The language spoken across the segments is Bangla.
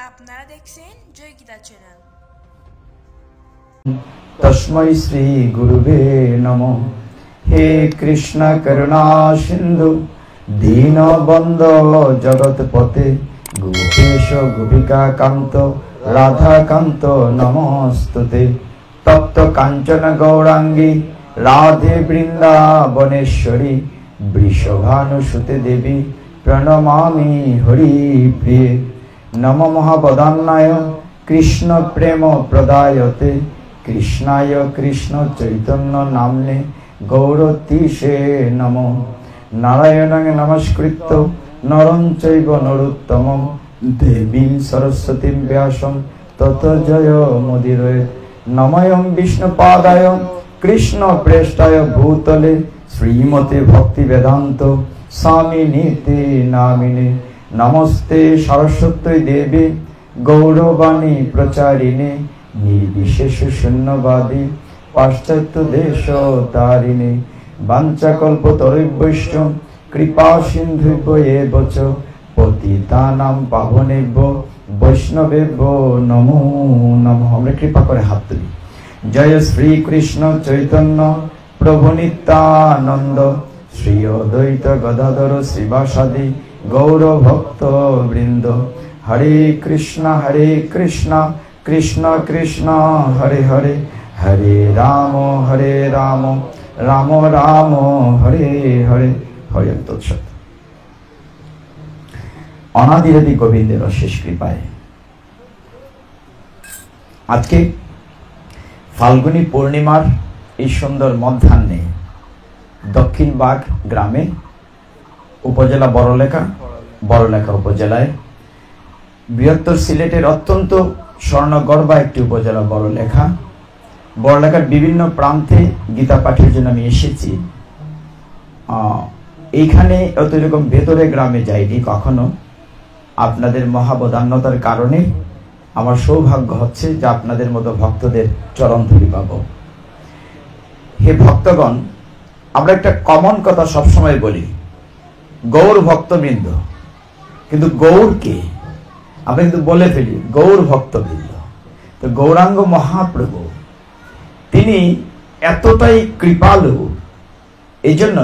আপনারা দেখছেন জয় গীতা চ্যানেল। তস্मै শ্রী গুরুবে নমঃ। হে কৃষ্ণ করুণা সিন্ধু দীনবন্ধো জগৎপতে গোপেশ গোপিকা কান্ত রাধা কান্ত নমস্তুতে। তপ্ত কাঞ্চন গৌরাঙ্গী রাধে বৃন্দাবনেশ্বরী বৃষভানুসুতে দেবী প্রণমামি হরি প্রিয়ে। নম মহাবদান্নায় কৃষ্ণ প্রেম প্রদায়তে কৃষ্ণায় কৃষ্ণ চৈতন্য নামনে গৌরতীশে নম। নারায়ণং নমস্কৃত্য নরং চৈব নরোত্তমং দেবীং সরস্বতীং ব্যাসং ততো জয় মুদিরয়ে। নময়ং বিষ্ণুপাদায় কৃষ্ণ প্রেষ্ঠায় ভূতলে শ্রীমতে ভক্তি বেদান্ত স্বামিনীতি নামিনে। নমস্তে সরস্বতী দেবী গৌরবাণী প্রচারিণে নির্বিশেষ শূন্যবাদী পাশ্চাত্য দেশ তারিণে। বাঞ্ছাকল্পতরুভ্যশ্চ কৃপা সিন্ধুভ্য এব চ পতিতানাং পাবনেভ্যো বৈষ্ণবেভ্যো নমো নমঃ। আমরা কৃপা করে হাত তুলি। জয় শ্রী কৃষ্ণ চৈতন্য প্রভু নিত্যানন্দ শ্রী অদ্বৈত গদাধর শ্রীবাসাদি গৌর ভক্ত বৃন্দ। হরে কৃষ্ণ কৃষ্ণ কৃষ্ণ হরে হরে হরে রাম রাম রাম হরে হরে হরে। তৎসৎ। অনাদিরাদি গোবিন্দের অশেষ কৃপায় আজকে ফাল্গুনী পূর্ণিমার এই সুন্দর মধ্যাহ্নে দক্ষিণ বাগ গ্রামে উপজেলা বড়লেখা উপজেলায় বৃহত্তর সিলেটের অত্যন্ত স্বর্ণগর্ভা একটি উপজেলা বড়লেখার বিভিন্ন প্রান্তে গীতা পাঠের জন্য আমি এসেছি। এইখানে অত এরকম ভেতরে গ্রামে যাইনি কখনো। আপনাদের মহাবদান্যতার কারণে আমার সৌভাগ্য হচ্ছে যে আপনাদের মতো ভক্তদের চরণ ধরি পাব। হে ভক্তগণ, আমরা একটা কমন কথা সবসময় বলি, গৌর ভক্তবৃন্দ, কিন্তু গৌর কে আমরা কিন্তু বলে ফেলি গৌর ভক্তবৃন্দ। তো গৌরাঙ্গ মহাপ্রভু তিনি এতটাই কৃপালু, এই জন্য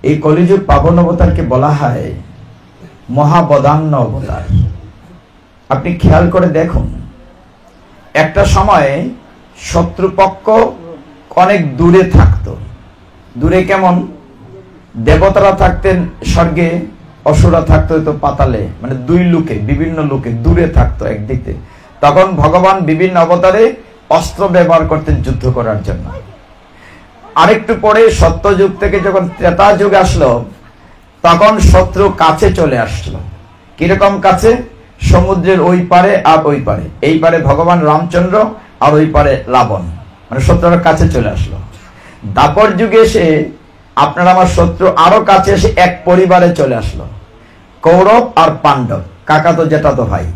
এই কলিযুগ পাবন অবতারকে বলা হয় মহাবদান্য অবতার। আপনি খেয়াল করে দেখুন, একটা সময় শত্রুপক্ষ অনেক দূরে থাকতো। দূরে কেমন? দেবতারা থাকতেন স্বর্গে, অসুরা থাকতো তো পাতালে, মানে দুই লোকে বিভিন্ন লোকে দূরে থাকতো একদিকে। তখন ভগবান বিভিন্ন অবতারে অস্ত্র ব্যবহার করতেন যুদ্ধ করার জন্য। আরেকটু পরে সত্যযুগ থেকে যখন ত্রেতা যুগ আসলো, তখন শত্রু কাছে চলে আসলো। কিরকম কাছে? সমুদ্রের ওই পারে আর ওই পারে, এই পারে ভগবান রামচন্দ্র আর ওই পারে রাবণ, মানে শত্রুর কাছে চলে আসলো। দাপর যুগে এসে আপনার আমার শত্রু আরো কাছে এসে এক পরিবারে চলে আসলো, কৌরব আর পাণ্ডব, কাকাতো জ্যাঠাতো ভাই,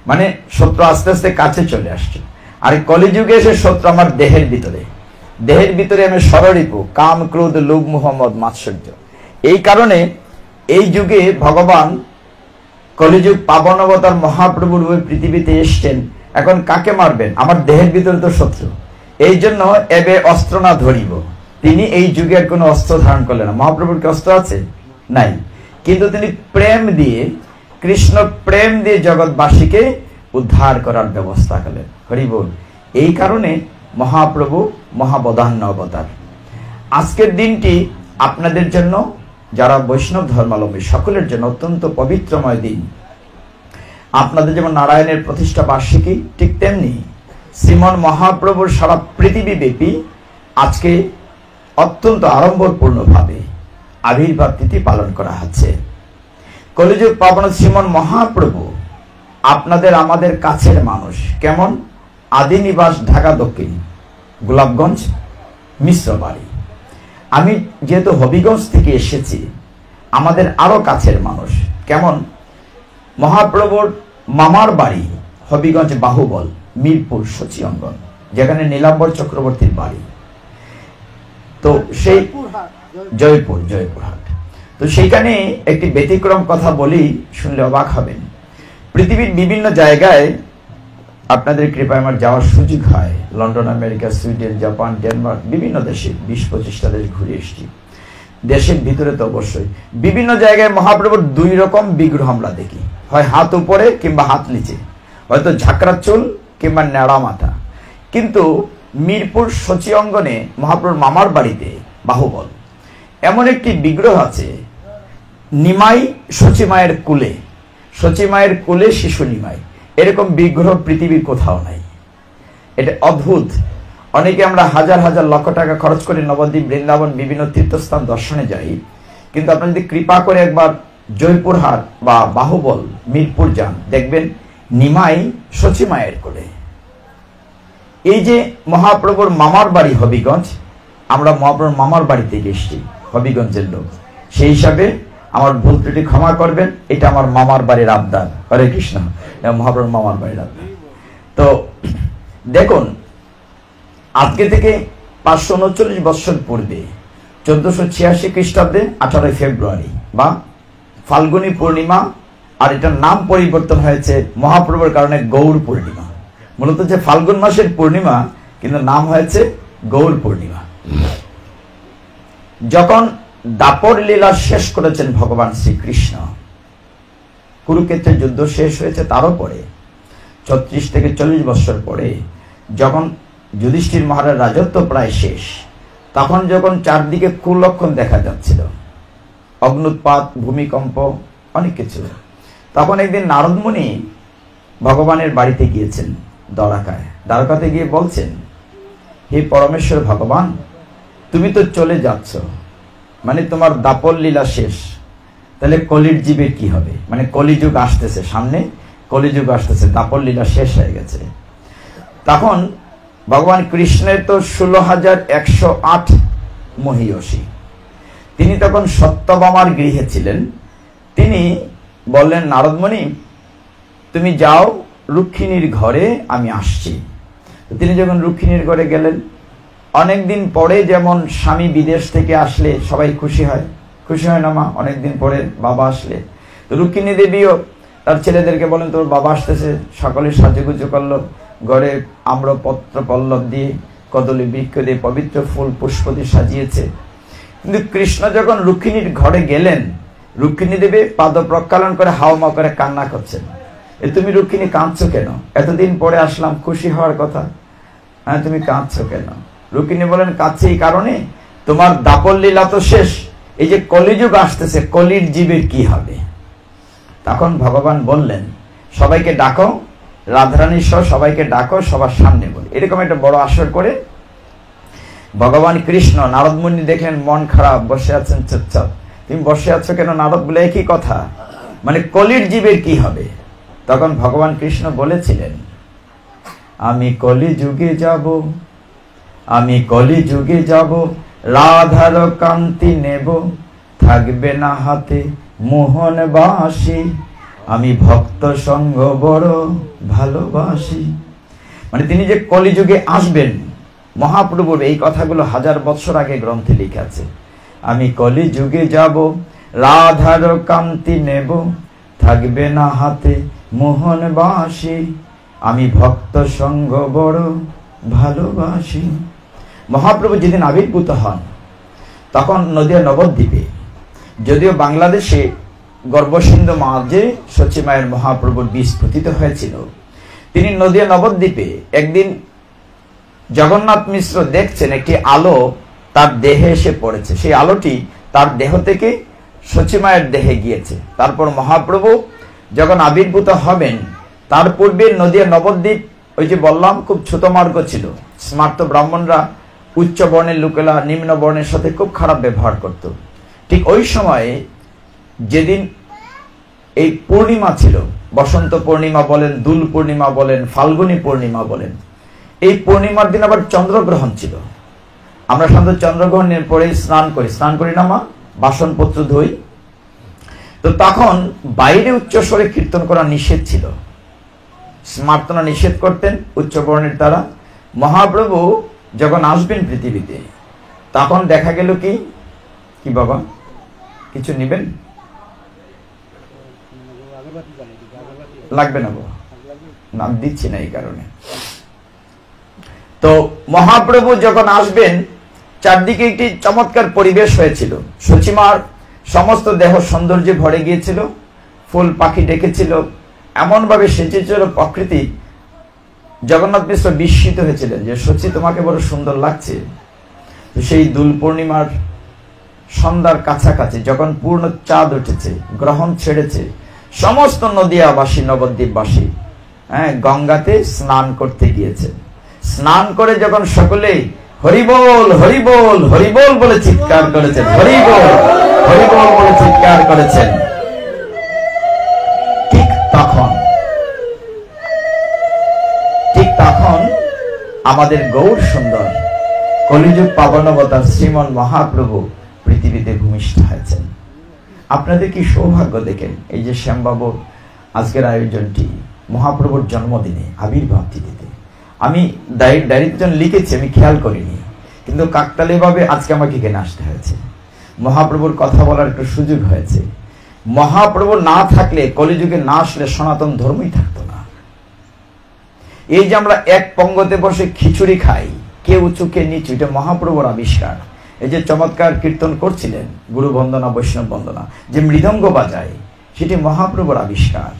মানে শত্রু আস্তে আস্তে কাছে চলে আসছে। আর কলিযুগে এসে শত্রু আমার দেহের ভিতরে আমি ষড়রিপু, কাম ক্রোধ লোভ মোহ মদ মাৎসর্য। এই কারণে এই যুগে ভগবান কলিযুগ পাবন অবতার মহাপ্রভুর ওই পৃথিবীতে এসছেন। এখন কাকে মারবেন? আমার দেহের ভিতরে তো শত্রু, এই জন্য এবে অস্ত্র না ধরিব। তিনি এই যুগের কোনো অস্ত্র ধারণ করলেন না। মহাপ্রভুর কি অস্ত্র আছে? নাই। কিন্তু তিনি কৃষ্ণ প্রেম দিয়ে জগৎবাসীকে উদ্ধার করার ব্যবস্থা করলেন। হরি বল। এই কারণে মহাপ্রভু মহাবদান্য অবতার। আজকের দিনটি আপনাদের জন্য, যারা বৈষ্ণব ধর্মাবলম্বী সকলের জন্য অত্যন্ত পবিত্রময় দিন। আপনাদের যেমন নারায়ণের প্রতিষ্ঠা বার্ষিকী, ঠিক তেমনি শ্রীমন মহাপ্রভুর সারা পৃথিবী ব্যাপী আজকে অত্যন্ত আড়ম্বরপূর্ণভাবে আবির্ভাব তিথি পালন করা হচ্ছে। কলিযুগ পাবন শ্রীমন মহাপ্রভু আপনাদের আমাদের কাছের মানুষ। কেমন? আদি নিবাস ঢাকা দক্ষিণ, গোলাপগঞ্জ মিশ্র বাড়ি। আমি যেহেতু হবিগঞ্জ থেকে এসেছি, আমাদের আরো কাছের মানুষ। কেমন? মহাপ্রভুর মামার বাড়ি হবিগঞ্জ বাহুবল মিরপুর সচি অঙ্গন, যেখানে নীলাম্বর চক্রবর্তীর বাড়ি। তো সেই জয়পুরহাট। তো সেইখানে একটি ব্যতিক্রম কথা বলি, শুনলে অবাক হবেন। পৃথিবীর বিভিন্ন জায়গায় আপনাদের কৃপায় আমার যাওয়ার সুযোগ হয়। London, America, Sweden, Japan, Denmark, বিভিন্ন দেশে 20-25টা দেশ ঘুরে এসেছি। দেশের ভিতরে তো অবশ্যই বিভিন্ন জায়গায় মহাপ্রভুর 2 রকম বিগ্রহ আমরা দেখি, হয় হাত উপরে কিংবা হাত নিচে, হয়তো ঝাঁকড়া চুল কিংবা ন্যাড়া মাথা। কিন্তু মিরপুর সচি অঙ্গনে মহাপ্রভুর মামার বাড়িতে বাহুবল এমন একটি বিগ্রহ আছে, নিমাই সচি মায়ের কুলে, সচি মায়ের কুলে শিশু নিমাই, এরকম বিগ্রহ পৃথিবীর কোথাও নাই। এটা অদ্ভুত। অনেকে আমরা হাজার হাজার লক্ষ টাকা খরচ করে নবদ্বীপ, বৃন্দাবন, বিভিন্ন তীর্থস্থান দর্শনে যাই, কিন্তু আপনি যদি কৃপা করে একবার জয়পুরহাট বা বাহুবল, মিরপুর যান, দেখবেন নিমাই সচি মায়ের কোলে। এই যে মহাপ্রভুর মামার বাড়ি হবিগঞ্জ, আমরা মহাপ্রভুর মামার বাড়িতে এসেছি, হবিগঞ্জের লোক, সেই হিসাবে আমার ভুল ত্রুটি ক্ষমা করবেন। এটা আমার মামার বাড়ির আবদার। হরে কৃষ্ণ। মহাপ্রভুর মামার বাড়ির আবদার। তো দেখুন, আজকে থেকে 539 বৎসর পূর্বে 1486 খ্রিস্টাব্দে 18 ফেব্রুয়ারি বা ফাল্গুনী পূর্ণিমা, আর এটার নাম পরিবর্তন হয়েছে মহাপ্রভুর কারণে গৌর পূর্ণিমা। মূলত যে ফাল্গুন মাসের পূর্ণিমা, কিন্তু নাম হয়েছে গৌর পূর্ণিমা। যখন দাপর লীলা শেষ করেছেন ভগবান শ্রীকৃষ্ণ, কুরুক্ষেত্রের যুদ্ধ শেষ হয়েছে, তারও পরে 36 থেকে 40 বৎসর পরে যখন যুধিষ্ঠির মহারাজ রাজত্ব প্রায় শেষ, তখন যখন চারদিকে কুলক্ষণ দেখা যাচ্ছিল, অগ্নুৎপাত, ভূমিকম্প, অনেক কিছু, তখন একদিন নারদ মুনি ভগবানের বাড়িতে গিয়েছেন দ্বারকায়। দ্বারকাতে গিয়ে বলছেন, হে পরমেশ্বর ভগবান, তুমি তো চলে যাচ্ছ, মানে তোমার দাপর লীলা শেষ, তাহলে কলির জীবের কি হবে? মানে কলিযুগ আসতেছে, সামনে কলিযুগ আসতেছে, দাপর লীলা শেষ হয়ে গেছে। তখন ভগবান কৃষ্ণের তো 16,108 মহীয়সী, তিনি তখন সত্যভামার গৃহে ছিলেন। তিনি বললেন, নারদমণি তুমি যাও রুক্মিণীর ঘরে, আমি আসছি। তিনি যখন রুক্মিণীর ঘরে গেলেন, অনেকদিন পরে যেমন স্বামী বিদেশ থেকে আসলে সবাই খুশি হয়, খুশি হয় না মা? অনেকদিন পরে বাবা আসলে। তো রুক্মিণী দেবীও তার ছেলেদেরকে বলেন, তোর বাবা আসতেছে। সকলে সাজুগুজু করলো, ঘরে আম্রপত্র পল্লব দিয়ে, কদলী বৃক্ষ দিয়ে, পবিত্র ফুল পুষ্প দিয়ে সাজিয়েছে। কিন্তু কৃষ্ণ যখন রুক্মিণীর ঘরে গেলেন, রুক্মিণী দেবী পাদ প্রক্ষালন করে হাওমা করে কান্না করছেন। তুমি রুক্মিণী কাঁদছো কেন? এতদিন পরে আসলাম, খুশি হওয়ার কথা, হ্যাঁ তুমি কাঁদছো কেন? রুক্মিণী বলেন, কাঁদছে এই কারণে, তোমার দাপর লীলা তো শেষ, এই যে কলিযুগ আসতেছে, কলির জীবের কি হবে? তখন ভগবান বললেন, সবাইকে ডাকো, রাধারানী সহ সবাইকে ডাকো, সবার সামনে বলে। এরকম একটা বড় আসর করে ভগবান কৃষ্ণ, নারদ মুনি দেখলেন মন খারাপ, বসে আছেন চুপচাপ। তুমি বসে আছো কেন নারদ? বলে একই কথা, মানে কলির জীবের কি হবে? তখন ভগবান কৃষ্ণ বলেছিলেন, আমি কলিযুগে যাব, আমি কলিযুগে যাব, রাধার কান্তি নেব, থাকবে না হাতে মোহন বাসি, আমি ভক্ত সঙ্গ বড় ভালোবাসি। মানে তিনি যে কলিযুগে আসবেন, মহাপ্রভুর এই কথাগুলো 1000 বৎসর আগে গ্রন্থে লিখা আছে। আমি কলিযুগে যাব, রাধার কান্তি নেব, থাকবে না হাতে মোহন বাসি, আমি ভক্ত সঙ্গ বড় ভালোবাসি। মহাপ্রভু যেদিন আবির্ভূত হন, তখন নদিয়া নবদ্বীপে, যদিও বাংলাদেশে গর্ভসিন্ধু মাঝে সচি মায়ের মহাপ্রভুর বীজ পতিত হয়েছিল, তিনি নদিয়া নবদ্বীপে একদিন জগন্নাথ মিশ্র দেখছেন একটি আলো তার দেহে এসে পড়েছে। সেই আলোটি তার দেহ থেকে সচি মায়ের দেহে গিয়েছে। তারপর মহাপ্রভু যখন আবির্ভূত হবেন, তার পূর্বে নদিয়া নবদ্বীপ, ওই যে বললাম, খুব ছোট মার্গ ছিল। স্মার্ত ব্রাহ্মণরা উচ্চ বর্ণের লোকেরা নিম্ন বর্ণের সাথে খুব খারাপ ব্যবহার করত। ঠিক ওই সময়ে যেদিন এই পূর্ণিমা ছিল, বসন্ত পূর্ণিমা বলেন, দুল পূর্ণিমা বলেন, ফাল্গুনী পূর্ণিমা বলেন, এই পূর্ণিমার দিন আবার চন্দ্রগ্রহণ ছিল। আমরা সাধারণত চন্দ্রগ্রহণের পরে স্নান করি না মা, বাসনপত্র ধুই। তো তখন বাইরে উচ্চস্বরে কীর্তন করা নিষেধ ছিল, স্মার্তনা নিষেধ করতেন উচ্চ বর্ণের দ্বারা। মহাপ্রভু যখন আসবেন পৃথিবীতে, তখন দেখা গেল কি বাবা কিছু নিবেন? লাগবে না গো, নাম দিচ্ছি না এই কারণে। তো মহাপ্রভু যখন আসবেন, চারদিকে একটি চমৎকার পরিবেশ হয়েছিল। সচিমার সমস্ত দেহ সৌন্দর্যে ভরে গিয়েছিল, ফুল পাখি ডেকেছিল, এমন ভাবে সেজেছিল প্রকৃতি। জগন্নাথ মিশ্র বিস্মিত হয়েছিলেন যে সচি, তোমাকে বড় সুন্দর লাগছে। তো সেই দোল পূর্ণিমার সন্ধ্যার কাছাকাছি যখন পূর্ণ চাঁদ উঠেছে, গ্রহণ ছেড়েছে, সমস্ত নদিয়াবাসী, নবদ্বীপবাসী গঙ্গাতে স্নান করতে গিয়েছে। স্নান করে যখন সকলে হরিবোল হরিবোল হরিবোল বলে চিৎকার করেছেন, হরিবোল হরিবোল বলে চিৎকার করেছেন, ঠিক তখন আমাদের গৌর সুন্দর কলিযুগ পাবন অবতার শ্রীমন মহাপ্রভু পৃথিবীতে ভূমিষ্ঠ হয়েছেন। আপনাদের কি সৌভাগ্য দেখেন, এই যে শ্যামবাবুর আজকের আয়োজনটি মহাপ্রভুর জন্মদিনে, আবির্ভাব তিথিতে। আমি ডায়েরিতে লিখেছি, আমি খেয়াল করিনি, কিন্তু কাকতালীয় ভাবে আজকে আমাকে এখানে আসতে হয়েছে। মহাপ্রভুর কথা বলার একটু সুযোগ হয়েছে। মহাপ্রভু না থাকলে, কলিযুগে না আসলে সনাতন ধর্মই থাকতো না। এই যে আমরা এক পঙ্গতে বসে খিচুড়ি খাই, কে উঁচু কে নিচু, এটা মহাপ্রভুর আবিষ্কার। এই যে চমৎকার কীর্তন করছিলেন, গুরু বন্দনা বৈষ্ণব বন্দনা, যে মৃদঙ্গ বাজায়, সেটি মহাপ্রভুর আবিষ্কার।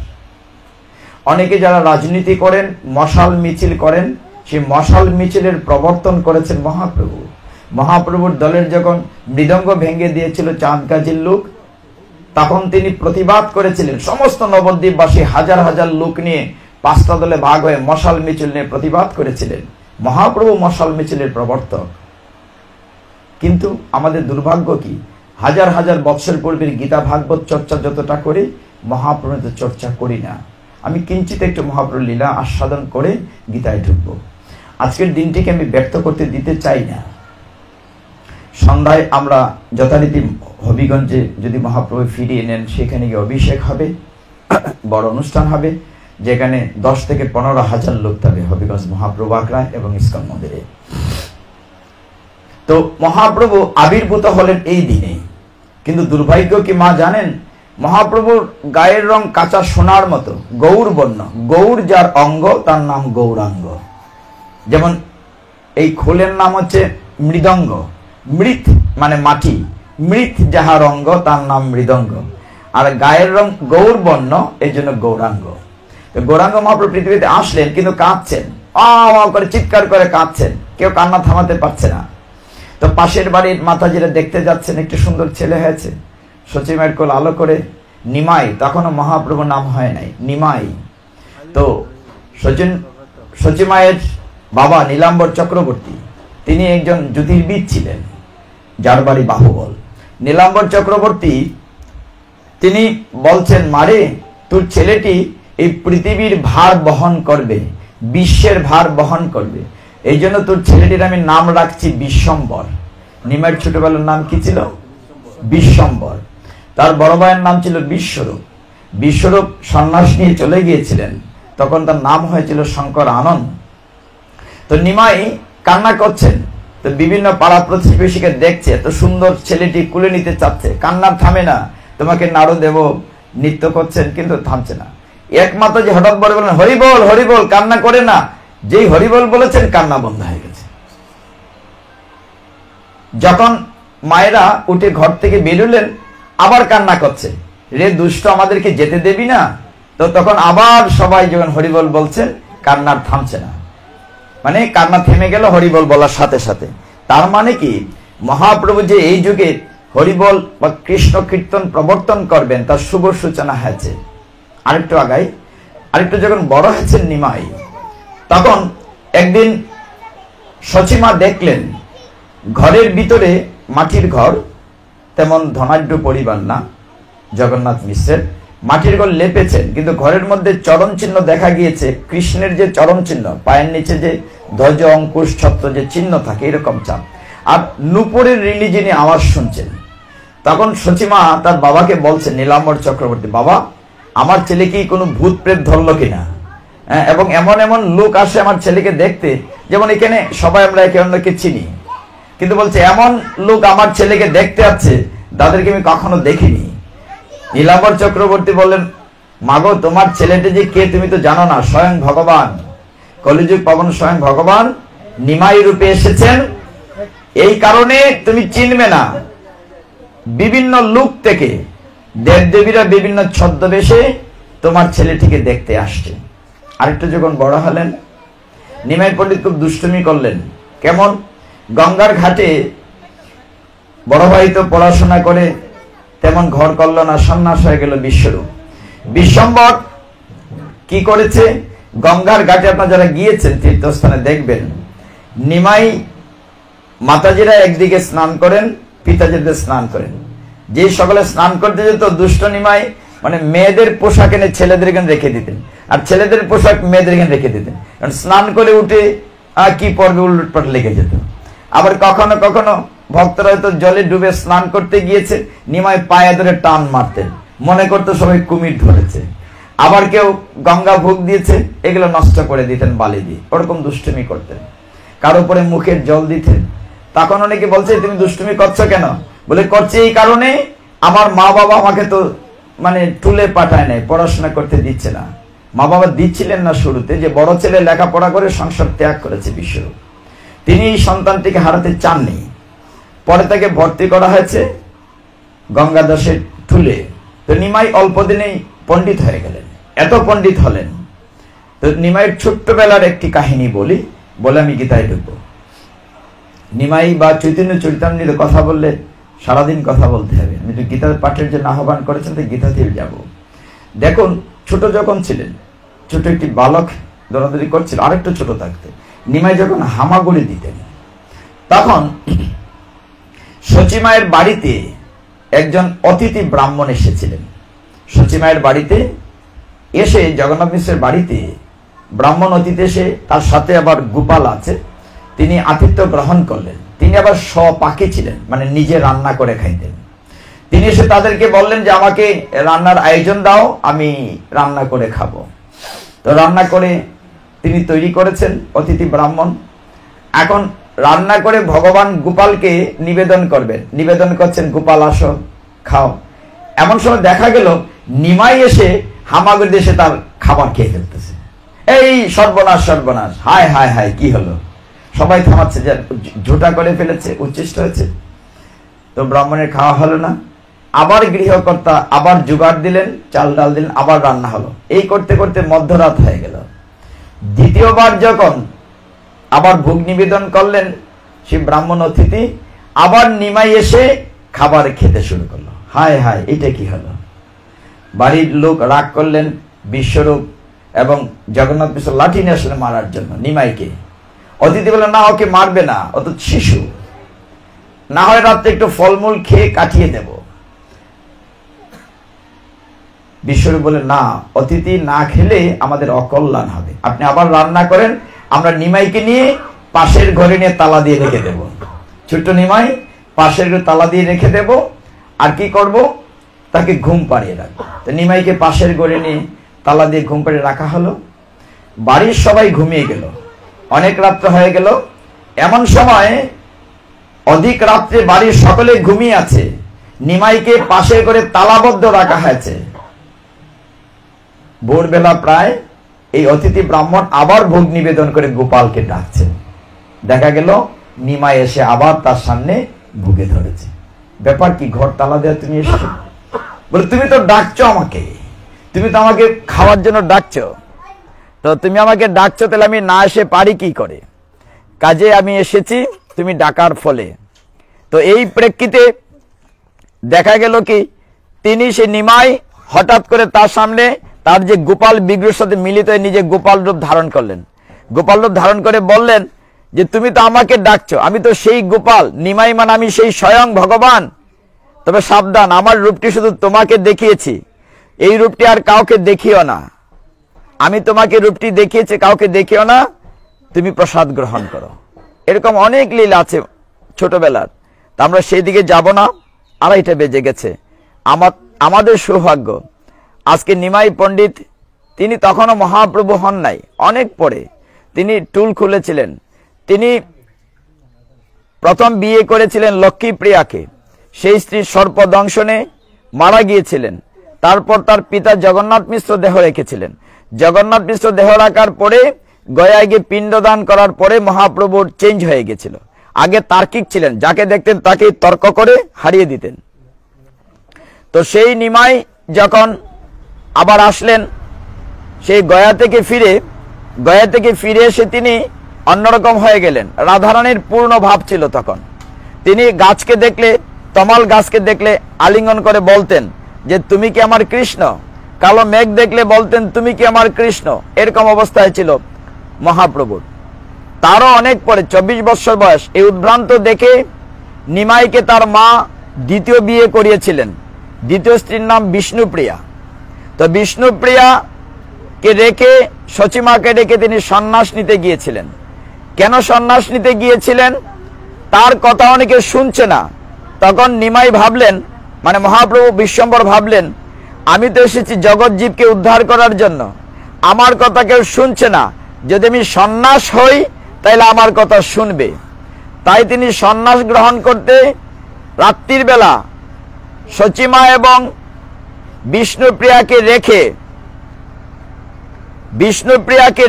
অনেকে যারা রাজনীতি করেন, মশাল মিছিল করেন, সেই মশাল মিছিলের প্রবর্তন করেছেন মহাপ্রভু। মহাপ্রভুর দলের যখন মৃদঙ্গ ভেঙে দিয়েছিল চাঁদ গাজীর লোক, তখন তিনি প্রতিবাদ করেছিলেন। সমস্ত নবদ্বীপবাসী হাজার হাজার লোক নিয়ে 5টা দলে ভাগ হয়ে মশাল মিছিল নিয়ে প্রতিবাদ করেছিলেন। মহাপ্রভু মশাল মিছিলের প্রবর্তক। কিন্তু আমাদের দুর্ভাগ্য কি, হাজার হাজার বৎসর পূর্বের গীতা ভাগবত চর্চা যতটা করি, মহাপ্রভুর চর্চা করি না। আমি কিঞ্চিত একটু মহাপ্রভুর লীলা আস্বাদন করে গীতায় ঢুকব। আজকের দিনটিকে আমি ব্যক্ত করতে দিতে চাই না। সন্ধ্যায় আমরা যথারীতি হবিগঞ্জে যদি মহাপ্রভু ফিরিয়ে নেন, সেখানে গিয়ে অভিষেক হবে, বড় অনুষ্ঠান হবে, যেখানে 10 থেকে 15,000 লোক থাকবে হবিগঞ্জ মহাপ্রভু আখড়ায় এবং ইস্কন মন্দিরে। তো মহাপ্রভু আবির্ভূত হলেন এই দিনে। কিন্তু দুর্ভাগ্য কি মা জানেন, মহাপ্রভুর গায়ের রং কাঁচা সোনার মতো, গৌর বর্ণ। গৌর যার অঙ্গ, তার নাম গৌরাঙ্গ। যেমন এই খোলের নাম হচ্ছে মৃদঙ্গ, মৃৎ মানে মাটি, মৃৎ যাহার অঙ্গ, তার নাম মৃদঙ্গ। আর গায়ের রং গৌর বর্ণ, এই জন্য গৌরাঙ্গ। গৌরাঙ্গ মহাপ্রভু পৃথিবীতে আসলেন, কিন্তু কাঁদছেন, করে চিৎকার করে কাঁদছেন, কেউ কান্না থামাতে পারছে না। তো পাশের বাড়ির মাতাজিরা দেখতে যাচ্ছেন, একটু সুন্দর ছেলে হয়েছে, সচিমায়ের কোল আলো করে। নিমাই, তখনও মহাপ্রভুর নাম হয় নাই, নিমাই। তো সচিমায়ের বাবা নীলাম্বর চক্রবর্তী, তিনি একজন জ্যোতির্বিদ ছিলেন, যার বাড়ি বাহুবল। নীলাম্বর চক্রবর্তী তিনি বলছেন, মারে, তোর ছেলেটি এই পৃথিবীর ভার বহন করবে, বিশ্বের ভার বহন করবে, এই জন্য তোর ছেলেটির আমি নাম রাখছি বিশ্বম্বর। নিমাইয়ের ছোটবেলার নাম কি ছিল? বিশ্বম্বর। তার বড় ভাইয়ের নাম ছিল বিশ্বরূপ। বিশ্বরূপ সন্ন্যাস নিয়ে চলে গিয়েছিলেন, তখন তার নাম হয়েছিল শঙ্কর আনন্দ। তো নিমাই কান্না করছেন, তো বিভিন্ন পাড়া প্রতিবেশীকে দেখছে, এত সুন্দর ছেলেটি কুলে নিতে চাচ্ছে, কান্না থামে না। তোমাকে নাড়ু দেব নৃত্য করছেন, কিন্তু থামছে না। একমাত্র যে হঠাৎ বলে বলেন, হরিবল হরিবল, কান্না করে না। যেই হরিবল বলেছেন, কান্না বন্ধ হয়ে গেছে। যখন মায়েরা উঠে ঘর থেকে বেরোলেন, আবার কান্না করছে, রে দুষ্ট, আমাদেরকে যেতে দেবি না? তো তখন আবার সবাই যখন হরিবল বলছেন, কান্নার থামছে না। মানে কান্না থেমে গেল হরিবল বলার সাথে সাথে। তার মানে কি, মহাপ্রভু যে এই যুগে হরিবল বা কৃষ্ণ কীর্তন প্রবর্তন করবেন, তার শুভ সূচনা হয়েছে। আরেকটু আগাই, আরেকটু যখন বড় হয়েছেন নিমাই, তখন একদিন সচিমা দেখলেন ঘরের ভিতরে, মাটির ঘর, তেমন ধনাঢ্য পরিবার না জগন্নাথ মিশ্রের, মাটির ঘর লেপেছেন, কিন্তু ঘরের মধ্যে চরণ চিহ্ন দেখা গিয়েছে, কৃষ্ণের যে চরণ চিহ্ন, পায়ের নিচে যে ধ্বজ অঙ্কুশ ছত্র যে চিহ্ন থাকে, এরকম চাপ, আর নুপুরের রিলিজিনি আওয়াজ শুনছেন। তখন সচিমা তার বাবাকে বলছেন, নীলাম্বর চক্রবর্তী, বাবা, আমার ছেলে কি কোনো ভূত প্রেত ধরলো কিনা? এবং এমন এমন লোক আসে আমার ছেলেকে দেখতে, যেমন এখানে সবাই আমরা একে অন্যকে চিনি, কিন্তু বলছে এমন লোক আমার ছেলেকে দেখতে আসছে, তাদেরকে আমি কখনো দেখিনি। নীলাম্বর চক্রবর্তী বললেন, মাগো তোমার ছেলেটি যে কে তুমি তো জানো না, স্বয়ং ভগবান, কলিযুগ পাবন স্বয়ং ভগবান নিমাই রূপে এসেছেন, এই কারণে তুমি চিনবে না। বিভিন্ন লুক থেকে দেবদেবীরা বিভিন্ন ছদ্মবেশে তোমার ছেলেটিকে দেখতে আসছে। আরেকটু যখন বড় হলেন, নিমাই পণ্ডিত খুব দুষ্টুমি করলেন। কেমন? গঙ্গার ঘাটে বড় ভাই তো পড়াশোনা করে তেমন ঘর করল না, সন্ন্যাস হয়ে গেল বিশ্বরূপ। বিশ্বম্বর কি করেছে? গঙ্গার ঘাটে আপনারা যারা গিয়েছেন তীর্থস্থানে দেখবেন, নিমাই মাতাজিরা একদিকে স্নান করেন, পিতাজিদের স্নান করেন। যে সকলে স্নান করতে যেত, দুষ্ট নিমাই মানে মেয়েদের পোশাক এনে ছেলেদের এখানে রেখে দিতেন, আর ছেলেদের পোশাক মেয়েদের এখানে রেখে দিতেন। কারণ স্নান করে উঠে কি পর্বে উল্টপাট লেগে যেত। আবার কখনো কখনো ভক্তরা হয়তো জলে ডুবে স্নান করতে গিয়েছে, নিমাই পায়ে ধরে টান মারতেন, মনে করতো সবাই কুমির ধরেছে। আবার কেউ গঙ্গা ভোগ দিয়েছে, এগুলো নষ্ট করে দিতেন বালি দিয়ে, ওরকম দুষ্টুমি করতেন। কারো উপরে মুখের জল দিতেন। তখন অনেকে বলছে তুমি দুষ্টুমি করছো কেন? বলে করছি এই কারণে, আমার মা বাবা আমাকে তো মানে টুলে পাঠায় নাই, পড়াশোনা করতে দিচ্ছে না। মা বাবা দিচ্ছিলেন না শুরুতে, যে বড় ছেলে লেখাপড়া করে সংসার ত্যাগ করেছে বিশ্বরূপ, তিনি এই সন্তানটিকে হারাতে চাননি। পরে তাকে ভর্তি করা হয়েছে গঙ্গা দাসের টুলে। তো নিমাই অল্প দিনেই পণ্ডিত হয়ে গেলেন। এত পণ্ডিত হলেন। তো নিমাইয়ের ছোট্টবেলার একটি কাহিনী বলি, বলে আমি গীতায় ঢুকবো। নিমাই বা চৈতন্য চরিতামৃতে কথা বললে সারাদিন কথা বলতে হবে। আমি তো গীতার পাঠের জন্য আহ্বান করেছেন, তো গীতাতেই যাব। দেখুন, ছোট যখন ছিলেন, ছোট একটি বালক দৌড়াদৌড়ি করছিল, আরেকটু ছোট থাকতে নিমাই যখন হামাগুড়ি দিতেন, তখন সচিমায়ের বাড়িতে একজন অতিথি ব্রাহ্মণ এসেছিলেন। সচিমায়ের বাড়িতে এসে, জগন্নাথ মিশ্রের বাড়িতে ব্রাহ্মণ অতিথি এসে, তার সাথে আবার গোপাল আছে, তিনি আতিথ্য গ্রহণ করলেন। তিনি আবার স্বপাকে ছিলেন, মানে নিজে রান্না করে খাইতেন। তিনি এসে তাদেরকে বললেন যে আমাকে রান্নার আয়োজন দাও, আমি রান্না করে খাবো। তো রান্না করে তিনি তৈরি করেছেন অতিথি ব্রাহ্মণ। এখন রান্না করে ভগবান গোপালকে নিবেদন করবেন, নিবেদন করছেন, গোপাল আসো খাও। এমন সময় দেখা গেল নিমাই এসে হামাগুড়ি দেশে তার খাবার খেয়ে ফেলতেছে। এই সর্বনাশ সর্বনাশ, হায় হায় হায়, কি হলো? সবাই থামাচ্ছে, যে ঝোটা করে ফেলেছে, উচ্ছিষ্ট হয়েছে। তো ব্রাহ্মণের খাওয়া হলো না। আবার গৃহকর্তা আবার জোগাড় দিলেন, চাল ডাল দিলেন, আবার রান্না হলো। এই করতে করতে মধ্যরাত হয়ে গেল। দ্বিতীয়বার যখন আবার ভোগ নিবেদন করলেন সেই ব্রাহ্মণ অতিথি, আবার নিমাই এসে খাবার খেতে শুরু করলো। হায় হায়, এটা কি হলো? বাড়ির লোক রাগ করলেন, বিশ্বরূপ এবং জগন্নাথ মিশ্র লাঠি নিয়ে আসলেন মারার জন্য নিমাইকে। অতিথি বললেন, না, ওকে মারবে না, ও তো শিশু, না হয় রাত্রে একটু ফলমূল খেয়ে কাটিয়ে দেব। বিশ্বরূপ বলে, না, অতিথি না খেলে আমাদের অকল্যাণ হবে, আপনি আবার রান্না করেন, আমরা নিমাইকে নিয়ে পাশের ঘরে নিয়ে তালা দিয়ে রেখে দেব। ছোট্ট নিমাই পাশের ঘরে তালা দিয়ে রেখে দেব। আর কি করব? তাকে ঘুম পাড়িয়ে রাখবো। তো নিমাইকে পাশের ঘরে নিয়ে তালা দিয়ে ঘুম পাড়িয়ে রাখা হলো। বাড়ির সবাই ঘুমিয়ে গেল। অনেক রাত্র হয়ে গেল। এমন সময় অধিক রাত্রে বাড়ির সকলে ঘুমিয়ে আছে, নিমাইকে পাশের ঘরে তালাবদ্ধ রাখা হয়েছে। ভোরবেলা প্রায় এই অতিথি ব্রাহ্মণ আবার ভোগ নিবেদন করে গোপালকে ডাকছেন। দেখা গেল নিমাই এসে আবার তার সামনে ভোগে ধরেছে। ব্যাপার কি? ঘর তালা দেওয়া তুমি এসেছো? বলে, তুমি তো ডাকছো আমাকে, তুমি তো আমাকে খাওয়ার জন্য ডাকছো, তো তুমি আমাকে ডাকছো, তাহলে আমি না এসে পারি কি করে? কাজে আমি এসেছি তুমি ডাকার ফলে। তো এই প্রেক্ষিতে দেখা গেল কি, তিনি সে নিমাই হঠাৎ করে তার সামনে তার যে গোপাল বিগ্রহের সাথে মিলিত হয়ে নিজে গোপাল রূপ ধারণ করলেন। গোপাল রূপ ধারণ করে বললেন যে তুমি তো আমাকে ডাকছো, আমি তো সেই গোপাল, নিমাই মানে আমি সেই স্বয়ং ভগবান। তবে সাবধান, আমার রূপটি শুধু তোমাকে দেখিয়েছি, এই রূপটি আর কাউকে দেখিও না। আমি তোমাকে রূপটি দেখিয়েছি, কাউকে দেখিও না, তুমি প্রসাদ গ্রহণ করো। এরকম অনেক লীলা আছে ছোটবেলার, তা আমরা সেই দিকে যাব না। 2:30 বেজে গেছে। আমাদের সৌভাগ্য, আজকে নিমাই পণ্ডিত, তিনি তখনও মহাপ্রভু হন নাই, অনেক পরে তিনি টুল খুলেছিলেন। তিনি প্রথম বিয়ে করেছিলেন লক্ষ্মীপ্রিয়াকে, সেই স্ত্রী সর্পদংশনে মারা গিয়েছিলেন। তারপর তার পিতা জগন্নাথ মিশ্র দেহ রেখেছিলেন। জগন্নাথ মিশ্র দেহ রাখার পরে গয়ায় গিয়ে পিণ্ডদান করার পরে মহাপ্রভুর চেঞ্জ হয়ে গেছিল। আগে তার্কিক ছিলেন, যাকে দেখতেন তাকেই তর্ক করে হারিয়ে দিতেন। তো সেই নিমাই যখন আবার আসলেন, সেই গয়া থেকে ফিরে এসে তিনি অন্যরকম হয়ে গেলেন। রাধারানীর পূর্ণ ভাব ছিল তখন। তিনি গাছকে দেখলে, তমাল গাছকে দেখলে আলিঙ্গন করে বলতেন যে তুমি কি আমার কৃষ্ণ। কালো মেঘ দেখলে বলতেন তুমি কি আমার কৃষ্ণ। এরকম অবস্থায় ছিল মহাপ্রভুর। তারও অনেক পরে 24 বছর বয়স এই উদ্ভ্রান্ত দেখে নিমাইকে তার মা দ্বিতীয় বিয়ে করিয়েছিলেন। দ্বিতীয় স্ত্রীর নাম বিষ্ণুপ্রিয়া। তো বিষ্ণুপ্রিয়াকে রেখে সচিমাকে রেখে তিনি সন্ন্যাস নিতে গিয়েছিলেন। কেন সন্ন্যাস নিতে গিয়েছিলেন তার কথা অনেকে শুনছে না। তখন নিমাই ভাবলেন, মানে মহাপ্রভু বিশ্বম্বর ভাবলেন, আমি তো এসেছি জগৎ জীবকে উদ্ধার করার জন্য, আমার কথা কেউ শুনছে না, যদি আমি সন্ন্যাস হই তাহলে আমার কথা শুনবে। তাই তিনি সন্ন্যাস গ্রহণ করতে রাত্রির বেলা সচিমা এবং বিষ্ণুপ্রিয়াকে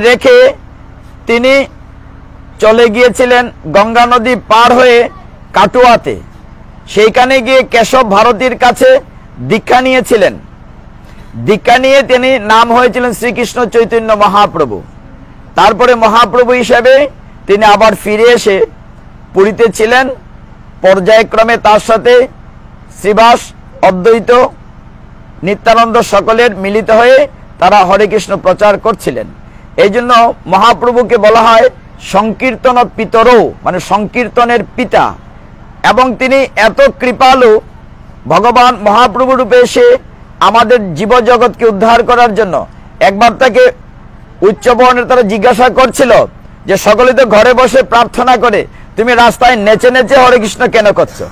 রেখে তিনি চলে গিয়েছিলেন গঙ্গা নদী পার হয়ে কাটুয়াতে। সেইখানে গিয়ে কেশব ভারতীর কাছে দীক্ষা নিয়েছিলেন। দীক্ষা নিয়ে তিনি নাম হয়েছিলেন শ্রীকৃষ্ণ চৈতন্য মহাপ্রভু। তারপরে মহাপ্রভু হিসেবে তিনি আবার ফিরে এসে পুরীতে ছিলেন। পর্যায়ক্রমে তার সাথে শ্রীবাস, অদ্বৈত, নিত্যানন্দ সকলের মিলিত হয়ে তারা হরে কৃষ্ণ প্রচার করছিলেন। এই জন্য মহাপ্রভুকে বলা হয় সংকীর্তন পিতরও, মানে সংকীর্তনের পিতা। এবং তিনি এত কৃপালু, ভগবান মহাপ্রভু রূপে এসে আমাদের জীবজগৎকে উদ্ধার করার জন্য। একবার তাকে উচ্চবর্ণের তারা জিজ্ঞাসা করছিল যে সকলে তো ঘরে বসে প্রার্থনা করে, তুমি রাস্তায় নেচে নেচে হরে কৃষ্ণ কেন করছো,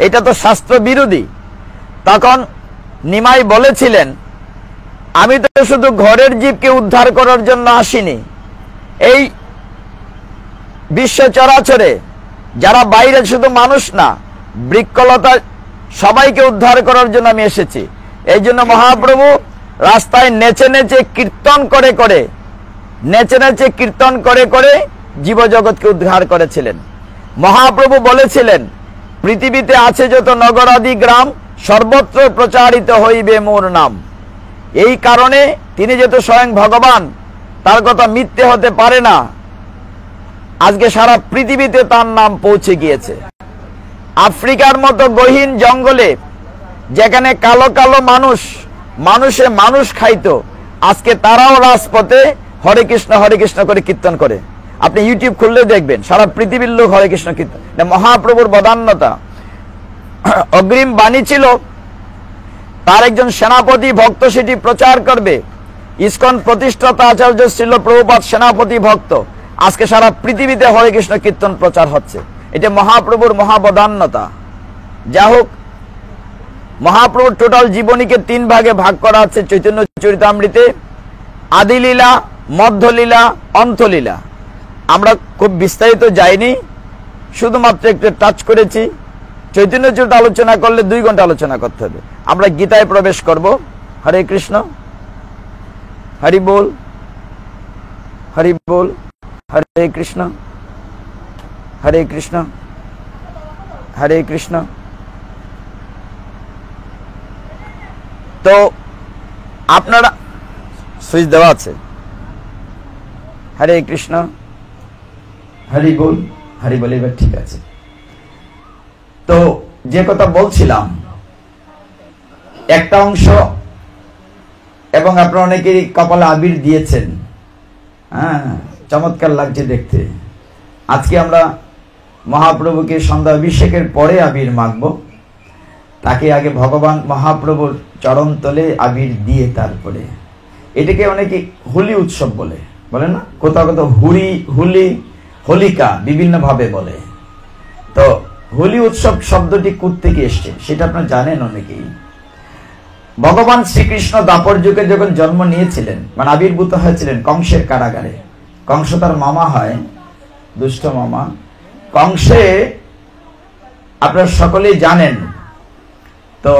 এটা তো শাস্ত্র বিরোধী। তখন নিমাই বলেছিলেন, আমি তো শুধু ঘরের জীবকে উদ্ধার করার জন্য আসিনি, এই বিশ্ব চরাচরে যারা বাইরে শুধু মানুষ না, বৃক্ষলতা সবাইকে উদ্ধার করার জন্য আমি এসেছি। এই জন্য মহাপ্রভু রাস্তায় নেচে নেচে কীর্তন করে জীবজগৎকে উদ্ধার করেছিলেন। মহাপ্রভু বলেছিলেন, পৃথিবীতে আছে যত নগরাদি গ্রাম, সর্বত্র প্রচারিত হইবে মোর নাম। এই কারণে তিনি যেহেতু স্বয়ং ভগবান, তার কথা মিথ্যে হতে পারে না। আজকে সারা পৃথিবীতে তার নাম পৌঁছে গিয়েছে। আফ্রিকার মতো গহীন জঙ্গলে যেখানে কালো কালো মানুষ খাইতো, আজকে তারাও রাজপথে হরে কৃষ্ণ করে কীর্তন করে। আপনি ইউটিউব খুললে দেখবেন সারা পৃথিবীর লোক হরে কৃষ্ণ কীর্তন। মহাপ্রভুর বদান্যতা। অগ্রিম বাণী ছিল তার একজন সেনাপতি ভক্ত সেটি প্রচার করবে। ইসকন প্রতিষ্ঠাতা আচার্য শ্রীল প্রভুপাদ সেনাপতি ভক্ত। আজকে সারা পৃথিবীতে হরে কৃষ্ণ কীর্তন প্রচার হচ্ছে। এটা মহাপ্রভুর মহাবদান্যতা। যা হোক, মহাপ্রভুর টোটাল জীবনীকে 3 ভাগে ভাগ করা আছে চৈতন্য চরিতামৃতে। আদিলীলা, মধ্যলীলা, অন্তলীলা। আমরা খুব বিস্তারিত যাইনি, শুধুমাত্র একটু টাচ করেছি। চৈতন্য চরিত আলোচনা করলে 2 ঘন্টা আলোচনা করতে হবে। আমরা গীতায় প্রবেশ করব। হরে কৃষ্ণ, হরি বল, হরি বল, হরে কৃষ্ণ, হরে কৃষ্ণ, হরে কৃষ্ণ। তো আপনারা সুইচ দেওয়া আছে। হরে কৃষ্ণ, হরি বল, হরি বল। এবার ঠিক আছে। তো যে কথা বলছিলাম, একটা অংশ, এবং আপনারা অনেকেরই কপালে আবির দিয়েছেন। হ্যাঁ, চমৎকার লাগছে দেখতে। আজকে আমরা মহাপ্রভুকে সন্ধ্যা অভিষেকের পরে আবির মাখব। তাকে আগে ভগবান মহাপ্রভুর চরণ তলে আবির দিয়ে তারপরে। এটাকে অনেকে হোলি উৎসব বলে না, কোথাও কোথাও হোলি, হোলিকা বিভিন্ন ভাবে বলে। তো হোলি উৎসব শব্দটি কোত্থেকে এসছে সেটা আপনারা জানেন অনেকেই। ভগবান শ্রীকৃষ্ণ দাপর যুগে যখন জন্ম নিয়েছিলেন, মানে আবির্ভূত হয়েছিলেন কংসের কারাগারে। কংস তার মামা হয়, দুষ্ট মামা। কংসে আপনারা সকলেই জানেন তো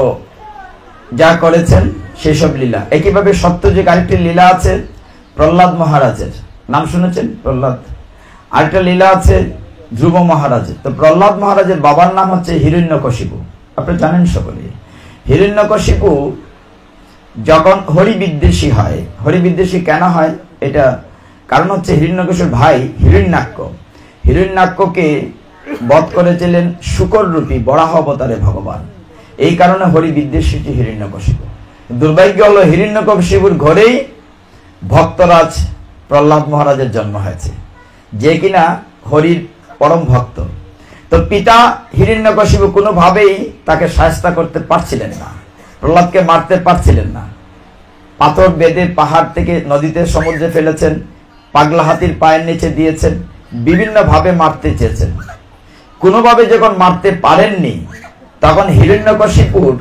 যা করেছেন সেসব লীলা। একইভাবে সত্যযুগে আরেকটি লীলা আছে প্রহ্লাদ মহারাজের, নাম শুনেছেন প্রহ্লাদ? আরেকটা লীলা আছে ধ্রুব মহারাজের। তো প্রহ্লাদ মহারাজের বাবার নাম হচ্ছে হিরণ্যকশিপু, আপনি জানেন সকলে। হিরণ্যকশিপু যখন হরিবিদ্বেষী হয়, হরিবিদ্বেষী কেন হয় এটা কারণ হচ্ছে হিরণ্যকশিপুর ভাই হিরণ্যাক্ষকে বধ করেছিলেন শুকর রূপী বরাহ অবতারে ভগবান। এই কারণে হরিবিদ্বেষী হিরণ্যকশিপু। দুর্ভাগ্য হলো হিরণ্যকশিপুর ঘরেই ভক্তরাজ প্রহ্লাদ মহারাজের জন্ম হয়েছে, যে কিনা হরির পরম ভক্ত। তো পিতা হিরণ্যকশিপু কোনোভাবেই তাকে শায়েস্তা করতে পারছিলেন না, প্রহ্লাদকে মারতে পারছিলেন না। পাথর বেঁধে পাহাড় থেকে নদীতে সমুদ্রে ফেলেছেন, পাগলা হাতির পায়ের নিচে দিয়েছেন, বিভিন্ন ভাবে মারতে চেয়েছেন। কোনোভাবে যখন মারতে পারেননি, তখন হিরণ্যকশিপুর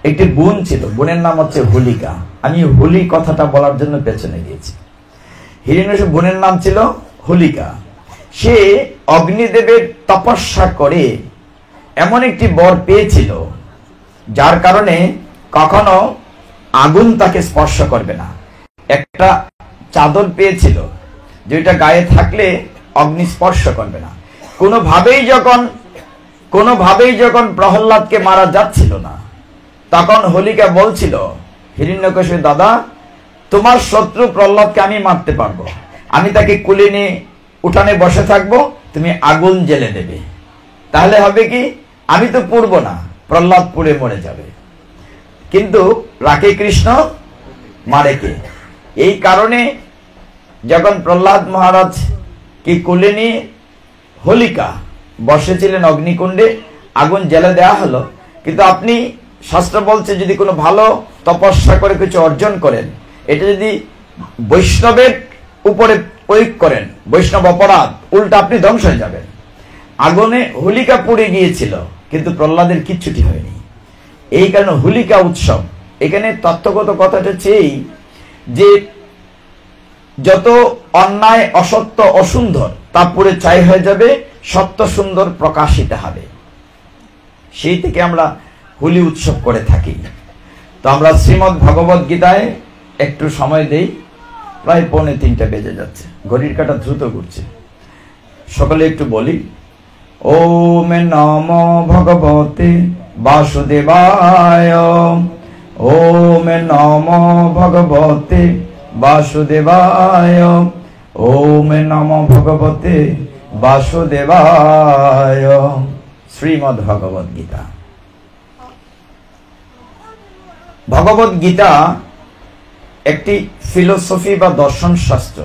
একটি বোন ছিল, বোনের নাম হচ্ছে হোলিকা। আমি হোলি কথাটা বলার জন্য পেছনে গিয়েছি। হিরণ্যকশিপুর বোনের নাম ছিল হোলিকা। সে অগ্নিদেবের তপস্যা করে এমন একটি বর পেয়েছিল, যার কারণে কখনো আগুন তাকে স্পর্শ করবে না। একটা চাদর পেয়েছিল যেটা গায়ে থাকলে অগ্নি স্পর্শ করবে না। কোনোভাবেই যখন প্রহ্লাদকে মারা যাচ্ছিল না, তখন হোলিকা বলছিল হিরণ্যকশিপু, দাদা তোমার শত্রু প্রহ্লাদকে আমি মারতে পারবো, আমি তাকে কুলে নিয়ে উঠানে বসে থাকবো, তুমি আগুন জ্বেলে দেবে, তাহলে হবে কি আমি তো পুড়বো না, প্রহ্লাদ পুড়ে মরে যাবে। কিন্তু রাখে কৃষ্ণ মারে কে। এই কারণে যখন প্রহ্লাদ মহারাজ কি কুলে নিয়ে হোলিকা বসেছিলেন অগ্নিকুণ্ডে, আগুন জ্বেলে দেওয়া হলো। কিন্তু আপনি শাস্ত্র বলছে যদি কোনো ভালো তপস্যা করে কিছু অর্জন করেন, এটা যদি বৈষ্ণবের উপরে প্রয়োগ করেন, বৈষ্ণব অপরাধ, উল্টা আপনি ধ্বংস হয়ে যাবেন। আগুনে হোলিকা পুড়ে গিয়েছিল, কিন্তু প্রহ্লাদের কিচ্ছুটি হয়নি। এই কারণে হোলিকা উৎসব। এখানে তত্ত্বগত কথাটা হচ্ছে এই যে যত অন্যায়, অসত্য, অসুন্দর তা পুড়ে ছাই হয়ে যাবে, সত্য সুন্দর প্রকাশিত হবে। সেই থেকে আমরা হোলি উৎসব করে থাকি। তো আমরা শ্রীমদ্ ভগবদ গীতায় একটু সময় দেই, প্রায় 2:45 বেজে যাচ্ছে, ঘড়ির কাঁটা দ্রুত ঘুরছে। সকলে একটু বলি, ওম নমো ভগবতে বাসুদেবায়, ওম নমো ভগবতে বাসুদেবায়, ওম নমো ভগবতে বাসুদেবায়। শ্রীমদ্ ভগবদ গীতা। ভগবদ গীতা একটি ফিলোসফি বা দর্শন শাস্ত্র।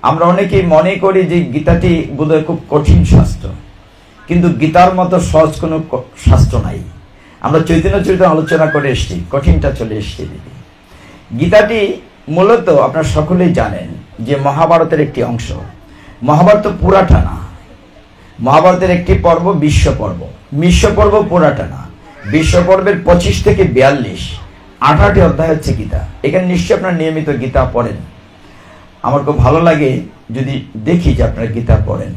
আমরা অনেকেই মনে করি যে গীতাটি বোধহয় খুব কঠিন শাস্ত্র, কিন্তু গীতার মতো সহজ কোনো শাস্ত্র নাই। আমরা চৈতন্য চরিত্র আলোচনা করে এসেছি, কঠিনটা চলে এসেছি দিদি। গীতাটি মূলত আপনারা সকলেই জানেন যে মহাভারতের একটি অংশ। মহাভারত পুরাটা না, মহাভারতের একটি পর্ব বিশ্ব পর্ব। বিশ্ব পর্ব পুরাটা না, বিশ্ব পর্বের 25 থেকে 42 18টি অধ্যায় হচ্ছে গীতা। এখানে নিশ্চয়ই আপনারা নিয়মিত গীতা পড়েন। আমার খুব ভালো লাগে যদি দেখি যে আপনারা গীতা পড়েন।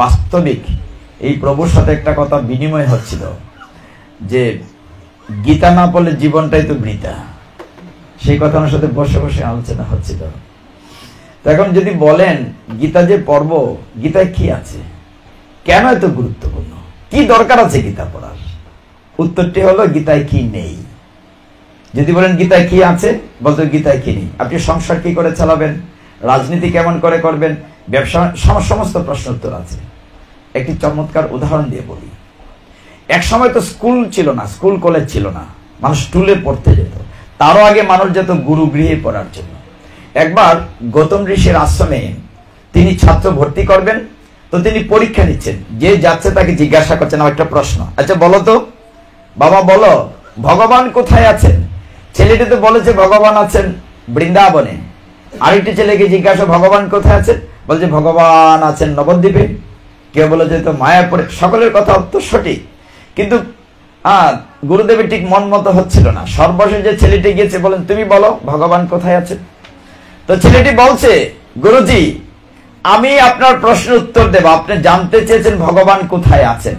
বাস্তবিক এই প্রভুর সাথে একটা কথা বিনিময় হচ্ছিল যে গীতা না পড়লে জীবনটাই তো বৃথা। সেই কথা আমার সাথে বসে বসে আলোচনা হচ্ছিল। তো এখন যদি বলেন গীতা যে পর্ব, গীতায় কি আছে, কেন এত গুরুত্বপূর্ণ, কি দরকার আছে গীতা পড়ার, উত্তরটি হলো গীতায় কি নেই। যদি বলেন গীতায় কি আছে, বলতে গীতায় কি নেই। আপনি সংসার কি করে চালাবেন, রাজনীতি কেমন করে করবেন, ব্যবসা, সমস্ত প্রশ্ন উত্তর আছে। একটি চমৎকার উদাহরণ দিয়ে বলি। এক সময় তো স্কুল ছিল না, স্কুল কলেজ ছিল না, মানুষ স্কুলে পড়তে যেত। তারও আগে মানুষ যেত গুরু গৃহে পড়ার জন্য। একবার গৌতম ঋষির আশ্রমে তিনি ছাত্র ভর্তি করবেন, তো তিনি পরীক্ষা নিচ্ছেন। যে যাচ্ছে তাকে জিজ্ঞাসা করছেন একটা প্রশ্ন, আচ্ছা বলো তো বাবা, বলো ভগবান কোথায় আছেন? ছেলেটি তো বলেছে ভগবান আছেন বৃন্দাবনে। আরেকটি ছেলেকে জিজ্ঞাসা, ভগবান কোথায় আছেন? বলছে ভগবান আছেন নবদ্বীপে। কেউ বলে যে তো মায়াপুরে। সকলের কথা উত্তর সঠিক, কিন্তু গুরুদেবের ঠিক মন মতো হচ্ছিল না। সর্বশেষ যে ছেলেটি গিয়েছে, বলেন তুমি বলো ভগবান কোথায় আছেন? তো ছেলেটি বলছে, গুরুজি আমি আপনার প্রশ্নের উত্তর দেব, আপনি জানতে চেয়েছেন ভগবান কোথায় আছেন,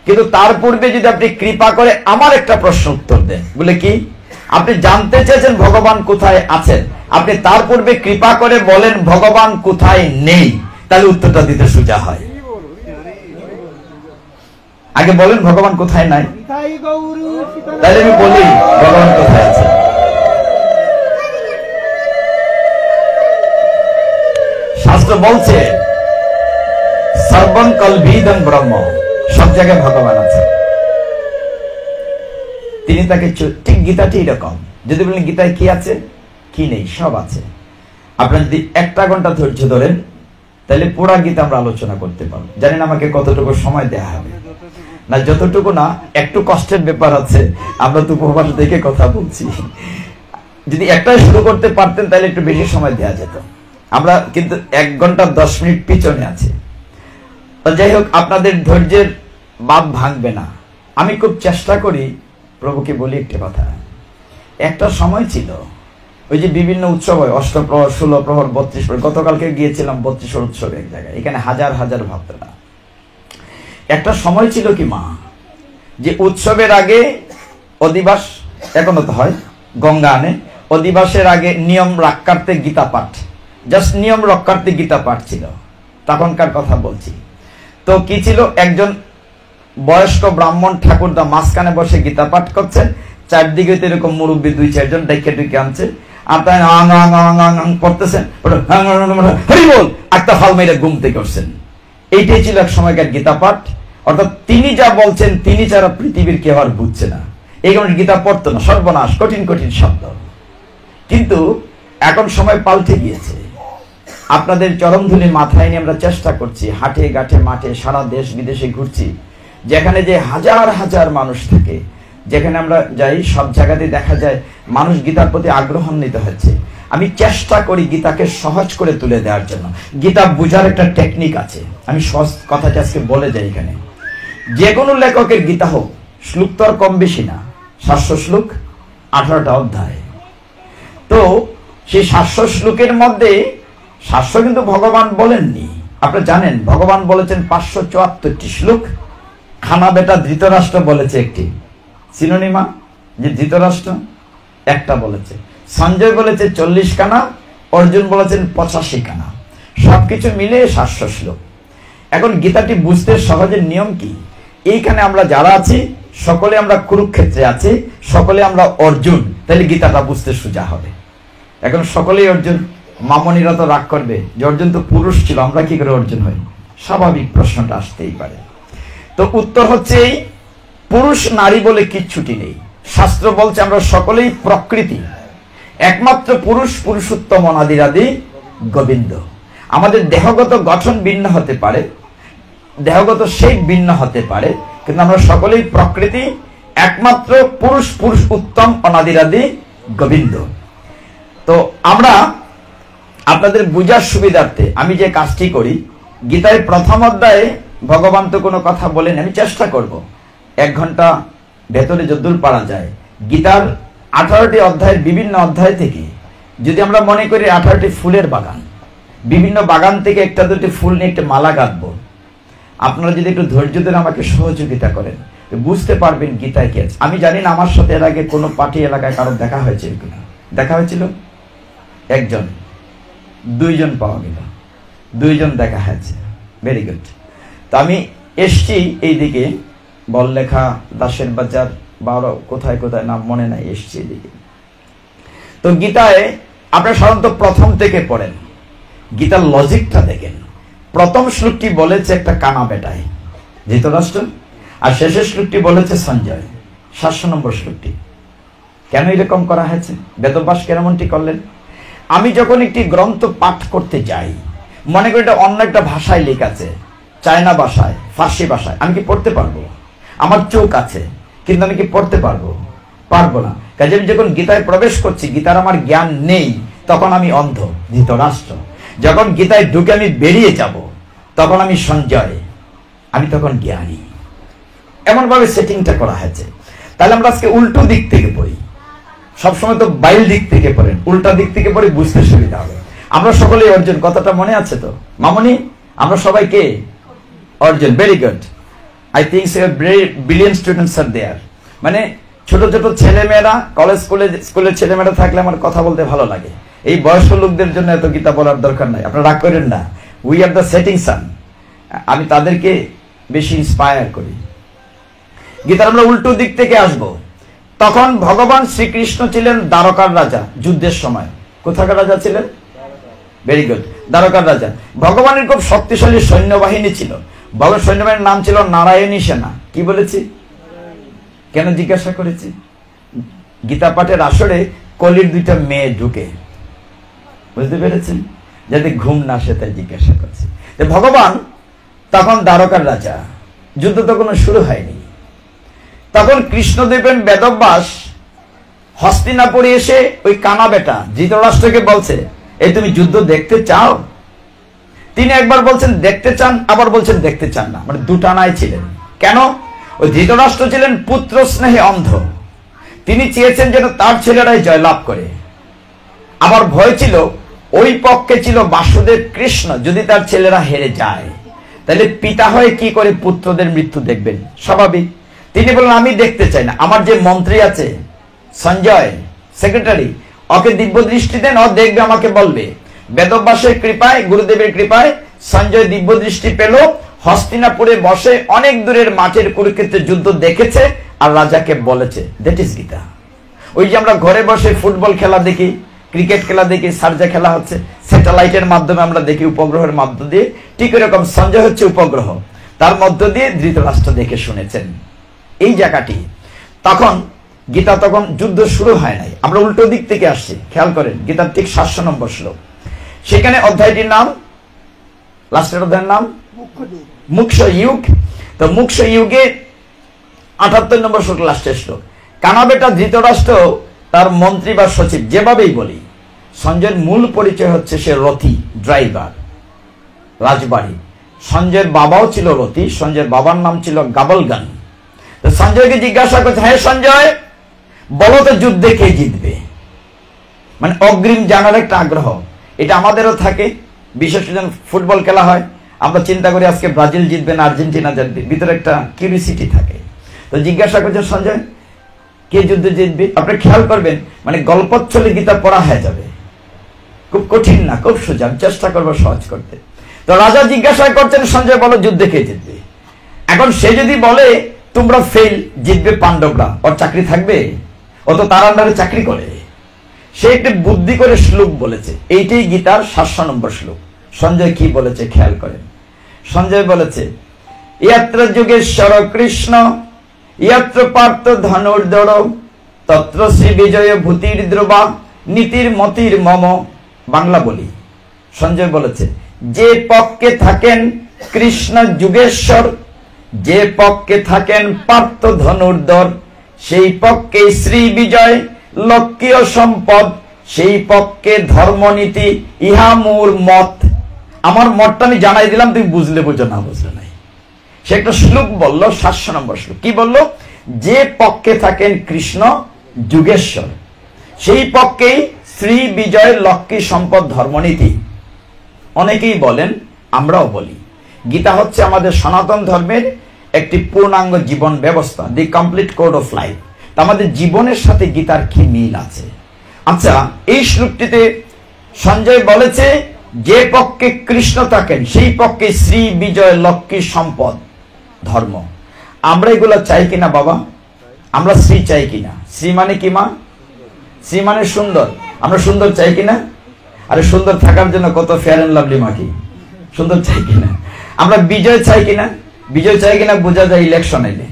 কিন্তু তার পূর্বে যদি আপনি কৃপা করে আমার একটা প্রশ্ন উত্তর দেন। বলে কি? আপনি জানতে চেয়েছেন ভগবান কোথায় আছেন, আপনি তার পূর্বে কৃপা করে বলেন ভগবান কোথায় নেই, তাহলে উত্তরটা দিতে সোজা হয়। আগে বলেন ভগবান কোথায় নাই, তাহলে আমি বলি ভগবান কোথায় আছে। শাস্ত্র বলছে সর্বং কল্ভিদং ব্রহ্ম, সব জায়গায় ভগবান আছে। তিনি তাকে ঠিক গীতাটি এরকম, যদি বলেন গীতায় কি আছে কি নেই, সব আছে। আপনার যদি 1 ঘন্টা ধৈর্য ধরেন তাহলে পুরা গীতা আমরা আলোচনা করতে পারবো। জানেন আমাকে কতটুকু সময় দেয়া হবে না, যতটুকু না, একটু কষ্টের ব্যাপার আছে, আমরা তো উপবাস দেখে কথা বলছি। যদি একটাই শুরু করতে পারতেন তাহলে একটু বেশি সময় দেওয়া যেত, আমরা কিন্তু 1 ঘন্টা 10 মিনিট পিছনে আছে। যাই হোক, আপনাদের ধৈর্যের বাঁধ ভাঙবে না। আমি খুব চেষ্টা করি, প্রভুকে বলি একটা কথা। একটা সময় ছিল ওই যে বিভিন্ন উৎসব হয়, অষ্টপ্রহর, 16 প্রহর, 32 প্রহর। গতকালকে গিয়েছিলাম 32 উৎসবে এক জায়গায়, এখানে হাজার হাজার ভক্তরা। একটা সময় ছিল কি মা, যে উৎসবের আগে অধিবাস, এখনো তো হয়, গঙ্গা আনে, অধিবাসের আগে নিয়ম রক্ষার্থে গীতা পাঠ, জাস্ট নিয়ম রক্ষার্থে গীতা পাঠ ছিল, তখনকার কথা বলছি। তো কি ছিল, একজন বয়স্ক ব্রাহ্মণ ঠাকুরদা মাঝখানে বসে গীতা পাঠ করছেন, চারদিকে তো এরকম মুরব্বী 2-4 জন ডেকে ডেকে আনছে, আর তাই করতেছেন, হরি বল, একটা ফাল মেরে ঘুম থেকে উঠছেন। এইটাই ছিল এক সময়কার গীতা পাঠ। অর্থাৎ তিনি যা বলছেন তিনি ছাড়া পৃথিবীর কেউ আর বুঝছে না, এই কারণে গীতা পড়তো না, সর্বনাশ, কঠিন কঠিন শব্দ। কিন্তু এখন সময় পাল্টে গিয়েছে। আপনাদের চরমধুলি মাথায় নিয়ে আমরা চেষ্টা করছি, হাটে ঘাটে মাঠে সারা দেশ বিদেশে ঘুরছি, যেখানে যে হাজার হাজার মানুষ থাকে, যেখানে আমরা যাই সব জায়গাতে দেখা যায় মানুষ গীতার প্রতি আগ্রহান্বিত হচ্ছে। আমি চেষ্টা করি গীতাকে সহজ করে তুলে দেওয়ার জন্য। গীতা বুঝার একটা টেকনিক আছে, আমি সহজ কথাটা আজকে বলে যাই। এখানে যে কোনো লেখকের গীতা হোক, শ্লোক তো আর কম বেশি না, 700 শ্লোক, 18টা অধ্যায়। তো সেই 700 শ্লোকের মধ্যে 700 কিন্তু ভগবান বলেননি। আপনারা জানেন ভগবান বলেছেন 574টি শ্লোক। খানা বেটা ধৃতরাষ্ট্র বলেছে একটি, সিনোনিমা যে ধৃতরাষ্ট্র একটা বলেছে, সঞ্জয় বলেছে 40 খানা, অর্জুন বলেছেন 85 খানা, সবকিছু মিলে 700 শ্লোক। এখন গীতাটি বুঝতে সহজের নিয়ম কি, এইখানে আমরা যারা আছি সকলে আমরা কুরুক্ষেত্রে আছি, সকলে আমরা অর্জুন, তাহলে গীতাটা বুঝতে সোজা হবে। এখন সকলেই অর্জুন, মামনিরা তো রাগ করবে যে অর্জুন তো পুরুষ ছিল, আমরা কি করে অর্জুন হই? স্বাভাবিক প্রশ্নটা আসতেই পারে। তো উত্তর হচ্ছে এই, পুরুষ নারী বলে কিচ্ছুটি নেই। শাস্ত্র বলছে আমরা সকলেই প্রকৃতি, একমাত্র পুরুষ পুরুষোত্তম অনাদিরাদি গোবিন্দ। আমাদের দেহগত গঠন ভিন্ন হতে পারে, দেহগত শেপ ভিন্ন হতে পারে, কিন্তু আমরা সকলেই প্রকৃতি, একমাত্র পুরুষ পুরুষ উত্তম অনাদিরাদি গোবিন্দ। তো আমরা আপনাদের বুঝার সুবিধার্থে আমি যে কাজটি করি, গীতার প্রথম অধ্যায়ে ভগবান তো কোনো কথা বলেন, আমি চেষ্টা করব 1 ঘন্টা ভেতরে যদ্দূর পারা যায় গীতার 18টি অধ্যায়ের বিভিন্ন অধ্যায় থেকে, যদি আমরা মনে করি 18টি ফুলের বাগান, বিভিন্ন বাগান থেকে একটা দুটি ফুল নিয়ে একটা মালা গাঁথবো, আপনারা যদি একটু ধৈর্য ধরে আমাকে সহযোগিতা করেন বুঝতে পারবেন গীতায় কি আছে। আমি জানি না আমার সাথে এর আগে কোনো পার্টি এলাকায় কারো দেখা হয়েছে কিনা, দেখা হয়েছিল 1 জন, 2 জন পাওয়া গেল, 2 জন দেখা হয়েছে, ভেরি গুড। তো আমি এসছি এইদিকে বললেখা, দাসের বাজার, বারো কোথায় কোথায় নাম মনে নাই, এসছি এদিকে। তো গীতায় আপনারা সাধারণত প্রথম থেকে পড়েন, গীতার লজিকটা দেখেন। প্রথম শ্লোকটি বলেছে একটা কানা বেটায় ধৃতরাষ্ট্র, আর শেষের শ্লোকটি বলেছে সঞ্জয়, 700 নম্বর শ্লোকটি। কেন এরকম করা হয়েছে? বেদব্যাস কেমনটি করলেন? আমি যখন একটি গ্রন্থ পাঠ করতে যাই, মনে করি এটা অন্য একটা ভাষায় লেখা আছে, চায়না ভাষায়, ফার্সি ভাষায়, আমি কি পড়তে পারবো? আমার চোখ আছে কিন্তু আমি কি পড়তে পারবো? পারবো না। কাজে আমি যখন গীতায় প্রবেশ করছি, গীতার আমার জ্ঞান নেই, তখন আমি অন্ধ ধৃতরাষ্ট্র। যখন গীতায় ঢুকে আমি বেরিয়ে যাব, তখন আমি সঞ্জয়, আমি তখন জ্ঞানী। এমন ভাবে সেটিংটা করা হয়েছে। তাহলে আমরা আজকে উল্টো দিক থেকে পড়ি, সবসময় তো বাইল দিক থেকে পড়েন, উল্টা দিক থেকে পড়ে বুঝতে সুবিধা হবে। আমরা সকলেই অর্জুন, কথাটা মনে আছে তো মামনি? আমরা সবাই কে? Arjun, very good. I think brilliant students are there. মানে ছোট ছোট ছেলেমেয়েরা, কলেজ স্কুলের ছেলেমেয়েরা থাকলে আমার কথা বলতে ভালো লাগে। এই বয়স্ক লোকদের জন্য এত গীতা বলার দরকার নাই, আপনারা রাগ করেন না। উই আর দ্য সেটিং সান, আমি তাদেরকে বেশি ইন্সপায়ার করি। গীতার আমরা উল্টো দিক থেকে আসব। তখন ভগবান শ্রীকৃষ্ণ ছিলেন দ্বারকার রাজা যুদ্ধের সময়। কোথাকার রাজা ছিলেন? ভেরি গুড, দ্বারকার রাজা। ভগবানের খুব শক্তিশালী সৈন্যবাহিনী ছিল। সৈন্যবাহিনীর নাম ছিল নারায়ণী সেনা। কি বলেছি? কেন জিজ্ঞাসা করেছি? গীতা পাঠের আসরে কলির দুইটা মেয়ে ঢুকে, বুঝতে পেরেছেন? যাতে ঘুম না আসে তাই জিজ্ঞাসা করছি। ভগবান তখন দ্বারকার রাজা, যুদ্ধ তখন শুরু হয়নি। তখন কৃষ্ণদেবের বেদব্যাস হস্তিনাপুরে এসে ওই কানা বেটা ধৃতরাষ্ট্রকে বলছে, এই তুমি যুদ্ধ দেখতে চাও? তিনি একবার বলছেন দেখতে চান, আবার বলছেন দেখতে চান না, মানে দুটানায় ছিলেন। কেন? ওই ধৃতরাষ্ট্র ছিলেন পুত্র স্নেহে অন্ধ। তিনি চেয়েছেন যেন তার ছেলেরাই জয়লাভ করে। আবার ভয় ছিল, ওই পক্ষে ছিল বাসুদেব কৃষ্ণ, যদি তার ছেলেরা হেরে যায় তাহলে পিতা হয়ে কি করে পুত্রদের মৃত্যু দেখবেন? স্বাভাবিক। তিনি বললেন আমি দেখতে চাই না, আমার যে মন্ত্রী আছে সঞ্জয় সেক্রেটারি, ওকে দিব্য দৃষ্টি দেন, ও দেখবে আমাকে বলবে। বেদব্যাসের কৃপায়, গুরুদেবের কৃপায় সঞ্জয় দিব্য দৃষ্টি পেল। হস্তিনাপুরে বসে অনেক দূরের মাঠের কুরুক্ষেত্রের যুদ্ধ দেখেছে আর রাজাকে বলেছে। That is Gita. ওই যে আমরা ঘরে বসে ফুটবল খেলা দেখি, ক্রিকেট খেলা দেখি, সার্জা খেলা হচ্ছে স্যাটেলাইটের মাধ্যমে আমরা দেখি, উপগ্রহের মাধ্য দিয়ে, ঠিক এরকম সঞ্জয় হচ্ছে উপগ্রহ, তার মধ্য দিয়ে ধৃতরাষ্ট্র দেখে শুনেছেন এই জায়গাটি। তখন গীতা, তখন যুদ্ধ শুরু হয় নাই, আমরা উল্টো দিক থেকে আসছি। খেয়াল করেন গীতার ঠিক 700 নম্বর শ্লোক। সেখানে অধ্যায়টির নাম, লাস্টের অধ্যায়ের নাম মুখ্য যুগ। তো মুখ্য যুগে 78 নম্বর শ্লোক, লাস্টের শ্লোক। কানা বেটা ধৃতরাষ্ট্র তার মন্ত্রী বা সচিব, যেভাবেই বলি, সঞ্জয়ের মূল পরিচয় হচ্ছে সে রথী, ড্রাইভার, রাজবাড়ি। সঞ্জয়ের বাবাও ছিল রথী, সঞ্জয়ের বাবার নাম ছিল গাবলগান। তো সঞ্জয়কে জিজ্ঞাসা করছে, হ্যাঁ সঞ্জয় বলো তো যুদ্ধে কে জিতবে? মানে অগ্রিম জানার একটা আগ্রহ, এটা আমাদেরও থাকে। বিশেষ যখন ফুটবল খেলা হয় আমরা চিন্তা করি আজকে ব্রাজিল জিতবে না আর্জেন্টিনা জিতবে, ভিতরে একটা কিউরিসিটি থাকে। তো জিজ্ঞাসা করছে সঞ্জয় কে যুদ্ধে জিতবে? আপনি খেয়াল করবেন, মানে গল্পচ্ছলে গীতা পড়া হয়ে যাবে। খুব কঠিন না, খুব সোজা, চেষ্টা করবো সহজ করতে। তো রাজা জিজ্ঞাসা করছেন সঞ্জয় বলো যুদ্ধে কে জিতবে? এখন সে যদি বলে তোমরা ফেল, জিতবে পাণ্ডবরা, ওর চাকরি থাকবে? ও তো তার আন্ডারে চাকরি করে। সে একটি বুদ্ধি করে শ্লোক বলেছে, এইটাই গীতার 700 নম্বর শ্লোক। সঞ্জয় কি বলেছে খেয়াল করেন। সঞ্জয় বলেছে, ইয়াত্র যোগেশ্বর কৃষ্ণ ইয়াত্র পার্থ ধনুর্ধর তত্র শ্রী বিজয় ভূতির ধ্রুবা নীতির মতির মম। বাংলা বলি, সঞ্জয় বলেছে যে পক্ষে থাকেন কৃষ্ণ যুগেশ্বর, যে পক্ষে থাকেন পার্থ ধনুর্ধর, সেই পক্ষে শ্রী বিজয় লক্ষ্মীয় সম্পদ, সেই পক্ষে ধর্মনীতি ইহা মোর মত। আমার মতটা আমি জানাই দিলাম, তুমি বুঝলে বুঝো না বুঝলে নাই। সে একটা শ্লোক বললো, 700 নম্বর শ্লোক। কি বললো? যে পক্ষে থাকেন কৃষ্ণ যুগেশ্বর, সেই পক্ষেই শ্রী বিজয় লক্ষ্মী সম্পদ ধর্মনীতি। অনেকেই বলেন, আমরাও বলি, গীতা হচ্ছে আমাদের সনাতন ধর্মের একটি পূর্ণাঙ্গ জীবন ব্যবস্থা, দি কমপ্লিট কোড অফ লাইফ। আমাদের জীবনের সাথে গীতার কি মিল আছে? আচ্ছা, এই শ্লোকটিতে সঞ্জয় বলেছে যে পক্ষে কৃষ্ণ থাকেন সেই পক্ষে শ্রী বিজয় লক্ষ্মী সম্পদ ধর্ম। আমরা এগুলো চাই কিনা বাবা? আমরা শ্রী চাই কিনা? শ্রী মানে কি মা? শ্রী মানে সুন্দর। আমরা সুন্দর চাই কিনা? আরে সুন্দর থাকার জন্য কত ফেয়ার এন্ড লাভলি মাখি, সুন্দর চাই কিনা? আমরা বিজয় চাই কিনা? বিজয় চাই কিনা বোঝা যায় ইলেকশন এলে।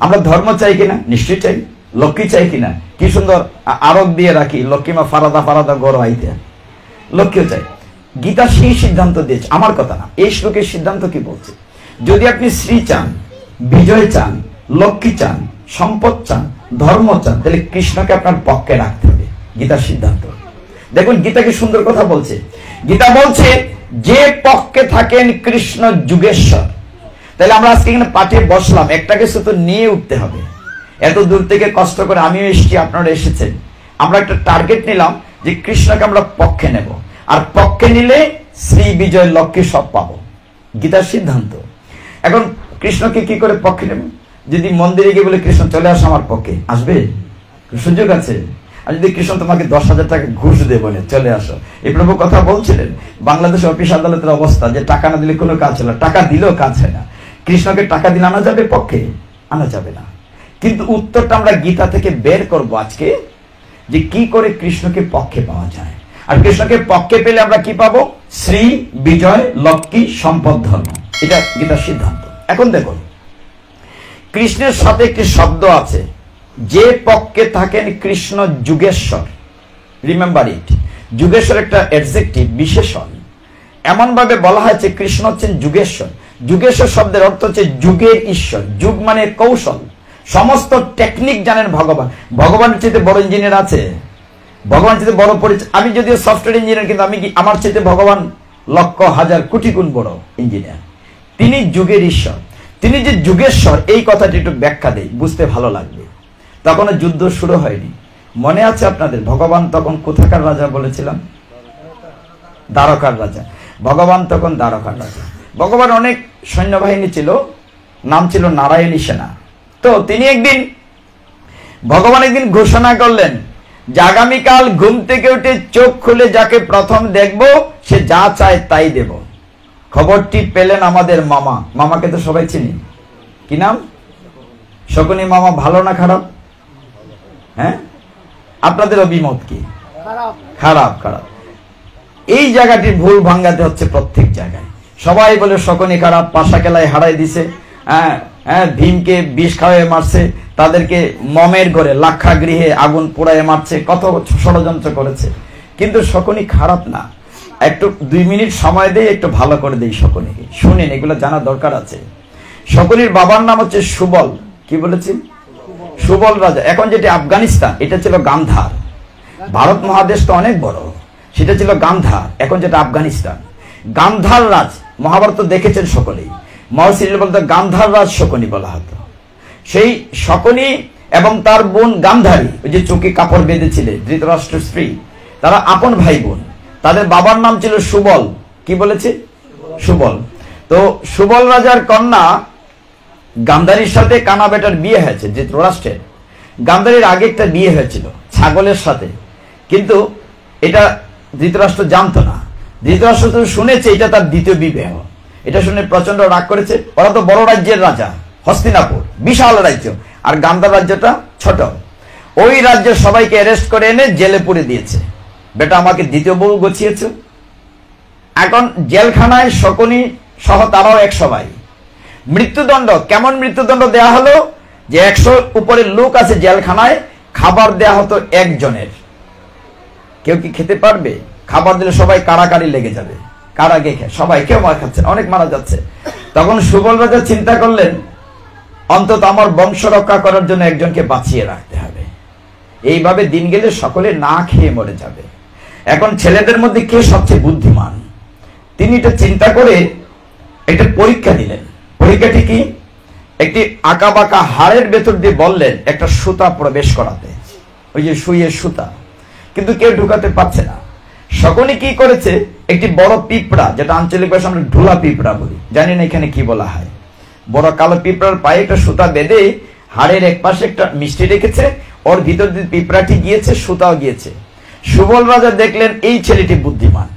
আমরা ধর্ম চাই কিনা? নিশ্চয়ই চাই। লক্ষ্মী চাই কিনা? কি সুন্দর আরব দিয়ে রাখি, লক্ষ্মী মা ফারাদা ফারাদা গড় আইতে, লক্ষ্মীও চাই। গীতা সেই সিদ্ধান্ত দিয়েছে, আমার কথা না। এই শ্লোকের সিদ্ধান্ত কি বলছে? যদি আপনি শ্রী চান, বিজয় চান, লক্ষ্মী চান, সম্পদ চান, ধর্ম চান, তাহলে কৃষ্ণকে আপনার পক্ষে রাখতে হবে। গীতার সিদ্ধান্ত দেখুন। গীতা কি সুন্দর কথা বলছে। গীতা বলছে যে পক্ষে থাকেন কৃষ্ণ যুগেশ্বর। তাহলে আমরা আজকে এখানে পাঠে বসলাম, একটা কিছু তো নিয়ে উঠতে হবে। এত দূর থেকে কষ্ট করে আমিও এসেছি, আপনারা এসেছেন। আমরা একটা টার্গেট নিলাম যে কৃষ্ণকে আমরা পক্ষে নেব, আর পক্ষে নিলে শ্রী বিজয় লক্ষ্মী সব পাবো। গীতার সিদ্ধান্ত। এখন কৃষ্ণকে কি করে পক্ষে নেব? যদি মন্দিরে গিয়ে বলে কৃষ্ণ চলে আসো আমার পক্ষে, আসবে? সুযোগ আছে? আর যদি কৃষ্ণ তোমাকে 10,000 টাকা ঘুষ দিয়ে বলে চলে আসো, এই প্রভু কথা বলছিলেন। বাংলাদেশ অফিস আদালতের অবস্থা যে টাকা না দিলে কোনো কাজ হয় না, টাকা দিলেও কাজ হয় না। কৃষ্ণকে টাকা দিলে আনা যাবে পক্ষে? আনা যাবে না। কিন্তু উত্তরটা আমরা গীতা থেকে বের করব আজকে, যে কি করে কৃষ্ণকে পক্ষে পাওয়া যায়। আর কৃষ্ণকে পক্ষে পেলে আমরা কি পাবো? শ্রী বিজয় লক্ষ্মী সম্পদ ধর্ম, এটা গীতার সিদ্ধান্ত। এখন দেখুন, কৃষ্ণের সাথে একটি শব্দ আছে, যে পক্ষে থাকেন কৃষ্ণ যুগেশ্বর। রিমেম্বার ইট, যুগেশ্বর একটা অ্যাডজেক্টিভ, বিশেষণ। এমন ভাবে বলা হয়েছে কৃষ্ণ হচ্ছেন যুগেশ্বর। যুগেশ্বর শব্দের অর্থ হচ্ছে যুগের ঈশ্বর। যুগ মানে কৌশল, সমস্ত টেকনিক জানেন ভগবান। ভগবানের চাইতে বড় ইঞ্জিনিয়ার আছে? ভগবান চাইতে বড় পরিচয়? আমি যদিও সফটওয়্যার ইঞ্জিনিয়ার, কিন্তু আমি কি আমার চাইতে ভগবান লক্ষ হাজার কোটি গুণ বড় ইঞ্জিনিয়ার। তিনি যুগের ঈশ্বর। তিনি যে যুগেশ্বর, এই কথাটি একটু ব্যাখ্যা দেই, বুঝতে ভালো লাগবে। তখন যুদ্ধ শুরু হয়নি, মনে আছে আপনাদের? ভগবান তখন কোথাকার রাজা বলেছিলাম? দ্বারকার রাজা। ভগবান তখন দ্বারকার রাজা। ভগবান অনেক সৈন্যবাহিনী ছিল, নাম ছিল নারায়ণী সেনা। তো তিনি ভগবান একদিন ঘোষণা করলেন যে আগামীকাল ঘুম থেকে উঠে চোখ খুলে যাকে প্রথম দেখবো সে যা চায় তাই দেব। খবরটি পেলেন আমাদের মামা। মামাকে তো সবাই চিনি, কি নাম? শকুনি মামা। ভালো না খারাপ? হ্যাঁ, আপনাদের অভিমত কি? খারাপ। খারাপ। এই জায়গাটি ভুল ভাঙ্গাতে হচ্ছে প্রত্যেক জায়গায়। সবাই বলে শকুনি খারাপ, পাশা খেলায় হারাই দিছে, ভীমকে বিষ খাওয়ায় মারছে, তাদেরকে মমের ঘরে লাক্ষা গৃহে আগুন পোড়ায় মারছে, কত ষড়যন্ত্র করেছে। কিন্তু শকুনি খারাপ না। একটু 2 মিনিট সময় দেই, একটু ভালো করে দেই শকুনিকে, শুনেন, এগুলো জানা দরকার আছে। শকুনির বাবার নাম হচ্ছে সুবল। কি বলেছি? সুবল রাজা। এখন যেটি আফগানিস্তান, এটা ছিল গান্ধার। ভারত মহাদেশ তো অনেক বড়, সেটা ছিল গান্ধার, এখন যেটা আফগানিস্তান। গান্ধার রাজ, মহাভারত দেখেছেন সকলেই, মহর্ষি বলতো গান্ধার রাজ শকুনি বলা হতো। সেই শকুনি এবং তার বোন গান্ধারী, ওই যে চোখে কাপড় বেঁধেছিলেন ধৃতরাষ্ট্রের স্ত্রী, তারা আপন ভাই বোন। তাদের বাবার নাম ছিল সুবল। কি বলেছে? সুবল। তো সুবল রাজার কন্যা গান্ধারীর সাথে কানা বেটার বিয়ে হয়েছে ধৃতরাষ্ট্রের। গান্ধারীর আগে একটা বিয়ে হয়েছিল ছাগলের সাথে, কিন্তু এটা ধৃতরাষ্ট্র জানতো না। ধৃতরাষ্ট্র শুনেছে এটা তার দ্বিতীয় বিবাহ। এটা শুনে প্রচন্ড রাগ করেছে। ওরা তো বড় রাজ্যের রাজা, হস্তিনাপুর বিশাল রাজ্য, আর গান্ধার রাজ্যটা ছোট। ওই রাজ্যের সবাইকে অ্যারেস্ট করে এনে জেলে পুরে দিয়েছে। বেটা আমাকে দ্বিতীয় বউ গছিয়েছ। এখন জেলখানায় শকুনি সহ তারাও 100 ভাই। মৃত্যুদণ্ড। কেমন মৃত্যুদণ্ড দেয়া হলো? যে 100 উপরে লোক আছে জেলখানায়, খাবার দেয়া হতো একজনের। কেউ কি খেতে পারবে? খাবার দিলে সবাই কারাকারি লেগে যাবে। কারাগে সবাই, কেউ মার খাচ্ছে, অনেক মারা যাচ্ছে। তখন সুবল রাজা চিন্তা করলেন, অন্তত আমার বংশ রক্ষা করার জন্য একজনকে বাঁচিয়ে রাখতে হবে। এইভাবে দিন গেলে সকলে না খেয়ে মরে যাবে। এখন ছেলেদের মধ্যে কে সবচেয়ে বুদ্ধিমান? তিনি এটা চিন্তা করে একটা পরীক্ষা দিলেন। পরীক্ষাটি কি? একটি আঁকা বাঁকা হাড়ের ভেতর দিয়ে বললেন একটা সুতা প্রবেশ করাতে, ওই যে সুইয়ের সুতা, কিন্তু কেউ ঢুকাতে পারছে না। শকুনি কি করেছে? একটি বড় পিঁপড়া, যেটা আঞ্চলিক ভাষা আমরা ঢোলা পিঁপড়া বলি, জানি না এখানে কি বলা হয়, বড় কালো পিঁপড়ার পায়ে একটা সুতা বেঁধে হাড়ের এক পাশে একটা মিষ্টি রেখেছে, ওর ভিতর দিয়ে পিঁপড়াটি গিয়েছে, সুতাও গিয়েছে। সুবল রাজা দেখলেন এই ছেলেটি বুদ্ধিমান,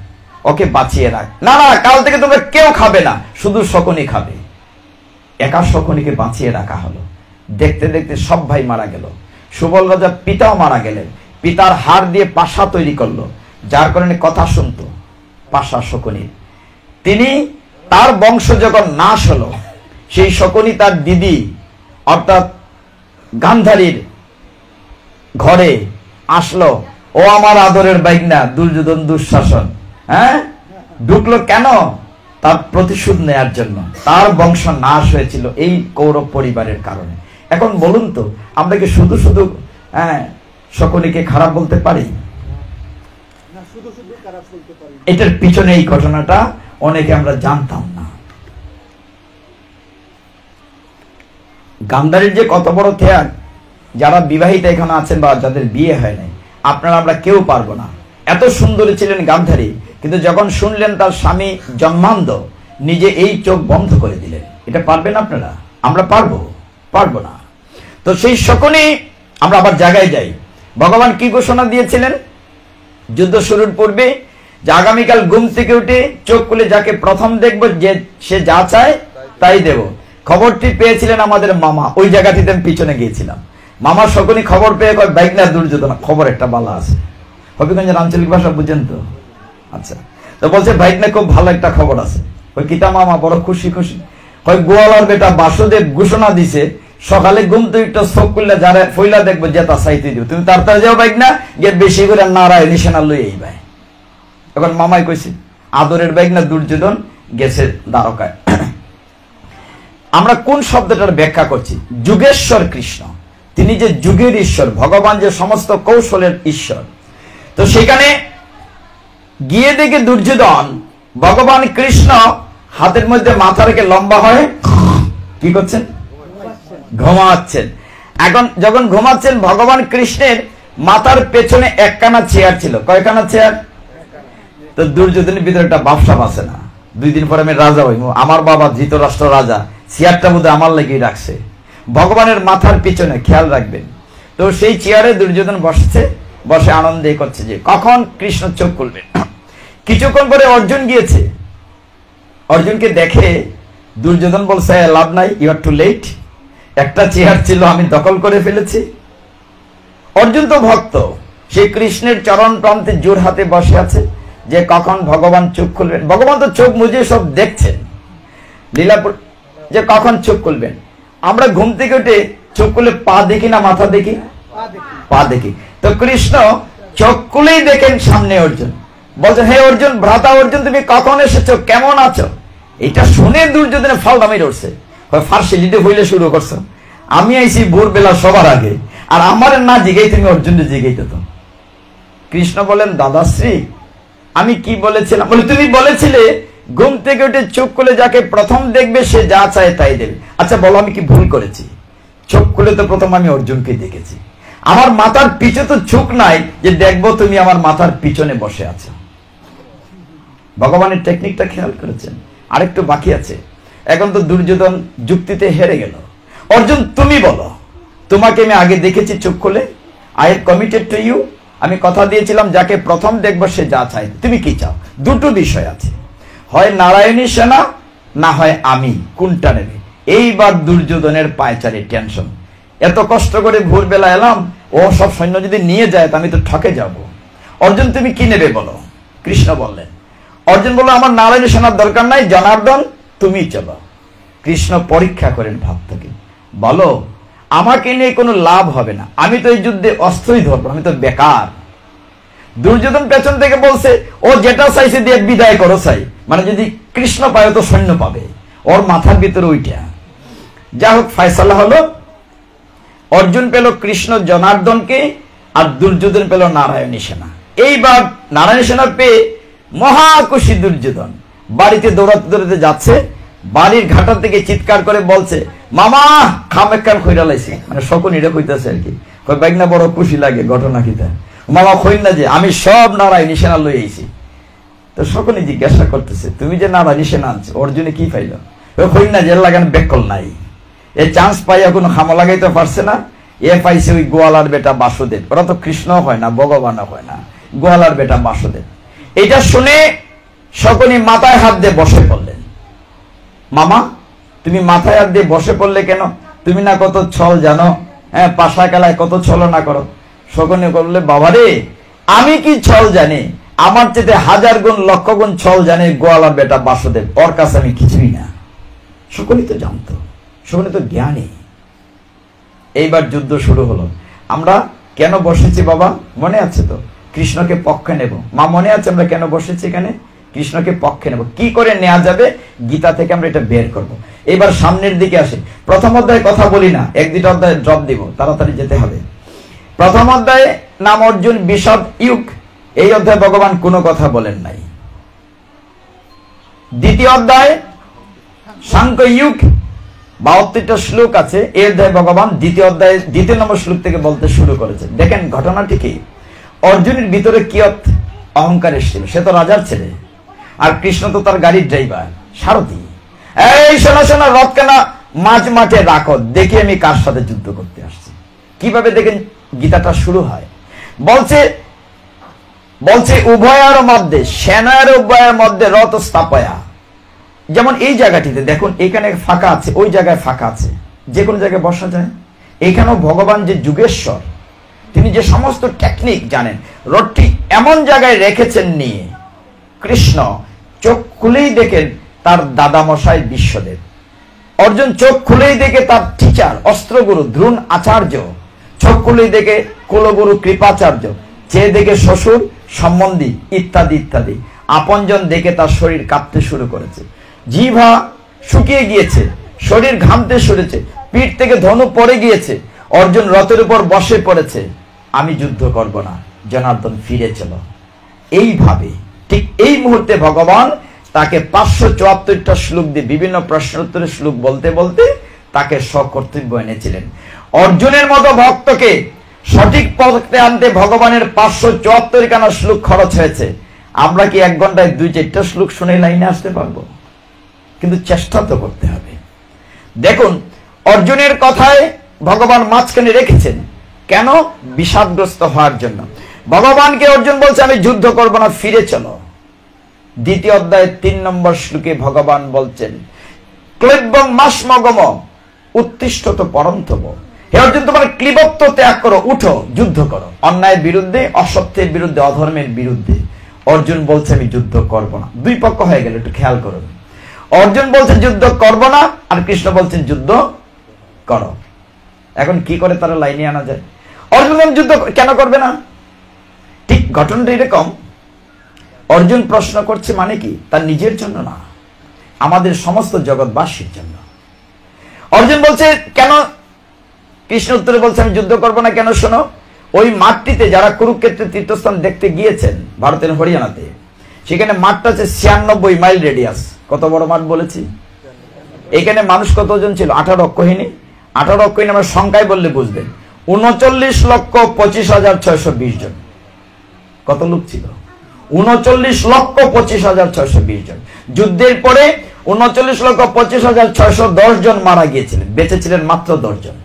ওকে বাঁচিয়ে রাখ। না না, কাল থেকে তোমরা কেউ খাবে না, শুধু শকুনি খাবে। একা শকুনিকে বাঁচিয়ে রাখা হলো। দেখতে দেখতে সব ভাই মারা গেল। সুবল রাজা পিতাও মারা গেলেন। পিতার হাড় দিয়ে পাশা তৈরি করলো, যার কারণে কথা শুনতো পাশা শকুনির। তিনি, তার বংশ যখন নাশ হলো, সেই শকুনি তার দিদি অর্থাৎ গান্ধারীর ঘরে আসলো। ও আমার আদরের বাইগনা দুর্যোধন দুঃশাসন, ঢুকলো কেন? তার প্রতিশোধ নেয়ার জন্য। তার বংশ নাশ হয়েছিল এই কৌরব পরিবারের কারণে। এখন বলুন তো, আমরা কি শুধু শুধু শকুনিকে খারাপ বলতে পারি? এটার পিছনে এই ঘটনাটা অনেকে আমরা জানতাম না। গান্ধারীর যে কত বড় ত্যাগ, যারা বিবাহিত এখানে আছেন বা যাদের বিয়ে হয় নাই, আপনারা আমরা কেউ পারবো না। এত সুন্দরী ছিলেন গান্ধারী, কিন্তু যখন শুনলেন তার স্বামী জন্মান্ধ, নিজে এই চোখ বন্ধ করে দিলেন। এটা পারবেন আপনারা? আমরা পারবো? পারবো না। তো সেই শকুনি, আমরা আবার জায়গায় যাই। ভগবান কি ঘোষণা দিয়েছিলেন যুদ্ধ শুরুর পূর্বে? যে আগামীকাল ঘুম থেকে উঠে চোখ খুলে যাকে প্রথম দেখবো যে সে যা চায় তাই দেব। খবরটি পেয়েছিলেন আমাদের মামা, ওই জায়গাটিতে আমি পিছনে গিয়েছিলাম। মামা শকুনি খবর পেয়ে কয়, বাইক না দুর্যোধন, খবর একটা বালা আছে। হবিগঞ্জের আঞ্চলিক ভাষা বুঝেন তো? আচ্ছা, তো বলছে বাইক না খুব ভালো একটা খবর আছে। ওই কিতা মামা, বড় খুশি খুশি। হয় গোয়ালার বেটা বাসুদেব ঘোষণা দিছে সকালে ঘুম তো একটু চোখ খুললে যারা ফইলা দেখবো জেতা চাইতে দিও, তুমি তাড়াতাড়ি যাও বাইক না, গিয়ে বেশি করে নারায়ণী সেনা লই এই ভাই। এখন মামাই কইছে আদরের বাইক না দুর্যোধন গেছে দ্বারকায়। আমরা কোন শব্দটার ব্যাখ্যা করছি? যুগেশ্বর কৃষ্ণ, তিনি যে যুগের ঈশ্বর, ভগবান যে সমস্ত কৌশলের ঈশ্বর। তো সেখানে গিয়ে দেখে দুর্যোধন ভগবান কৃষ্ণ হাতের মধ্যে মাথা রেখে লম্বা হয়ে কি করছেন? ঘুমাচ্ছেন। এখন যখন ঘুমাচ্ছেন, ভগবান কৃষ্ণের মাথার পেছনে একখানা চেয়ার ছিল। কয়খানা চেয়ার? তো দুর্যোধনের ভিতরে একটা ভাবসাব আছে না, 2 দিন পরে আমি রাজা হইব, আমার বাবা ধৃতরাষ্ট্র রাজা, চেয়ারটা বোধ আমার লেগেই রাখছে। ভগবানের মাথার পিছনে খেয়াল রাখবেন। তো সেই চেয়ারে দুর্যোধন বসছে, বসে আনন্দে করছে যে কখন কৃষ্ণ চোখ খুলবেন। কিছুক্ষণ পরে অর্জুন গিয়েছে, অর্জুনকে দেখে দুর্যোধন বলছে লাভ নাই, ইউ আর টু লেট, একটা চেয়ার ছিল আমি দখল করে ফেলেছি। অর্জুন তো ভক্ত, সে কৃষ্ণের চরণ প্রান্তে জোর হাতে বসে আছে যে কখন ভগবান চোখ খুলবেন। ভগবান তো চোখ মুজে সব দেখছেন লীলাপুর, যে কখন চোখ খুলবেন। আমরা ঘুম থেকে উঠে চোখ খুলে পা দেখি না মাথা দেখি? পা দেখি। তো কৃষ্ণ চোখ খুলেই দেখেন সামনে অর্জুন, বলছেন হে অর্জুন, ভ্রাতা অর্জুন, তুমি কখন এসেছো, কেমন আছো? এটা শুনে দুর্যোধনের ফালদামি উঠছে, ফার্সি লিডে হইলে শুরু করছো, আমি আইছি ভোরবেলা সবার আগে, আর আমার না জিগাই তুমি অর্জুনকে জিগাইতে। তো কৃষ্ণ বলেন দাদাশ্রী, আমি কি বলেছিলাম? বলে তুমি বলেছিলে ঘুম থেকে উঠে চোখ খুলে যাকে প্রথম দেখবে সে যা চায় তাই দেবে। আচ্ছা বলো আমি কি ভুল করেছি? চোখ খুলে তো প্রথম আমি অর্জুনকে দেখেছি, আমার মাথার পিছে তো চোখ নাই যে দেখবো তুমি আমার মাথার পিছনে বসে আছো। ভগবানের টেকনিকটা খেয়াল করেছেন? আরেকটু বাকি আছে। এখন তো দুর্যোধন যুক্তিতে হেরে গেল। অর্জুন তুমি বলো, তোমাকে আমি আগে দেখেছি চোখ খুলে, I have committed to you, আমি কথা দিয়েছিলাম যাকে প্রথম দেখবো সে যা চাই। তুমি কি চাও? দুটো বিষয় আছে, হয় নারায়ণী সেনা না হয় আমি, কোনটা নেবে? এইবার দুর্যোধনের পায়চারি টেনশন, এত কষ্ট করে ভোরবেলা এলাম, ও সব সৈন্য যদি নিয়ে যায় তা আমি তো ঠকে যাব। অর্জুন তুমি কি নেবে বলো? কৃষ্ণ বললেন, অর্জুন বলল আমার নারায়ণী সেনার দরকার নাই, জনার্দন তুমি চলো। কৃষ্ণ পরীক্ষা করেন ভক্তকে, বলো আমাকে নিয়ে কোনো লাভ হবে না, আমি তো এই যুদ্ধে অস্ত্রই ধরবো, আমি তো বেকার। দুর্যোধন পেছন থেকে বলছে ও যেটা চাইছে দিয়ে বিদায় করো চাই, মানে যদি কৃষ্ণ পায় তো সৈন্য পাবে, ওর মাথার ভিতরে ওইটা। যা হোক ফয়সালা হলো, অর্জুন পেল কৃষ্ণ জনার্দনকে আর দুর্যোধন পেল নারায়ণী সেনা। এইবার নারায়ণী সেনা পেয়ে মহাকুশি দুর্যোধন বাড়িতে দৌড়াতে দৌড়াতে যাচ্ছে, বাড়ির ঘাটা থেকে চিৎকার করে বলছে মামা খামেকান খইরা লাইছে, মানে শকুনিটা কইতাছে আর কি। কই বাইক না বড় খুশি লাগে ঘটনা কিতা, মামা খইন না যে আমি সব নারায়ণী সেনা লই আইছি। তো শকুনি জিজ্ঞাসা করতেছে তুমি যে নারায়ণী সেনা আনছো, অর্জুনে কি পাইল? খইন না যে লাগান বেকল নাই, এ চান্স পাইয়া কোনো খামা লাগাইতে পারছে না, এ পাইছে ওই গোয়ালার বেটা বাসুদেব। ওরা তো কৃষ্ণ হয় না, ভগবানও হয় না, গোয়ালার বেটা বাসুদেব। এটা শুনে শকুনি মাথায় হাত দিয়ে বসে পড়লেন। মামা তুমি মাথায় হাত দিয়ে বসে পড়লে কেন? তুমি না কত ছল জানো, হ্যাঁ পাশা খেলায় কত ছলনা করো। শকুনি বললে বাবারে আমি কি ছল জানি, আমার চেয়ে 1000 গুণ 1,00,000 গুণ ছল জানে গোয়ালার বেটা বাসুদেব, ওর কাছে আমি কিছুই না। শকুনি তো জানতো, শকুনি তো জ্ঞানী। এইবার যুদ্ধ শুরু হলো। আমরা কেন বসেছি বাবা মনে আছে তো? কৃষ্ণকে পক্ষে নেব। মা মনে আছে আমরা কেন বসেছি এখানে? কৃষ্ণকে পক্ষে নেব। কি করে নেওয়া যাবে গীতা থেকে আমরা এটা বের করব। এবার সামনের দিকে আসে। প্রথম অধ্যায়ে কথা বলি না, 1-2 অধ্যায়ে ড্রপ দিব, তাড়াতাড়ি যেতে হবে। প্রথম অধ্যায়ে নাম অর্জুন বিষদ ইউগ, এই অধ্যায়ে ভগবান কোনো কথা বলেন নাই। দ্বিতীয় অধ্যায় সাংখ্য ইউগ, 72টা শ্লোক আছে। এই অধ্যায়ে ভগবান দ্বিতীয় অধ্যায়ে 2 নম্বর শ্লোক থেকে বলতে শুরু করেছেন। দেখেন ঘটনাটি কি? অর্জুনের ভিতরে কিয়ত অহংকার এসেছিল, সে তো রাজার ছেলে, আর কৃষ্ণ তো তার গাড়ির ড্রাইভার সারথি। এই শোনা শোনা রথ কেনা মাঝ মাঠে রাখো, দেখি আমি কার সাথে যুদ্ধ করতে আসছি। কিভাবে দেখেন গীতাটা শুরু হয়, বলছে উভয়ের মধ্যে, সেনার উভয়ের মধ্যে রথ স্থাপয়া। যেমন এই জায়গাটিতে দেখুন, এখানে ফাঁকা আছে, ওই জায়গায় ফাঁকা আছে, যে কোনো জায়গায় বসা যায়। এখানেও ভগবান যে যুগেশ্বর, তিনি যে সমস্ত টেকনিক জানেন, রথটি এমন জায়গায় রেখেছেন নিয়ে, কৃষ্ণ চোখ খুলেই দেখেন তার দাদামশাই বিশ্বদেব, অর্জুন চোখ খুলেই দেখে তার টিচার অস্ত্রগুরু দ্রোণ আচার্য, চোখ খুলেই দেখে কুলগুরু কৃপাচার্য, চেয়ে দেখে শ্বশুর সম্বন্ধী ইত্যাদি ইত্যাদি। আপনজন দেখে তার শরীর কাঁপতে শুরু করেছে, জিহ্বা শুকিয়ে গিয়েছে, শরীর ঘামতে শুরুছে, পিঠ থেকে ধনু পড়ে গিয়েছে, অর্জুন রথের উপর বসে পড়েছে। আমি যুদ্ধ করব না, জনার্দন ফিরে চলো। এইভাবে ঠিক এই মুহূর্তে ভগবান তাকে 574টা শ্লোক দিয়ে বিভিন্ন প্রশ্নোত্তরের শ্লোক বলতে বলতে তাকে স্বকর্তব্য এনেছিলেন। অর্জুনের মতো ভক্তকে সঠিক পথে আনতে ভগবানের 574খানা শ্লোক খরচ হয়েছে। আমরা কি 1 ঘন্টায় 2-4টা শ্লোক শুনে লাইনে আসতে পারবো? কিন্তু চেষ্টা তো করতে হবে। দেখুন, অর্জুনের কথায় ভগবান মাঝখানে রেখেছেন কেন? বিষাদগ্রস্ত হওয়ার জন্য। ভগবানকে অর্জুন বলছে আমি যুদ্ধ করব না, ফিরে চলো। 2য় অধ্যায় 3 নম্বর শ্লোকে ভগবান বলছেন ক্লৈব্যং মাসমগম উত্তিষ্ঠত পরন্তম। হে অর্জুন, তোমার ক্লিবত্ব ত্যাগ করো, উঠো, যুদ্ধ করো, অন্যায়ের বিরুদ্ধে, অসত্যের বিরুদ্ধে, অধর্মের বিরুদ্ধে। অর্জুন বলছে আমি যুদ্ধ করব না। দুই পক্ষ হয়ে গেল, একটু খেয়াল করুন। অর্জুন বলছেন যুদ্ধ করব না, আর কৃষ্ণ বলছেন যুদ্ধ করো। এখন কি করে তারা লাইনে আনা যায়? অর্জুন যুদ্ধ কেন করবে না? ঠিক ঘটনাটা এরকম, অর্জুন প্রশ্ন করছে মানে কি, তার নিজের জন্য না, আমাদের সমস্ত জগৎবাসীর জন্য। অর্জুন বলছে কেন? কৃষ্ণ উত্তরে বলছে আমি যুদ্ধ করব না কেন? শোনো, ওই মাঠটিতে যারা কুরুক্ষেত্রের তীর্থস্থান দেখতে গিয়েছেন ভারতের হরিয়ানাতে, সেখানে মাঠটা আছে 96 মাইল রেডিয়াস। কত বড় মাঠ বলেছি? এখানে মানুষ কতজন ছিল? 18 অক্ষহীনী। 18 অক্ষহীনী আমরা সংখ্যায় বললে বুঝবেন, 39,25,620 জন। কত লোক ছিল? 39,25,620 জন। যুদ্ধের পরে 39,25,610 জন মারা গিয়েছিলেন, বেঁচে ছিলেন মাত্র 10 জন।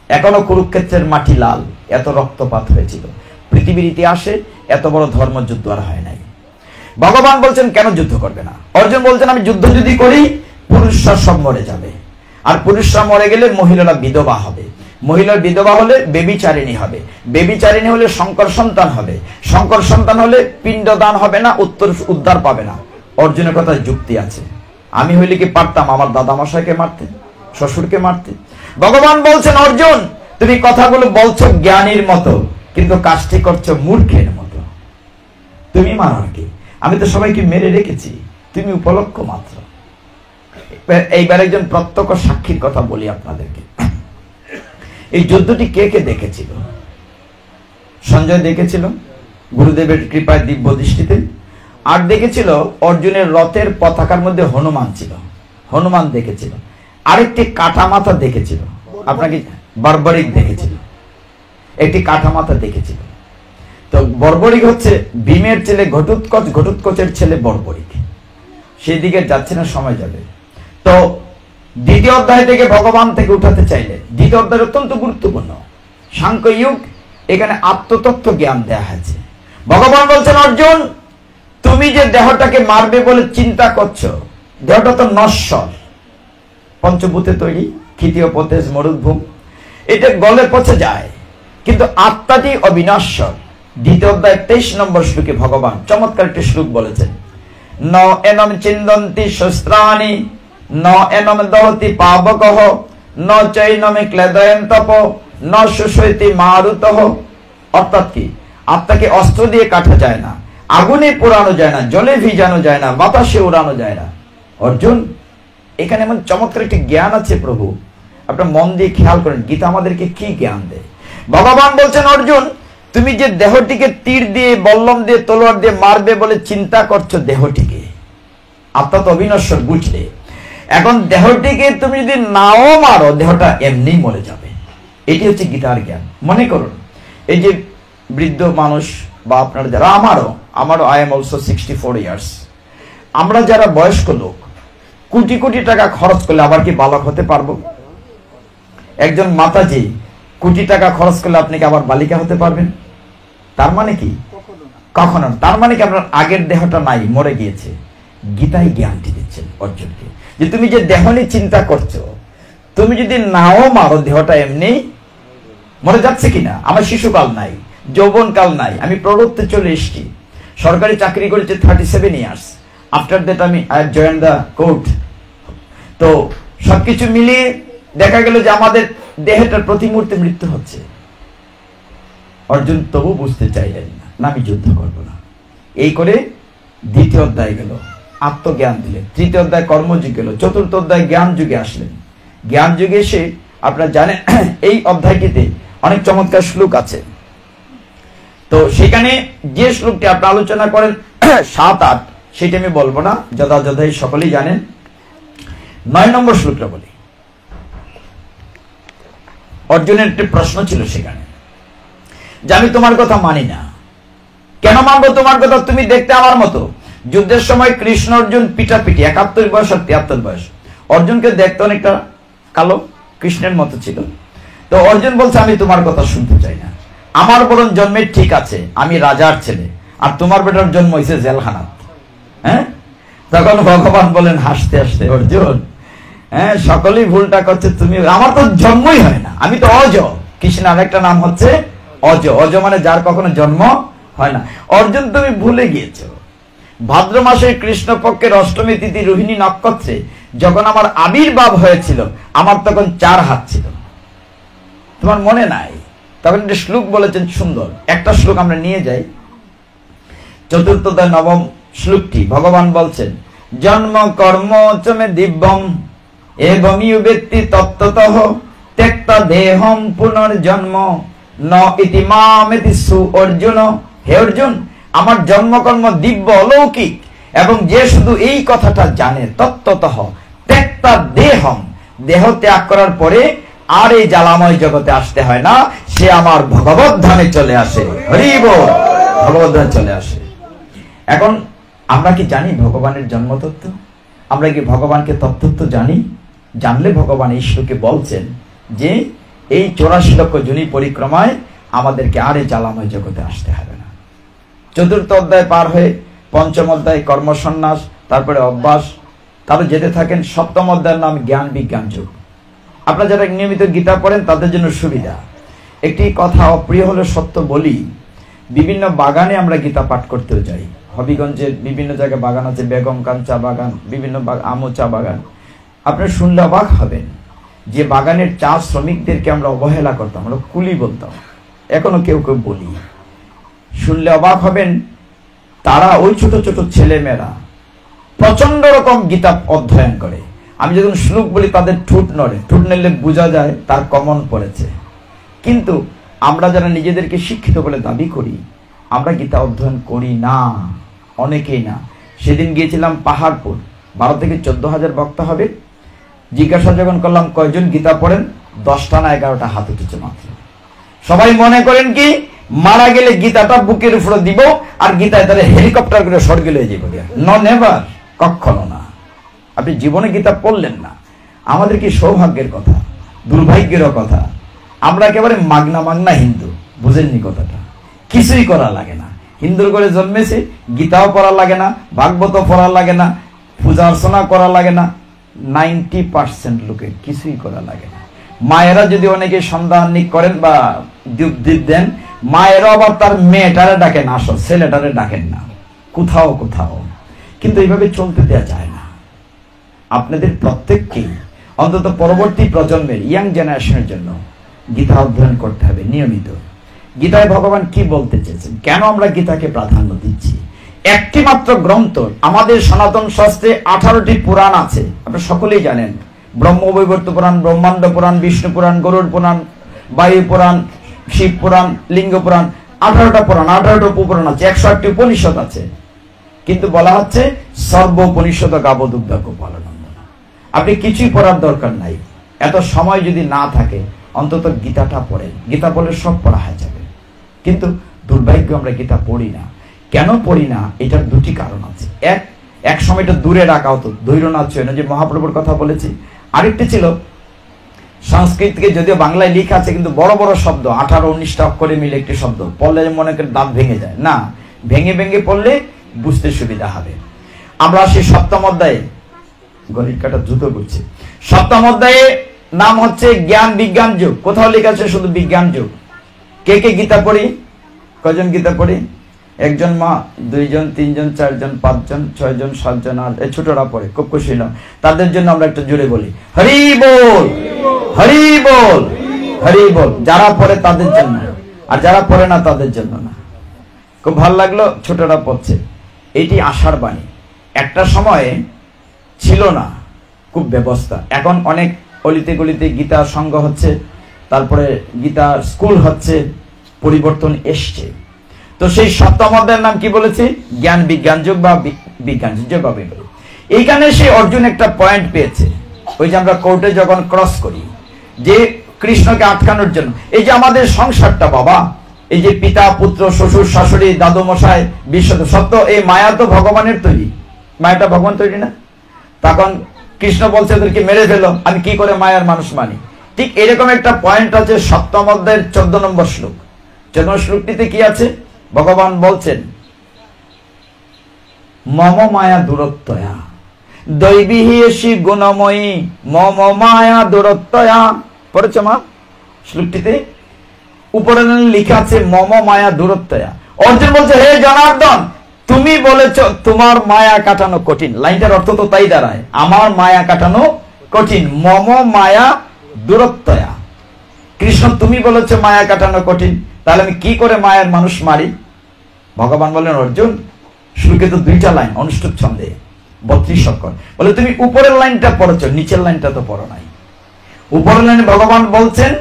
এখনো কুরুক্ষেত্রের মাটি লাল, এত রক্তপাত হয়েছিল। পৃথিবীর ইতিহাসে এত বড় ধর্মযুদ্ধ আর হয় নাই। ভগবান বলছেন কেন যুদ্ধ করবে না? অর্জুন বলছেন আমি যুদ্ধ যদি করি, পুরুষরা সব মরে যাবে, আর পুরুষরা মরে গেলে মহিলারা বিধবা হবে, মহিলার বিধবা হলে বেবিচারিণী হবে, বেবিচারিণী হলে শঙ্কর সন্তান হবে, শঙ্কর সন্তান হলে পিণ্ডদান হবে না, উদ্ধার পাবে না। অর্জুনের কথা যুক্তি আছে। আমি হইলে কি পারতাম আমার দাদামশাইকে মারতে, শ্বশুরকে মারতে? ভগবান বলছেন অর্জুন, তুমি কথাগুলো বলছো জ্ঞানীর মতো, কিন্তু কাজটি করছো মূর্খের মতো। তুমি মারার কি? আমি তো সবাইকে মেরে রেখেছি, তুমি উপলক্ষ মাত্র। এইবার একজন প্রত্যক্ষ সাক্ষীর কথা বলি আপনাদেরকে। এই যুদ্ধটি কে কে দেখেছিল? সঞ্জয় দেখেছিল গুরুদেবের কৃপায় দিব্য দৃষ্টিতে, আর দেখেছিল অর্জুনের রথের পতাকার মধ্যে হনুমান ছিল, হনুমান দেখেছিল। আরেকটি কাটা মাথা দেখেছিল, আপনাকে বর্বরিক দেখেছিল, একটি কাটা মাথা দেখেছিল। তো বর্বরিক হচ্ছে ভীমের ছেলে ঘটোৎকচ, ঘটোৎকচের ছেলে বর্বরিক। সেই দিকে যাচ্ছে না, সময় যাবে। তো 2য় অধ্যায় থেকে ভগবান থেকে উঠাতে চাইলে, 2য় অধ্যায় অত্যন্ত গুরুত্বপূর্ণ সাংখ্য যুগ, এখানে আত্মতত্ত্ব জ্ঞান দেয়া হয়েছে। ভগবান বলছেন অর্জুন, তুমি যে দেহটাকে মারবে বলে চিন্তা করছো, দেহটা তো নশ্বর, পঞ্চভূতে তৈরি, ক্ষিতীয় পতেজ মরুদ্ভূম, এটা গলে পচে যায়, কিন্তু আত্মাটি অবিনশ্বর। 2য় অধ্যায় 23 নম্বর শ্লোকে ভগবান চমৎকার একটি শ্লোক বলেছেন, ন এনম চিন্দন্তি শস্ত্রাণি, ন এনম দহতি পাবকহ, ন চৈনমে ক্লেদয়ন্তপ, ন সুশৈতি মারুতহ। অর্থাৎ কি, আত্মাকে অস্ত্র দিয়ে কাটা যায় না, আগুনে পোড়ানো যায় না, জলে ভিজানো যায় না, বাতাসে উড়ানো যায় না। অর্জুন, এখানে এমন চমৎকার একটি জ্ঞান আছে প্রভু, আপনার মন দিয়ে খেয়াল করেন গীতা আমাদেরকে কি জ্ঞান দেয়। ভগবান বলছেন অর্জুন, তুমি যে দেহটিকে তীর দিয়ে, বল্লম দিয়ে, তলোয়ার দিয়ে মারবে বলে চিন্তা করছো দেহটিকে, আত্মা তো অবিনশ্বর বুঝলে। এখন দেহটিকে তুমি যদি নাও মারো, দেহটা এমনি মরে যাবে। এটি হচ্ছে গীতার জ্ঞান। মনে করুন, এই যে বৃদ্ধ মানুষ বা আপনারা যারা, আমারও আই এম অলসো 64 ইয়ার্স, আমরা যারা বয়স্ক লোক, কোটি কোটি টাকা খরচ করলে আবার কি বালক হতে পারবো? একজন মাতাজি কোটি টাকা খরচ করলে আপনি কি আবার বালিকা হতে পারবেন? তার মানে কি? কখনো। তার মানে কি আপনার আগের দেহটা নাই, মরে গিয়েছে। গীতাই জ্ঞানটি দিচ্ছেন অর্জুনকে, যে তুমি যে দেহ নিয়ে চিন্তা করছো, তুমি যদি নাও মারো, দেহটা এমনি মরে যাচ্ছে কিনা। আমার শিশুকাল নাই, যৌবনকাল নাই, আমি প্রবৃত্তে চলে এসেছি, সরকারি চাকরি করেছি 37 ইয়ার্স, আফটার দ্যাট আমি জয়েন দ্য কোর্ট। তো সবকিছু মিলিয়ে দেখা গেল যে আমাদের দেহটার প্রতি মুহূর্তে মৃত্যু হচ্ছে। অর্জুন তবু বুঝতে চাইলেন না, আমি যুদ্ধ করব না। এই করে দ্বিতীয় অধ্যায় গেল, আত্মজ্ঞান দিলেন। তৃতীয় অধ্যায় কর্মযুগ গেল, চতুর্থ অধ্যায় জ্ঞান যুগে আসলেন। জ্ঞান যুগে এসে আপনারা জানেন এই অধ্যায়টিতে অনেক চমৎকার শ্লোক আছে। তো সেখানে যে শ্লোকটি আপনি আলোচনা করেন 7-8, সেটা আমি বলবো না, যথাযথ সকলেই জানেন। 9 নম্বর শ্লোকটা বলি। অর্জুনের একটি প্রশ্ন ছিল সেখানে, যে আমি তোমার কথা মানি না। কেন মানবো তোমার কথা? তুমি দেখতে আমার মতো। যুদ্ধের সময় কৃষ্ণ অর্জুন পিটাপিটি, 71 বয়স আর 73 বয়স। অর্জুনকে দেখতে অনেকটা কালো, কৃষ্ণের মতো ছিল। তো অর্জুন বলছে আমি তোমার কথা শুনতে চাই না, আমার বরং জন্মের ঠিক আছে, আমি রাজার ছেলে, আর তোমার বেটার জন্ম হয়েছে জেলখানাত। হ্যাঁ, তখন ভগবান বলেন হাসতে হাসতে, অর্জুন হ্যাঁ সকলেই ভুলটা করছে, তুমি, আমার তো জন্মই হয় না, আমি তো অজ। কৃষ্ণ আরেকটা নাম হচ্ছে অজ। অজ মানে যার কখনো জন্ম হয় না। অর্জুন তুমি ভুলে গিয়েছো, ভাদ্র মাসের কৃষ্ণপক্ষের অষ্টমী তিথি রোহিণী নক্ষত্রে যখন আমার আবির্ভাব হয়েছিল, আমার তখন 4 হাত ছিল, তোমার মনে নাই? তখন একটা শ্লোক বলেছেন সুন্দর, একটা শ্লোক আমরা নিয়ে যাই। চতুর্থ অধ্যায় 9ম শ্লোকটি ভগবান বলছেন, জন্ম কর্ম চমে দিব্যম এবং ব্যক্তি তত্ত্বতঃ ত্যক্তা দেহম পুনর্জন্ম ন ইতি মামেতি সু অর্জুন। হে অর্জুন, আমার জন্মকর্ম দিব্য অলৌকিক, এবং যে শুধু এই কথাটা জানে, তত্ত্বতঃ ত্যক্তা দেহম, দেহ ত্যাগ করার পরে আর এই জ্বালাময় জগতে আসতে হয় না, সে আমার ভগবত ধামে চলে আসে। হরি বল, ভগবত ধামে চলে আসে। এখন আমরা কি জানি ভগবানের জন্মতত্ত্ব? আমরা কি ভগবানকে তত্ত্ব জানি? জানলে ভগবান এই শ্লোকে বলছেন যে এই 84 লক্ষ যোনি পরিক্রমায় আমাদেরকে আর এই জ্বালাময় জগতে আসতে হবে না। চতুর্থ অধ্যায় পার হয়ে 5ম অধ্যায় কর্মসন্ন্যাস, তারপরে অভ্যাস, তারপরে যেতে থাকেন 7ম অধ্যায়ের নাম জ্ঞান বিজ্ঞান যুগ। আপনারা যারা নিয়মিত গীতা পড়েন তাদের জন্য সুবিধা। একটি কথা অপ্রিয় হলে সত্য বলি, বিভিন্ন বাগানে আমরা গীতা পাঠ করতেও যাই। হবিগঞ্জের বিভিন্ন জায়গায় বাগান আছে, বেগম কান চা বাগান, বিভিন্ন আমো চা বাগান। আপনারা শুনলে অবাক হবেন যে বাগানের চা শ্রমিকদেরকে আমরা অবহেলা করতাম, আমরা কুলি বলতাম, এখনো কেউ কেউ বলি। শুনলে অবাক হবেন, তারা ওই ছোট ছোট ছেলে মেয়েরা প্রচন্ড রকম গীতা অধ্যয়ন করে। আমি যখন শ্লোক বলি তাদের ঠোঁট নড়ে, ঠোঁট নড়লে বোঝা যায় তার কমন পড়েছে। কিন্তু আমরা যারা নিজেদেরকে শিক্ষিত বলে দাবি করি, আমরা গীতা অধ্যয়ন করি না, অনেকেই না। সেদিন গিয়েছিলাম পাহাড়পুর, 12 থেকে 14,000 বক্তা হবে। জিজ্ঞাসা যখন করলাম কয়জন গীতা পড়েন, 10টা না 11টা হাত উঠেছে মাত্র। সবাই মনে করেন কি মারা গেলে গীতাটা বুকের উপরে দিব আর গীতায় তাহলে হেলিকপ্টার করে স্বর্গে লয়ে যাবো। নেভার, কখনো না। আপনি জীবনে গীতা পড়লেন না। আমাদের কি সৌভাগ্যের কথা, দুর্ভাগ্যেরও কথা। আমরা একেবারে মাগনা মাগনা হিন্দু, বুঝেননি কথাটা? কিছুই করা লাগে না, হিন্দুর করে জন্মেছে, গীতাও পড়া লাগে না, ভাগবত পড়া লাগে না, পূজা অর্চনা করা লাগে না। 90% লোকের কিছুই করা লাগে না। মায়েরা যদি অনেকে সন্ধান করেন বা দ্বীপ দেন, মায়েরা আবার তার মেয়েটারে ডাকেন, আসো, ছেলেটারে ডাকেন না, কোথাও কোথাও। কিন্তু এইভাবে চলতে দেওয়া যায় না। আপনাদের প্রত্যেককেই অন্তত পরবর্তী প্রজন্মের ইয়াং জেনারেশনের জন্য গীতা অধ্যয়ন করতে হবে নিয়মিত। গীতায় ভগবান কি বলতে চেয়েছেন, কেন আমরা গীতাকে প্রাধান্য দিচ্ছি? একটি মাত্র গ্রন্থ, আমাদের সনাতন শাস্ত্রে 18টি পুরাণ আছে, আপনারা সকলেই জানেন। ব্রহ্মবৈবর্ত পুরাণ, ব্রহ্মাণ্ড পুরাণ, বিষ্ণু পুরাণ, গরুড় পুরাণ, বায়ু পুরাণ, শিব পুরাণ, লিঙ্গ পুরাণ, 18টা পুরাণ, 18টা উপপুরাণ আছে, 108টি উপনিষদ আছে। কিন্তু বলা হচ্ছে সর্বোপনিষদ গাবদুগ্ধ গোপালনন্দন। আপনি কিছুই পড়ার দরকার নাই, এত সময় যদি না থাকে অন্তত গীতাটা পড়েন। গীতা পড়লে সব পড়া হয়ে যাবে। কিন্তু দুর্ভাগ্য, আমরা গীতা পড়ি না। কেন পড়ি না? এটার দুটি কারণ আছে। এক, এক সময় এটা দূরে রাখা হতো, ধৈর্য না ছিল না, যে মহাপ্রভুর কথা বলেছি। আরেকটি ছিল সংস্কৃতকে, যদিও বাংলায় লেখা আছে কিন্তু বড় বড় শব্দ, 18-19টা অক্ষরে মিলে একটি শব্দ, পড়লে মনে করে দাঁত ভেঙে যায় না, ভেঙে ভেঙে পড়লে বুঝতে সুবিধা হবে। আমরা সেই সপ্তম অধ্যায়ে, গণিত কাটা দ্রুত করছি, সপ্তম অধ্যায়ে নাম হচ্ছে জ্ঞান বিজ্ঞান যুগ। কোথাও লেখা আছে শুধু বিজ্ঞান যুগ। কে কে গীতা পড়ি? কজন গীতা পড়ি? একজন মা, 2 জন, 3 জন, 4 জন, 5 জন, 6 জন, 7 জন, আর ছোটরা পড়ে, খুব খুশি হলাম তাদের জন্য। আমরা একটু জোরে বলি হরি বল, হরি বল, হরি বল। যারা পড়ে তাদের জন্য, আর যারা পড়ে না তাদের জন্য না। খুব ভালো লাগলো ছোটরা পড়ছে। এটি আশার বাণী। একটা সময়ে ছিল না খুব ব্যবস্থা, এখন অনেক অলিতে গলিতে গীতা সংঘ হচ্ছে, তারপরে গীতা স্কুল হচ্ছে, পরিবর্তন এসছে। তো সেই সপ্তম অধ্যায়ের নাম কি বলেছে? জ্ঞান বিজ্ঞান যুগ বা বিজ্ঞান যুগ। এইখানে সে অর্জুন একটা পয়েন্ট পেয়েছে, ওই যে আমরা কোর্টে যখন ক্রস করি, যে কৃষ্ণকে আটকানোর জন্য এই যে আমাদের সংসারটা বাবা, এই যে পিতা পুত্র শ্বশুর শাশুড়ি দাদু মশাই বিশ্ব সত্য, এই মায়া তো ভগবানের তৈরি, মায়াটা ভগবান তৈরি না? তখন কৃষ্ণ বলছে এদেরকে মেরে ফেলো, আমি কি করে মায়ার মানুষ মানি? ঠিক এরকম একটা পয়েন্ট আছে সপ্তম অধ্যায়ের 14 নম্বর শ্লোক। 14 শ্লোকটিতে কি আছে? ভগবান বলছেন মম মায়া দূরত্বয়া দৈবিহী গুণময়ী মম মায়া দূরত্বয়া। পড়েছ মা শ্লোকটিতে? উপরে লেখা আছে মম মায়া দূরত্বয়া। অর্জুন বলছে হে জনার্দন, তুমি বলেছ তোমার মায়া কাটানো কঠিন। লাইনটার অর্থ তো তাই দাঁড়ায়, আমার মায়া কাটানো কঠিন, মম মায়া দূরত্বয়া। কৃষ্ণ তুমি বলেছ মায়া কাটানো কঠিন, তাহলে আমি কি করে মায়ের মানুষ মারি? ভগবান বলেন অর্জুন, শ্লোকে তো 2টা লাইন অনুষ্ঠুপ ছন্দে 32 অক্ষর, বলে তুমি উপরের লাইনটা পড়েছো, নিচের লাইনটা তো পড়ো নাই। উপরের লাইনে ভগবান বলছেন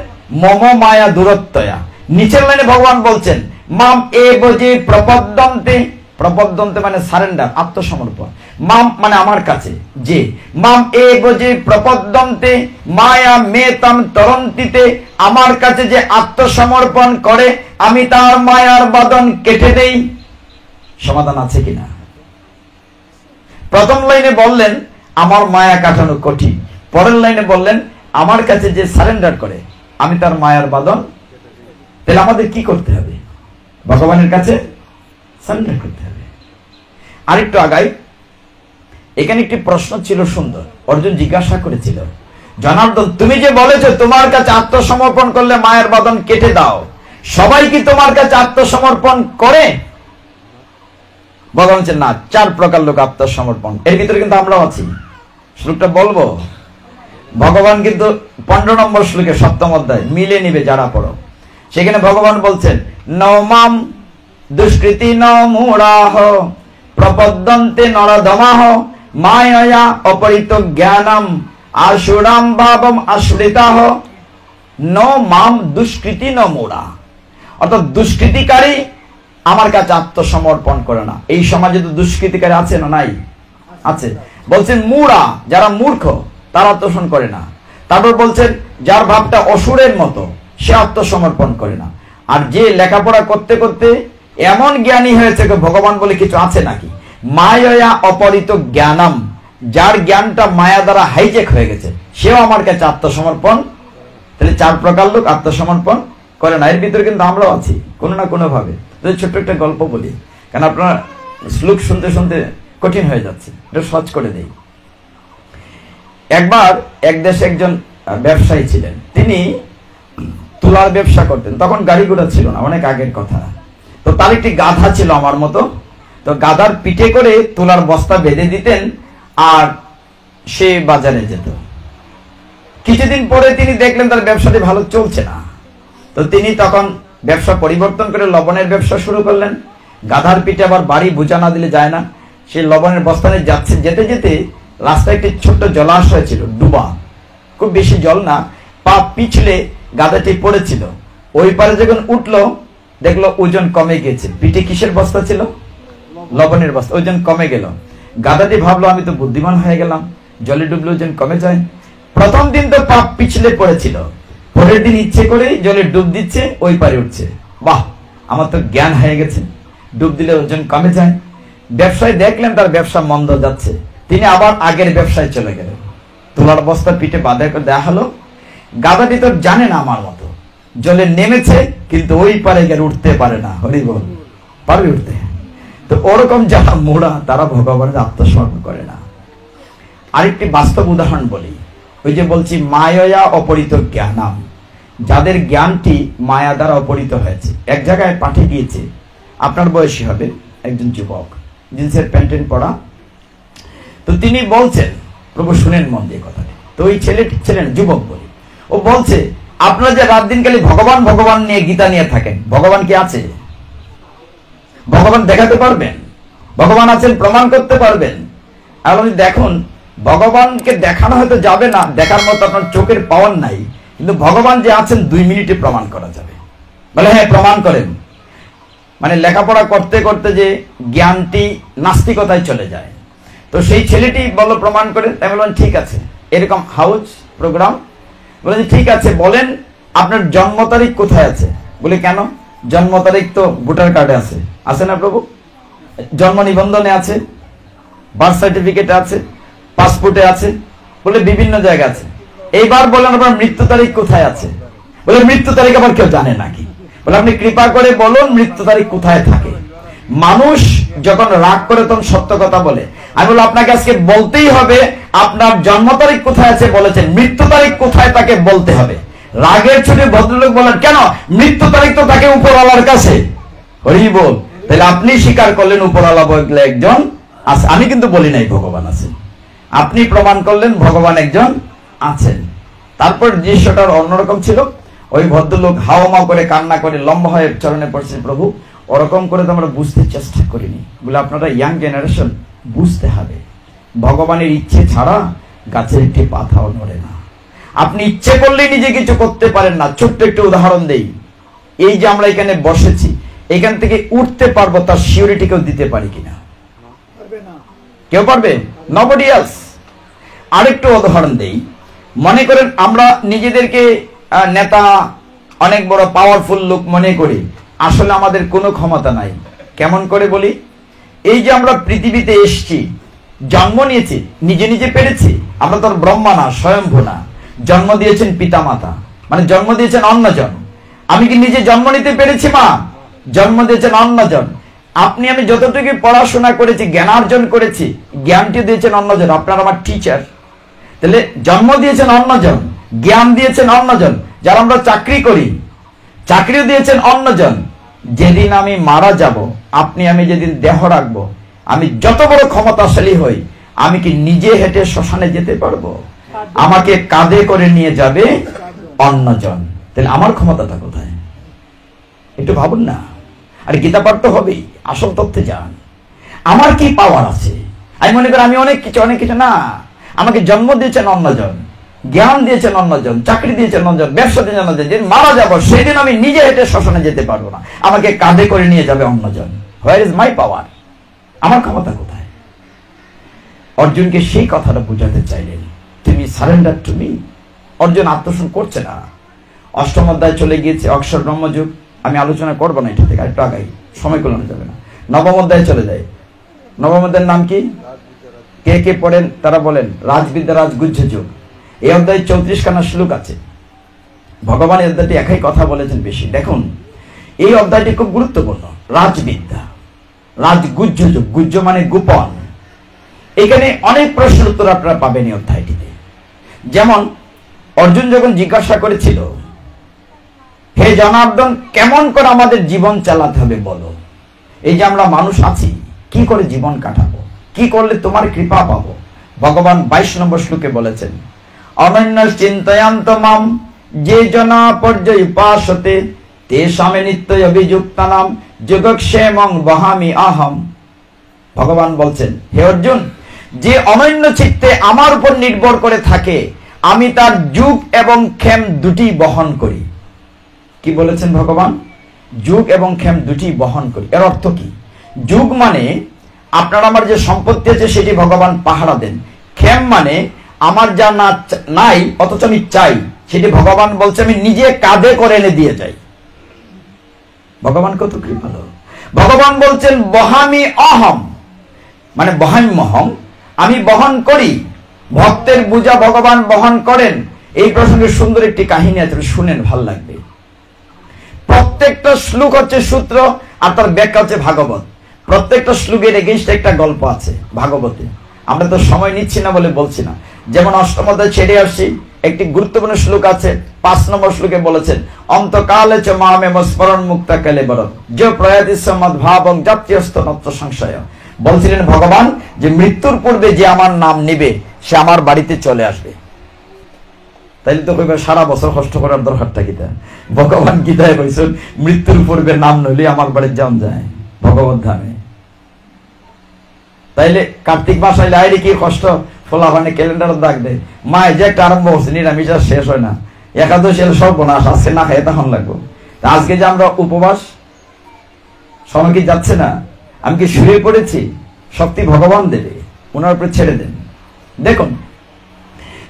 মম মায়া দূরত্বয়া, নিচের লাইনে ভগবান বলছেন মাম এবজে প্রপদ্যন্তে। প্রপদ্যন্তে মানে সারেন্ডার, আত্মসমর্পণ। মাম মানে আমার কাছে, যে মাম এবজে প্রপদ্যন্তে মায়া মেতাম তরন্তিতে, আমার কাছে যে আত্মসমর্পণ করে আমি তার মায়ার বাঁধন কেটে দেই। সমাধান আছে কিনা? প্রথম লাইনে বললেন আমার মায়া কাটানো কঠিন, পরের লাইনে বললেন আমার কাছে যে সারেন্ডার করে আমি তার মায়ার বাঁধন। তাহলে আমাদের কি করতে হবে? ভগবানের কাছে সারেন্ডার করতে হবে। আরেকটু আগাই, এখানে একটি প্রশ্ন ছিল সুন্দর। অর্জুন জিজ্ঞাসা করেছিল জনার্দন, তুমি যে বলেছো তোমার কাছে আত্মসমর্পণ করলে মায়ের বাঁধন কেটে দাও, সবাই কি তোমার কাছে আত্মসমর্পণ করে? ভগবান বলছেন না, 4 প্রকার লোক আত্মসমর্পণ। এর ভিতরে কিন্তু আমরাও আছি। শ্লোকটা বলবো? ভগবান কিন্তু 15 নম্বর শ্লোকে 7ম অধ্যায় মিলে নিবে যারা পড়ো। সেখানে ভগবান বলছেন নমাম দুষ্কৃতি ন মূঢ়াহ প্রপদ্যন্তে নরধমাহ মায়া অপরিত জ্ঞানম আশুরাম ভাবম আশ্রিতাহ। ন মাম দুষ্কৃতি ন মূঢ়া, অর্থাৎ দুষ্কৃতিকারী আমার কাছে আত্মসমর্পণ করে না। এই সমাজে তো দুষ্কৃতিকারী আছে না? নাই? আছে। বলছেন মূঢ়া, যারা মূর্খ তারা আত্মসমর্পণ করে না। তারপর বলছেন যার ভাবটা অসুরের মতো সে আত্মসমর্পণ করে না। আর যে লেখাপড়া করতে করতে এমন জ্ঞানী হয়েছে, ভগবান বলে কিছু আছে নাকি, মায়া অপরিত জ্ঞানম, যার জ্ঞানটা মায়া দ্বারা হাইজেক হয়ে গেছে, সেও আমার কাছে আত্মসমর্পণ। তাহলে 4 প্রকার লোক আত্মসমর্পণ করে না। এর ভিতরে কিন্তু আমরাও আছি কোনো না কোনো ভাবে। ছোট্ট একটা গল্প বলি, কারণ আপনার শ্লোক শুনতে শুনতে কঠিন হয়ে যাচ্ছে, এটা সহজ করে দেই। একবার এক দেশে একজন ব্যবসায়ী ছিলেন, তিনি তুলার ব্যবসা করতেন। তখন গাড়ি ঘোড়া ছিল না, অনেক আগের কথা। তো তার একটি গাধা ছিল আমার মতো। তো গাধার পিঠে করে তুলার বস্তা বেঁধে দিতেন, আর সে বাজারে যেত। কিছুদিন পরে তিনি দেখলেন তার ব্যবসাটি ভালো চলছে না। তো তিনি তখন ব্যবসা পরিবর্তন করে লবণের ব্যবসা শুরু করলেন। গাধার পিঠে আবার বাড়ি বোঝা না দিলে যায় না। সে লবণের বস্তা নিয়ে যাচ্ছে, যেতে যেতে রাস্তায় একটি ছোট্ট জলাশয় ছিল, ডুবা, খুব বেশি জল না। পা পিছলে গাধাটি পড়েছিল। ওই পারে যখন উঠলো দেখলো ওজন কমে গেছে। পিঠে কিসের বস্তা ছিল? লবণের বস্তা। ওজন কমে গেল। গাধাটি ভাবলো আমি তো বুদ্ধিমান হয়ে গেলাম, জলে ডুবলে ওজন কমে যায়। প্রথম দিন তো পা পিছলে পড়েছিল, পরের দিন ইচ্ছে করে জলে ডুব দিচ্ছে, ওই পারে উঠছে। বাহ, আমার তো জ্ঞান হয়ে গেছে, ডুব দিলে ওজন কমে যায়। ব্যবসায়ী দেখলেন তার ব্যবসা মন্দ যাচ্ছে, তিনি আবার আগের ব্যবসায় চলে গেলেন। তোলার বস্তা পিঠে বাঁধা করে দেওয়া হলো। গাধাটি তো জানে না আমার মতো, জলে নেমেছে কিন্তু ওই পারে গিয়ে উঠতে পারে না। হরি বল, পারবে উঠতে? তো ওরকম যারা মোড়া তারা ভগবানের আত্মসমর্পণ করে না। আরেকটি বাস্তব উদাহরণ বলি, ওই যে বলছি মায়া অপরিত জ্ঞানাম, যাদের জ্ঞানটি মায়া দ্বারা অপরিত হয়েছে। এক জায়গায় পাঠিয়ে গিয়েছে, আপনার বয়সী হবে একজন যুবক, জিন্সের প্যান্টেন পরা। তো তিনি বলছেন, প্রভু শুনেন মন দিয়ে কথাটি। তো ওই ছেলের যুবক বলি, ও বলছে আপনারা যে রাত দিন খালি ভগবান ভগবান নিয়ে গীতা নিয়ে থাকেন, ভগবান কি আছে? ভগবান দেখাতে পারবেন? ভগবান আছেন প্রমাণ করতে পারবেন? আর দেখুন, ভগবানকে দেখানো হয়তো যাবে না, দেখার মতো আপনার চোখের পাওয়ার নাই, কিন্তু ভগবান যে আছেন 2 মিনিটে প্রমাণ করা যাবে। বলে হ্যাঁ প্রমাণ করেন। মানে লেখাপড়া করতে করতে যে জ্ঞানটি নাস্তিকতায় চলে যায়। তো সেই ছেলেটি বলল প্রমাণ করে। তাই বললাম ঠিক আছে, এরকম হাউস প্রোগ্রাম। বলে যে ঠিক আছে, বলেন আপনার জন্ম তারিখ কোথায় আছে? বলে কেন? জন্ম তারিখ তো ভোটার কার্ডে আছে। আছে না প্রভু? জন্ম নিবন্ধনে আছে, বার্থ সার্টিফিকেটে আছে, পাসপোর্টে আছে, বলে বিভিন্ন জায়গা আছে। এইবার বলেন আপনার মৃত্যু তারিখ কোথায় আছে? বলে মৃত্যু তারিখ আবার কেউ জানে নাকি? বলে আপনি কৃপা করে বলুন মৃত্যু তারিখ কোথায় থাকে। মানুষ যখন রাগ করে তখন সত্য কথা বলে। আমি বললাম আপনাকে আজকে বলতেই হবে আপনার জন্ম তারিখ কোথায় আছে বলেছেন, মৃত্যু তারিখ কোথায় তাকে বলতে হবে। রাগের ছুটে ভদ্রলোক বলেন কেন? মৃত্যু তারিখ তো তাকে উপরওয়ালার কাছে। হরি বল। তাহলে আপনি স্বীকার করলেন উপরওয়ালা বললে একজন আছে। আমি কিন্তু বলি নাই ভগবান আছেন, আপনি প্রমাণ করলেন ভগবান একজন আছেন। তারপর দৃশ্যটার অন্যরকম ছিল। ওই ভদ্রলোক হাওমা করে কান্না করে লম্বা হয়ে চরণে পড়ছে, প্রভু ওরকম করে তো আমরা বুঝতে চেষ্টা করিনি। বলে আপনারা ইয়াং জেনারেশন বুঝতে হবে, ভগবানের ইচ্ছে ছাড়া গাছের একটি পাতাও নড়ে না। আপনি ইচ্ছে করলেই নিজে কিছু করতে পারেন না। ছোট্ট একটু উদাহরণ দেই, এই যে আমরা এখানে বসেছি, এখান থেকে উঠতে পারবো তার সিউরিটি কেউ দিতে পারি কিনা? কেউ পারবে? Nobody else. আরেকটু উদাহরণ দেই, মনে করেন আমরা নিজেদেরকে নেতা, অনেক বড় পাওয়ারফুল লোক মনে করি, আসলে আমাদের কোনো ক্ষমতা নাই। কেমন করে বলি? এই যে আমরা পৃথিবীতে এসছি, জন্ম নিয়েছি, নিজে নিজে পেরেছি? আমরা তো ব্রহ্মা না, স্বয়ম্ভু না। জন্ম দিয়েছেন পিতা মাতা, মানে জন্ম দিয়েছেন অন্যজন। আমি কি নিজে জন্ম নিতে পেরেছি? মা জন্ম দিয়েছেন অন্যজন। আপনি আমি যতটুকু পড়াশোনা করেছি, জ্ঞানার্জন করেছি, জ্ঞানটি দিয়েছেন অন্যজন। আপনার আমার টিচার। তাহলে জন্ম দিয়েছেন অন্যজন, জ্ঞান দিয়েছেন অন্যজন। যারা আমরা চাকরি করি, চাকরিও দিয়েছেন অন্যজন। যেদিন আমি মারা যাব, আপনি আমি যেদিন দেহ রাখবো, আমি যত বড় ক্ষমতাশালী হই, আমি কি নিজে হেঁটে শ্মশানে যেতে পারবো? আমাকে কাঁধে করে নিয়ে যাবে অন্যজন। তাহলে আমার ক্ষমতাটা কোথায়? একটু ভাবুন না। আর গীতা পাঠ তো হবেই, আসল তথ্যে যান। আমার কি পাওয়ার আছে? আমি মনে করি আমি অনেক কিছু না। আমাকে জন্ম দিয়েছেন অন্যজন, জ্ঞান দিয়েছেন অন্যজন, চাকরি দিয়েছেন অন্যজন, ব্যবসা দিয়েছেন অন্যজন। যেদিন মারা যাবো সেদিন আমি নিজে হেঁটে শ্মশানে যেতে পারবো না, আমাকে কাঁধে করে নিয়ে যাবে অন্যজন। হোয়ার ইজ মাই পাওয়ার? আমার ক্ষমতা কোথায়? অর্জুনকে সেই কথাটা বোঝাতে চাইলেন, তুমি সারেন্ডার টু মি। অর্জুন আত্মসমর্পণ করছে না। অষ্টম অধ্যায় চলে গিয়েছে, অক্ষর ব্রহ্মযুগ। আমি আলোচনা করবো না এটা থেকে, আরেকটু আগাই, সময় কোলানো যাবে না। নবম অধ্যায় চলে যায়। নবম অধ্যায়ের নাম কি? কে কে পড়েন তারা বলেন। রাজবিদ্যা রাজগুহ্য যুগ। এই অধ্যায়ে 34খানা শ্লোক আছে। ভগবান এই অধ্যায়টি একই কথা বলেছেন বেশি। দেখুন, এই অধ্যায়টি খুব গুরুত্বপূর্ণ। রাজবিদ্যা রাজগুহ্য যুগ, গুহ্য মানে গোপন। এখানে অনেক প্রশ্নের উত্তর আপনারা পাবেন এই অধ্যায়টিতে। যেমন অর্জুন যখন জিজ্ঞাসা করেছিল, হে জনার্দন, কেমন করে আমাদের জীবন চালাতে হবে বলো। এই যে আমরা মানুষ আছি, কি করে জীবন কাটাবো, কি করলে তোমার কৃপা পাবো? ভগবান 22 নম্বর শ্লোকে বলেছেন, অনন্য চিন্তয়ান্ত মাম যে জনা পর্যয় উপাসতে তেষামে নিত্য অভিযুক্তানাম যোগক্ষেমং বহামি আহম। ভগবান বলছেন, হে অর্জুন, যে অনন্য চিত্তে আমার উপর নির্ভর করে থাকে, আমি তার যুগ এবং ক্ষেম দুটি বহন করি। কি বলেছেন ভগবান? যুগ এবং ক্ষেম দুটি বহন করি। এর অর্থ কি? যুগ মানে আপনার আমার যে সম্পত্তি আছে সেটি ভগবান পাহারা দেন। ক্ষেম মানে আমার যা নাই অথচ আমি চাই, সেটি ভগবান বলছে আমি নিজে কাঁধে করে এনে দিয়ে যাই। ভগবান কত কৃপালু। ভগবান বলছেন বহামি অহম, মানে বহাম্যহম, আমি বহন করি। ভক্তের বোঝা ভগবান বহন করেন। এই প্রসঙ্গে সুন্দর একটি কাহিনী আছে, শুনেন, ভাল লাগবে। প্রত্যেকটা শ্লোক হচ্ছে সূত্র, আর তার ব্যাখ্যা হচ্ছে ভাগবত। প্রত্যেকটা শ্লোকের এগেইনস্টে একটা গল্প আছে ভাগবতে। আমরা তো সময় নিচ্ছি না বলে বলছি না। যেমন অষ্টম অধ্যায় ছেড়ে আসছি, একটি গুরুত্বপূর্ণ শ্লোক আছে। 5 নম্বর শ্লোকে বলেছেন, অন্তকালে চ মামেব স্মরণ মুক্তা কেলেবরম যে প্রয়াতি মদ ভাবং জাতীয়স্থ নত্র সংশয়। বলছিলেন ভগবান যে মৃত্যুর পূর্বে যে আমার নাম নিবে সে আমার বাড়িতে চলে আসবে। তাইলে তো কইবা সারা বছর কষ্ট করার দরকারটা কি? ভগবান গীতায় বলছেন মৃত্যুর পূর্বে নাম নইলে আমার বাড়ির যাওয়া যায় ভগবত ধামে। তাইলে কার্তিক মাস আইলে আইলে কি কষ্ট, ফলাফানে ক্যালেন্ডার দাগ দেয়। মায় যে একটা আরম্ভ হচ্ছে, নিরামিষ আর শেষ হয় না। একাদশী এলে সর্বনাশ, আজকে না খাই তখন লাগবো। আজকে যে আমরা উপবাস, সময় কি যাচ্ছে না? আমি কি শুয়ে পড়েছি? শক্তি ভগবান দেবে, ওনার উপরে ছেড়ে দেন। দেখুন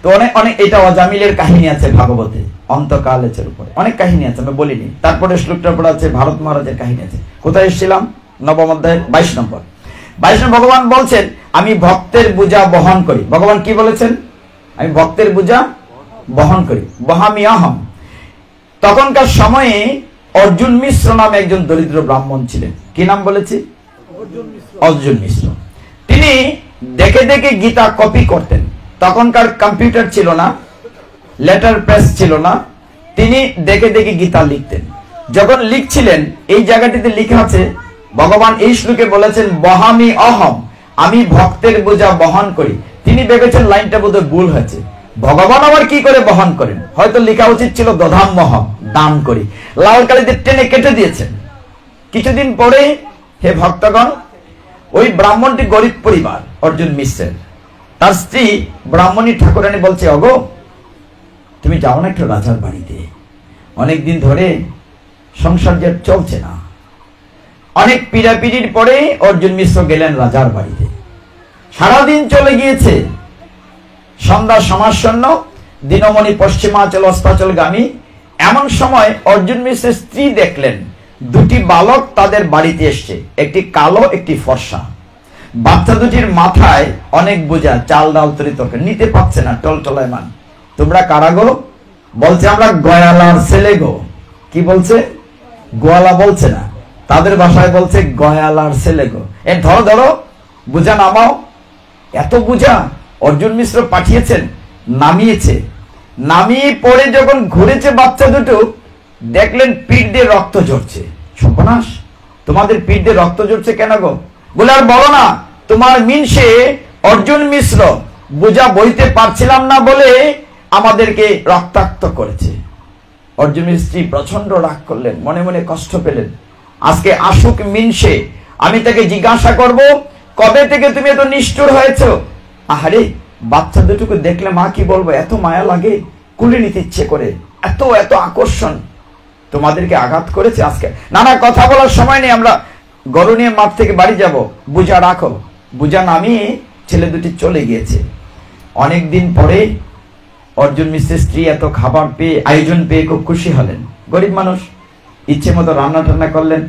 তো অনেক অনেক, এটা অজামিলের কাহিনী আছে ভাগবতে, অন্তকালের উপরে অনেক কাহিনী আছে, আমি বলিনি। তারপরে শ্লোকটার পর আছে ভারত মহারাজের কাহিনী আছে। কোথায় এসেছিলাম? নবম অধ্যায় 22 নম্বর। ভগবান বলছেন আমি ভক্তের বোঝা বহন করি। ভগবান কি বলেছেন? আমি ভক্তের বোঝা বহন করি, বহামি অহম। তখনকার সময়ে অর্জুন মিশ্র নামে একজন দরিদ্র ব্রাহ্মণ ছিলেন। কি নাম বলেছি? অর্জুন মিশ্র। তিনি দেখে দেখে গীতা কপি করতেন। তখনকার কম্পিউটার ছিল না, লেটার প্রেস ছিল না। তিনি দেখে দেখে গীতা লিখতেন। যখন লিখছিলেন, এই জায়গাটিতে লেখা আছে, ভগবান এই শ্লোকে বলেছেন বহামি অহম, আমি ভক্তের বোঝা বহন করি। তিনি ভেবেছেন লাইনটা বোধহয় ভুল হয়েছে। ভগবান আবার কি করে বহন করেন? হয়তো লেখা উচিত ছিল দধাম্যহম, দান করি। লাল কালিতে টেনে কেটে দিয়েছেন। কিছুদিন পরে, হে ভক্তগণ, ওই ব্রাহ্মণটি গরিব পরিবার, অর্জুন মিশ্রের। তার স্ত্রী ব্রাহ্মণী ঠাকুরানী বলছে, অগো তুমি যাও না একটু রাজার বাড়িতে, অনেকদিন ধরে সংসার যে চলছে না। অনেক পীড়াপিড়ির পরে অর্জুন মিশ্র গেলেন রাজার বাড়িতে। সারাদিন চলে গিয়েছে, সন্ধ্যা সমাসন্ন, দিনমণি পশ্চিমাচল অস্তাচলগামী। এমন সময় অর্জুন মিশ্রের স্ত্রী দেখলেন দুটি বালক তাদের বাড়িতে এসছে, একটি কালো একটি ফর্সা। বাচ্চা দুটির মাথায় অনেক বোঝা, চাল ডাল তরি তরকারি, নিতে পারছে না, টলটলায় মান। তোমরা কারা গো? বলছে আমরা গয়ালার ছেলে গো। কি বলছে? গোয়ালা বলছে না, তাদের ভাষায় বলছে গয়ালার ছেলে গো। এ ধরো ধরো, বোঝা নামাও। এত বোঝা অর্জুন মিশ্র পাঠিয়েছেন, নামিয়েছে। নামিয়ে পরে যখন ঘুরেছে বাচ্চা দুটো, দেখলেন পিঠ দিয়ে রক্ত ঝরছে। সর্বনাশ, তোমাদের পিঠ দিয়ে রক্ত ঝরছে কেন গো? বলে আর বলো না, তোমার মিনসে অর্জুন মিশ্র বোঝা বইতে পারছিলাম না বলে আমাদেরকে রক্তাক্ত করেছে। অর্জুন মিশ্রী প্রচন্ড রাগ করলেন, মনে মনে কষ্ট পেলেন। আজকে আসুক মিনসে, আমি তাকে জিজ্ঞাসা করব, কবে থেকে তুমি এত নিষ্ঠুর হয়েছ? আহারে, বাচ্চা দুটোকে দেখলে মা কি বলবো, এত মায়া লাগে, কুলে নিতে ইচ্ছে করে, এত এত আকর্ষণ। তোমাদেরকে আঘাত করেছে আজকে। নানা কথা বলার সময় নেই, আমরা গরু নিয়ে মাঠ থেকে বাড়ি যাব, বোঝা রাখো। বোঝা নামিয়ে ছেলে দুটি চলে গিয়েছে। অনেকদিন পরে অর্জুন মিশ্রের স্ত্রী এত খাবার পেয়ে, আয়োজন পেয়ে খুব খুশি হলেন। গরিব মানুষ, ইচ্ছে মতো রান্না টান্না করলেন।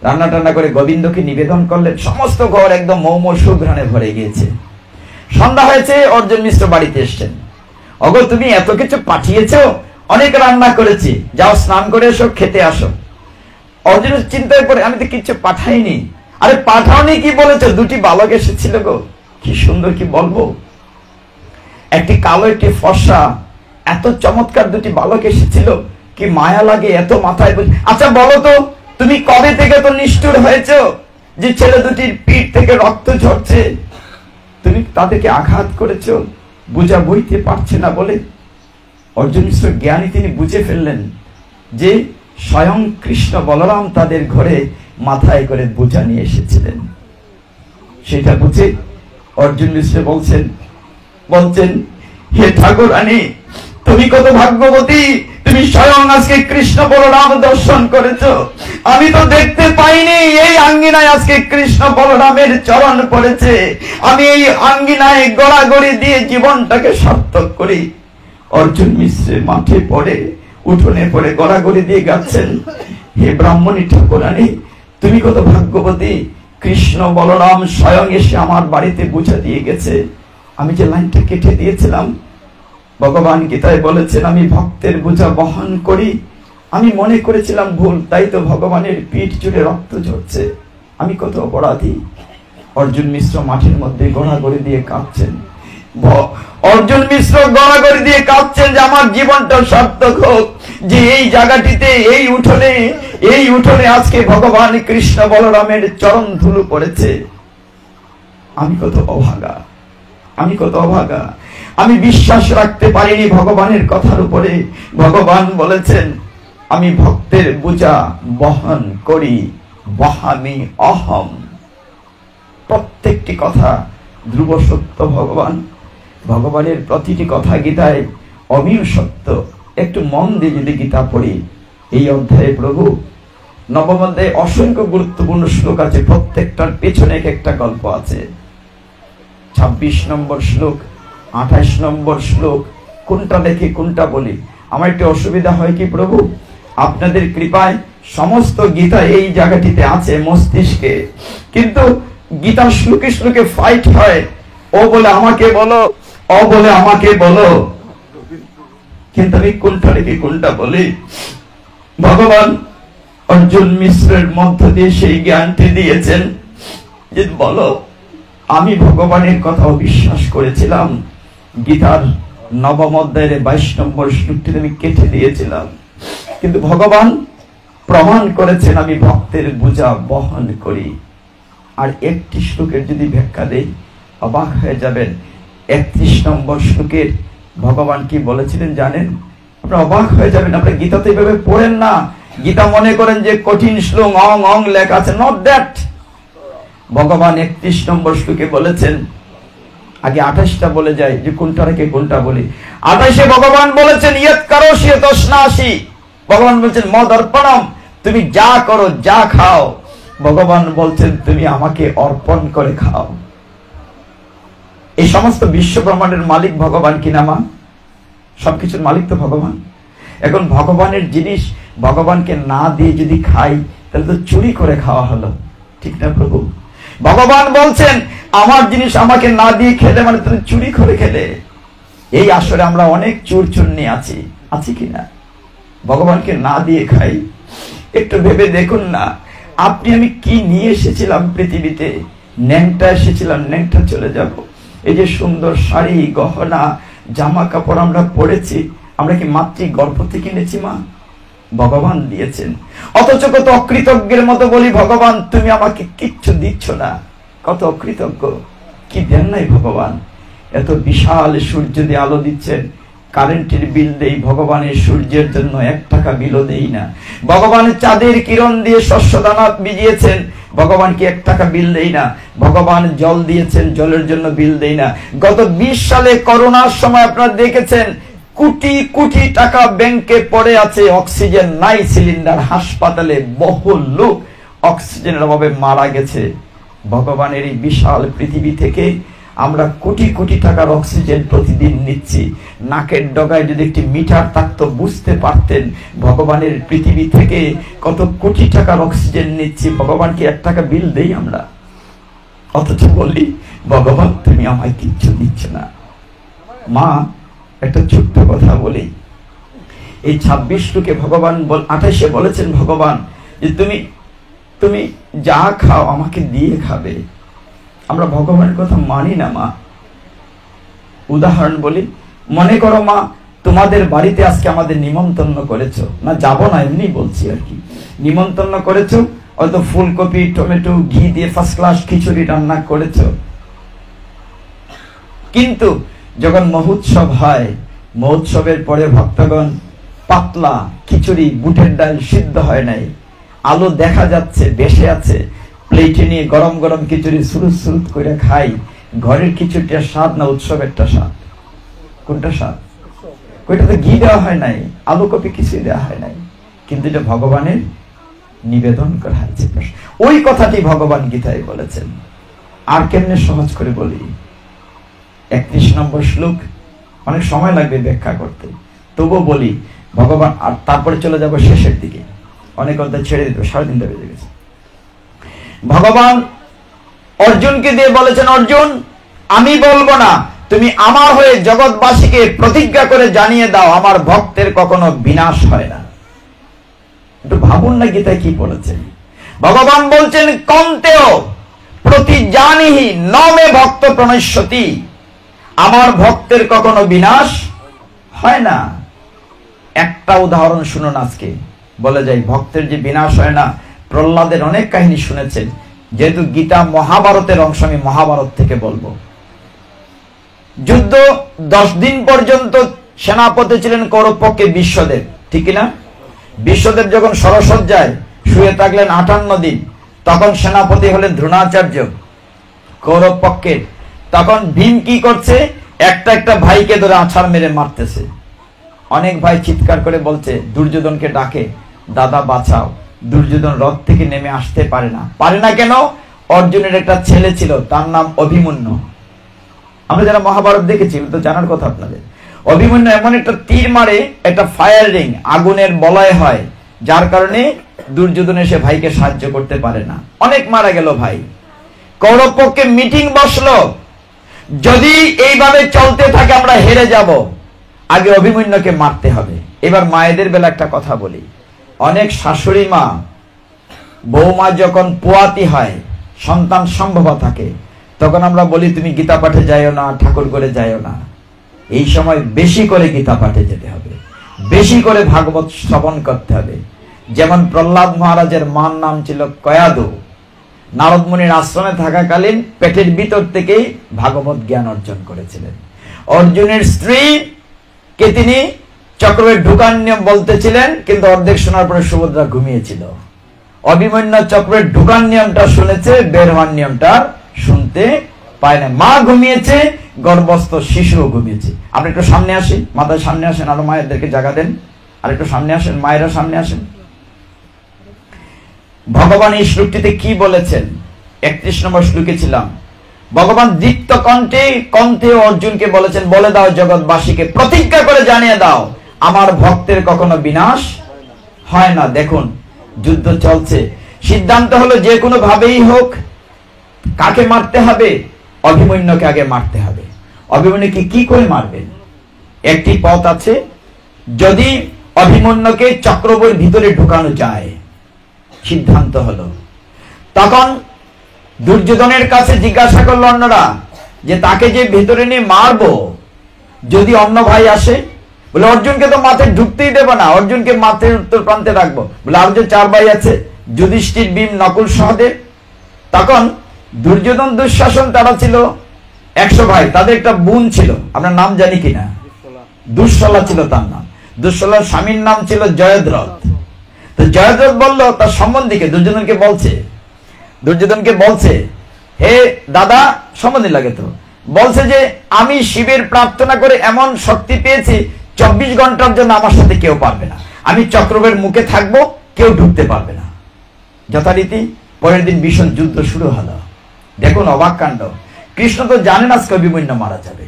রান্না টান্না করে গোবিন্দকে নিবেদন করলেন। সমস্ত ঘর একদম মৌম সুঘ্রাণে ভরে গিয়েছে। সন্ধ্যা হয়েছে, অর্জুন মিশ্র বাড়িতে এসছেন। অগো তুমি এত কিছু পাঠিয়েছো, অনেক রান্না করেছি, যাও স্নান করে এসো, খেতে আসো। অর্জুনের চিন্তায় পড়ে, আমি তো কিছু পাঠাইনি। আরে পাঠাওনি কি বলেছো? দুটি বালক এসেছিল গো, কি সুন্দর, কি বলবো। একটি কালো একটি ফর্সা, এত চমৎকার দুটি বালক এসেছিল, কি মায়া লাগে, এত মাথায়। আচ্ছা বলো তো, তুমি কবে থেকে তো নিষ্ঠুর হয়েছ যে ছেলে দুটির পিঠ থেকে রক্ত ঝরছে? তুমি তাদেরকে আঘাত করেছো বোঝা বইতে পারছে না বলে। অর্জুন মিশ্র জ্ঞানী, তিনি বুঝে ফেললেন যে স্বয়ং কৃষ্ণ বলরাম তাদের ঘরে মাথায় করে বোঝা নিয়ে এসেছিলেন। সেটা বুঝে অর্জুন মিশ্র বলছেন হে ঠাকুরানী, তুমি কত ভাগ্যবতী, তুমি স্বয়ং আজকে কৃষ্ণ বলরাম দর্শন করেছো। আমি তো দেখতে পাইনি। এই আঙ্গিনায় আজকে কৃষ্ণ বলরামের চরণ পড়েছে। আমি এই আঙ্গিনায় গড়াগড়ি দিয়ে জীবনটাকে সার্থক করি। অর্জুন মিশ্রের মাঠে পড়ে, উঠোনে পড়ে গড়াগড়ি দিয়ে গাচ্ছেন, হে ব্রাহ্মণী ঠাকুরানী, তুমি কত ভাগ্যবতী, কৃষ্ণ বলরাম স্বয়ং এসে আমার বাড়িতে বুঝা দিয়ে গেছে। আমি যে লাইনটা কেটে দিয়েছিলাম, ভগবান গীতায় বলেছেন আমি ভক্তের বোঝা বহন করি। আমি মনে করেছিলাম ভুল, তাই তো ভগবানের পিঠ জুড়ে রক্ত ঝরছে। আমি কত অপরাধী। অর্জুন মিশ্র মাঠের মধ্যে গড়াগড়ি দিয়ে কাঁদছেন। অর্জুন মিশ্র গড়াগড়ি দিয়ে কাঁদছেন যে আমার জীবনটা সার্থক হোক, যে এই জায়গাটিতে এই উঠোনে আজকে ভগবান কৃষ্ণ বলরামের চরণ ধুলো পড়েছে। আমি কত অভাগা, আমি কত অভাগা। আমি বিশ্বাস রাখতে পারিনি ভগবানের কথার উপরে। ভগবান বলেছেন আমি ভক্তের বোঝা বহন করি, বহামি অহম। প্রত্যেকটি কথা ধ্রুব সত্য। ভগবানের প্রতিটি কথা গীতায় অমিয় সত্য। একটু মন দিয়ে যদি গীতা পড়ি, এই অধ্যায়ে প্রভু নবম অধ্যায়ে অসংখ্য গুরুত্বপূর্ণ শ্লোক আছে, প্রত্যেকটার পেছনে একটা গল্প আছে। 26 নম্বর শ্লোক, 28 নম্বর শ্লোক, কোনটা দেখে কোনটা বলি। আমার একটু অসুবিধা হয় কি প্রভু, আপনাদের কৃপায় সমস্ত গীতা এই জায়গাটিতে আছে মস্তিষ্কে, কিন্তু গীতার শ্লোকে শ্লোকে ফাইট হয়। ও বলে আমাকে বলো, ও বলে আমাকে বলো, কিন্তু আমি কোনটা রেখে কোনটা বলি। ভগবান অর্জুন মিশ্রের মধ্য দিয়ে সেই জ্ঞানটি দিয়েছেন যে বলো, আমি ভগবানের কথাও বিশ্বাস করেছিলাম। গীতার নবম অধ্যায়ের 22 নম্বর শ্লোকটি আমি কেটে দিয়েছিলাম, কিন্তু ভগবান প্রমাণ করেছেন আমি ভক্তের বোঝা বহন করি। আর একটি শ্লোকের যদি ব্যাখ্যা দেই অবাক হয়ে যাবেন। 31 নম্বর শ্লোকের ভগবান কি বলেছিলেন জানেন? আপনারা অবাক হয়ে যাবেন। আপনারা গীতাতে এভাবে পড়েন না। গীতা মনে করেন যে কঠিন শ্লোক অং অং লেখা আছে, নট দ্যাট। ভগবান 31 নম্বর শ্লোকে বলেছেন, আগে 28টা বলে যায় যে কোনটা রেখে কোনটা বলি। 28-এ ভগবান বলেছেন ইয়ৎ করোষি তস্নাসি। ভগবান বলছেন মদ অর্পণম, তুমি যা করো যা খাও, ভগবান বলছেন তুমি আমাকে অর্পণ করে খাও। এই সমস্ত বিশ্ব ব্রহ্মাণ্ডের মালিক ভগবান কিনা মা? সবকিছুর মালিক তো ভগবান। এখন ভগবানের জিনিস ভগবানকে না দিয়ে যদি খাই, তাহলে তো চুরি করে খাওয়া হলো, ঠিক না প্রভু? ভগবান বলছেন আমার জিনিস আমাকে না দিয়ে খেলে মানে তুমি চুরি করে খেলে। এই আসরে আমরা অনেক চুর চুন্নি আছি কিনা? ভগবানকে না দিয়ে খাই। একটু ভেবে দেখুন না, আপনি আমি কি নিয়ে এসেছিলাম পৃথিবীতে? ন্যাংটা এসেছিলাম, ন্যাংটা চলে যাব। এই যে সুন্দর শাড়ি গহনা জামা কাপড় আমরা পরেছি, আমরা কি মাতৃ গর্ভ থেকে এনেছি মা? ভগবান দিয়েছেন। অথচ কত অকৃতজ্ঞের মতো বলি ভগবান তুমি আমাকে কিচ্ছু দিচ্ছ না। কত অকৃতজ্ঞ, কি দেন নাই ভগবান? এত বিশাল সূর্য দিয়ে আলো দিচ্ছেন, কারেন্টের বিল দেই, ভগবানের সূর্যের জন্য 1 টাকা বিলও দেই না। ভগবানের চাঁদের কিরণ দিয়ে শস্য দানা ভিজিয়েছেন, ভগবানকে 1 টাকা বিল দেই না। ভগবান জল দিয়েছেন, জলের জন্য বিল দেই না। গত 20 সালে করোনার সময় আপনারা দেখেছেন কোটি কোটি টাকা ব্যাংকে পড়ে আছে, অক্সিজেন নাই সিলিন্ডার, হাসপাতালে বহু লোক অক্সিজেনের অভাবে মারা গেছে। ভগবানের এই বিশাল পৃথিবী থেকে আমরা কোটি কোটি টাকার অক্সিজেন প্রতিদিন নিচ্ছি। নাকের ডগায় যদি একটি মিটার থাকতো বুঝতে পারতেন ভগবানের পৃথিবী থেকে কত কোটি টাকার অক্সিজেন নিচ্ছি। ভগবানকে 1 টাকা বিল দেই আমরা, অথচ বলি ভগবান তুমি আমায় কিচ্ছু দিচ্ছ না। মা একটা ছোট্ট কথা বলি, এই 26 শ্লোকে ভগবান 28-এ বলেছেন ভগবান যে তুমি যা খাও আমাকে দিয়ে খাবে। আমরা ভগবানের কথা মানি না মা। উদাহরণ বলি, মনে করো মা তোমাদের বাড়িতে আজকে আমাদের নিমন্ত্রণ করেছো, না যাব না এমনি বলছি আর কি, নিমন্ত্রণ করেছো, হয়তো ফুলকপি টমেটো ঘি দিয়ে ফার্স্ট ক্লাস খিচুড়ি রান্না করেছো, কিন্তু যখন মহোৎসব হয়, মহোৎসবের পরে ভক্তগণ পাতলা খিচুড়ি, বুটের ডাল সিদ্ধ হয় নাই, আলো দেখা যাচ্ছে বেশে আছে, প্লেটে নিয়ে গরম গরম খিচুড়ি সুরুত সুরুত করে খাই। ঘরের খিচুড়িটার স্বাদ না উৎসবেরটা স্বাদ? কোনটা স্বাদ? ওইটাতে ঘি দেওয়া হয় নাই, আলু কপি কিছুই দেওয়া হয় নাই, কিন্তু এটা ভগবানের নিবেদন করা হয়েছে। ওই কথাটি ভগবান গীতায় বলেছেন। আর কেমনে সহজ করে বলি, 31 নম্বর শ্লোক, অনেক সময় লাগবে ব্যাখ্যা করতে, তবুও বলি ভগবান। আর তারপরে চলে যাব শেষের দিকে, অনেক অধ্যায় ছেড়ে দিতে 3:30 বেজে গেছে। ভগবান অর্জুনকে দিয়ে বলেছেন, অর্জুন আমি বলবো না, তুমি আমার হয়ে জগৎবাসীকে প্রতিজ্ঞা করে জানিয়ে দাও আমার ভক্তের কখনো বিনাশ হয় না। একটু ভাবুন না গীতায় কি বলেছেন। ভগবান বলছেন কন্তেও প্রতিজানিহি নমে ভক্ত প্রণশ্যতি, আমার ভক্তের কখনো বিনাশ হয় না। একটা উদাহরণ শুনুন আজকে, বলে যাই ভক্তের যে বিনাশ হয় না, প্রহ্লাদের অনেক কাহিনী শুনেছেন, যেহেতু গীতা মহাভারতের অংশ আমি মহাভারত থেকে বলবো। যুদ্ধ 10 দিন পর্যন্ত সেনাপতি ছিলেন কৌরব পক্ষে বিশ্বদেব, ঠিক না? বিশ্বদেব যখন সরসজ্জায় শুয়ে থাকলেন 58 দিন, তখন সেনাপতি হলেন দ্রোণাচার্য কৌরব পক্ষের। তখন ভীম কি করছে, একটা একটা ভাইকে ধরে আছাড় মেরে মারতেছে। অনেক ভাই চিৎকার করে বলছে, দুর্যোধনকে ডাকে, দাদা বাঁচাও। দুর্যোধন রথ থেকে নেমে আসতে পারে না। পারে না কেন? অর্জুনের একটা ছেলে ছিল, তার নাম অভিমন্যু। আমরা যারা মহাভারত দেখেছি তো জানার কথা আপনাদের। অভিমন্যু এমন একটা তীর মারে, একটা ফায়ার রিং আগুনের বলয় হয়, যার কারণে দুর্যোধন এসে ভাইকে সাহায্য করতে পারে না। অনেক মারা গেল ভাই। কৌরব পক্ষে মিটিং বসলো, যদি এইভাবে চলতে থাকে আমরা হেরে যাব, আগে অভিমন্যুকে মারতে হবে। এবার মায়েদের বেলা একটা কথা বলি, অনেক শাশুড়ি মা বৌমা যখন পোয়াতি হয়, সন্তান সম্ভব থাকে, তখন আমরা বলি তুমি গীতা পাঠে যাইও না, ঠাকুর করে যাইও না। এই সময় বেশি করে গীতা পাঠে যেতে হবে, বেশি করে ভাগবত শ্রবণ করতে হবে। যেমন প্রহ্লাদ মহারাজের মার নাম ছিল কয়াদু। নারদ মুনির আশ্রমে থাকাকালীন পেটের ভিতর থেকেই ভাগবত জ্ঞান অর্জন করেছিলেন। অর্জুনের স্ত্রী কে তিনি চক্রের ঢুকার নিয়ম বলতেছিলেন, কিন্তু অর্ধেক শোনার পরে সুভদ্রা ঘুমিয়েছিল। অভিমন্যু চক্রের ঢুকার নিয়মটা শুনেছে, বের হওয়ার নিয়মটা শুনতে পায় না। মা ঘুমিয়েছে, গর্ভস্থ শিশুও ঘুমিয়েছে। আপনি একটু সামনে আসি, মাথায় সামনে আসেন, আরো মায়েদেরকে জায়গা দেন, আর একটু সামনে আসেন, মায়েরা সামনে আসেন। ভগবান এই শ্লোকটিতে কি বলেছেন? 31 নম্বর শ্লোকে ছিলাম। ভগবান দীপ্ত কণ্ঠে অর্জুনকে বলেছেন, বলে দাও জগৎবাসীকে প্রতিজ্ঞা করে জানিয়ে দাও আমার ভক্তের কখনো বিনাশ হয় না। দেখুন যুদ্ধ চলছে, সিদ্ধান্ত হলো যে কোনো ভাবেই হোক কাকে মারতে হবে? অভিমন্যুকে আগে মারতে হবে। অভিমন্যুকে কি করে মারবেন? একটি পথ আছে, যদি অভিমন্যুকে চক্রবর ভিতরে ঢুকানো যায়, সিদ্ধান্ত হলো। তখন দুর্যোধনের কাছে জিজ্ঞাসা করলো অন্যরা যে তাকে যে ভিতরে নিয়ে মারবো, যদি অন্য ভাই আসে, বলে অর্জুনকে তো মাঠে ঢুকতেই দেবো না, অর্জুনকে মাঠের উত্তর প্রান্তে রাখবো। বলে আর যে 4 ভাই আছে, যুধিষ্ঠির, ভীম, নকুল, সহদেব। তখন দুর্যোধন, দুঃশাসন, তারা ছিল 100 ভাই, তাদের একটা বোন ছিল, আপনার নাম জানি কিনা, দুঃশলা ছিল তার নাম। দুঃশলার স্বামীর নাম ছিল জয়দ্রথ। তো জয়দ্রথ বলল তার সম্বন্ধীকে, দুর্যোধনকে বলছে, হে দাদা, সম্বন্ধী লাগে তো, বলছে যে আমি শিবের প্রার্থনা করে এমন শক্তি পেয়েছি, 24 ঘন্টার জন্য আমার সাথে কেউ পারবে না, আমি চক্রবের মুখে থাকবো, কেউ ঢুকতে পারবে না। যথারীতি পরের দিন ভীষণ যুদ্ধ শুরু হলো। দেখুন অবাক কাণ্ড, কৃষ্ণ তো জানেন আজকে অভিমন্যু মারা যাবে,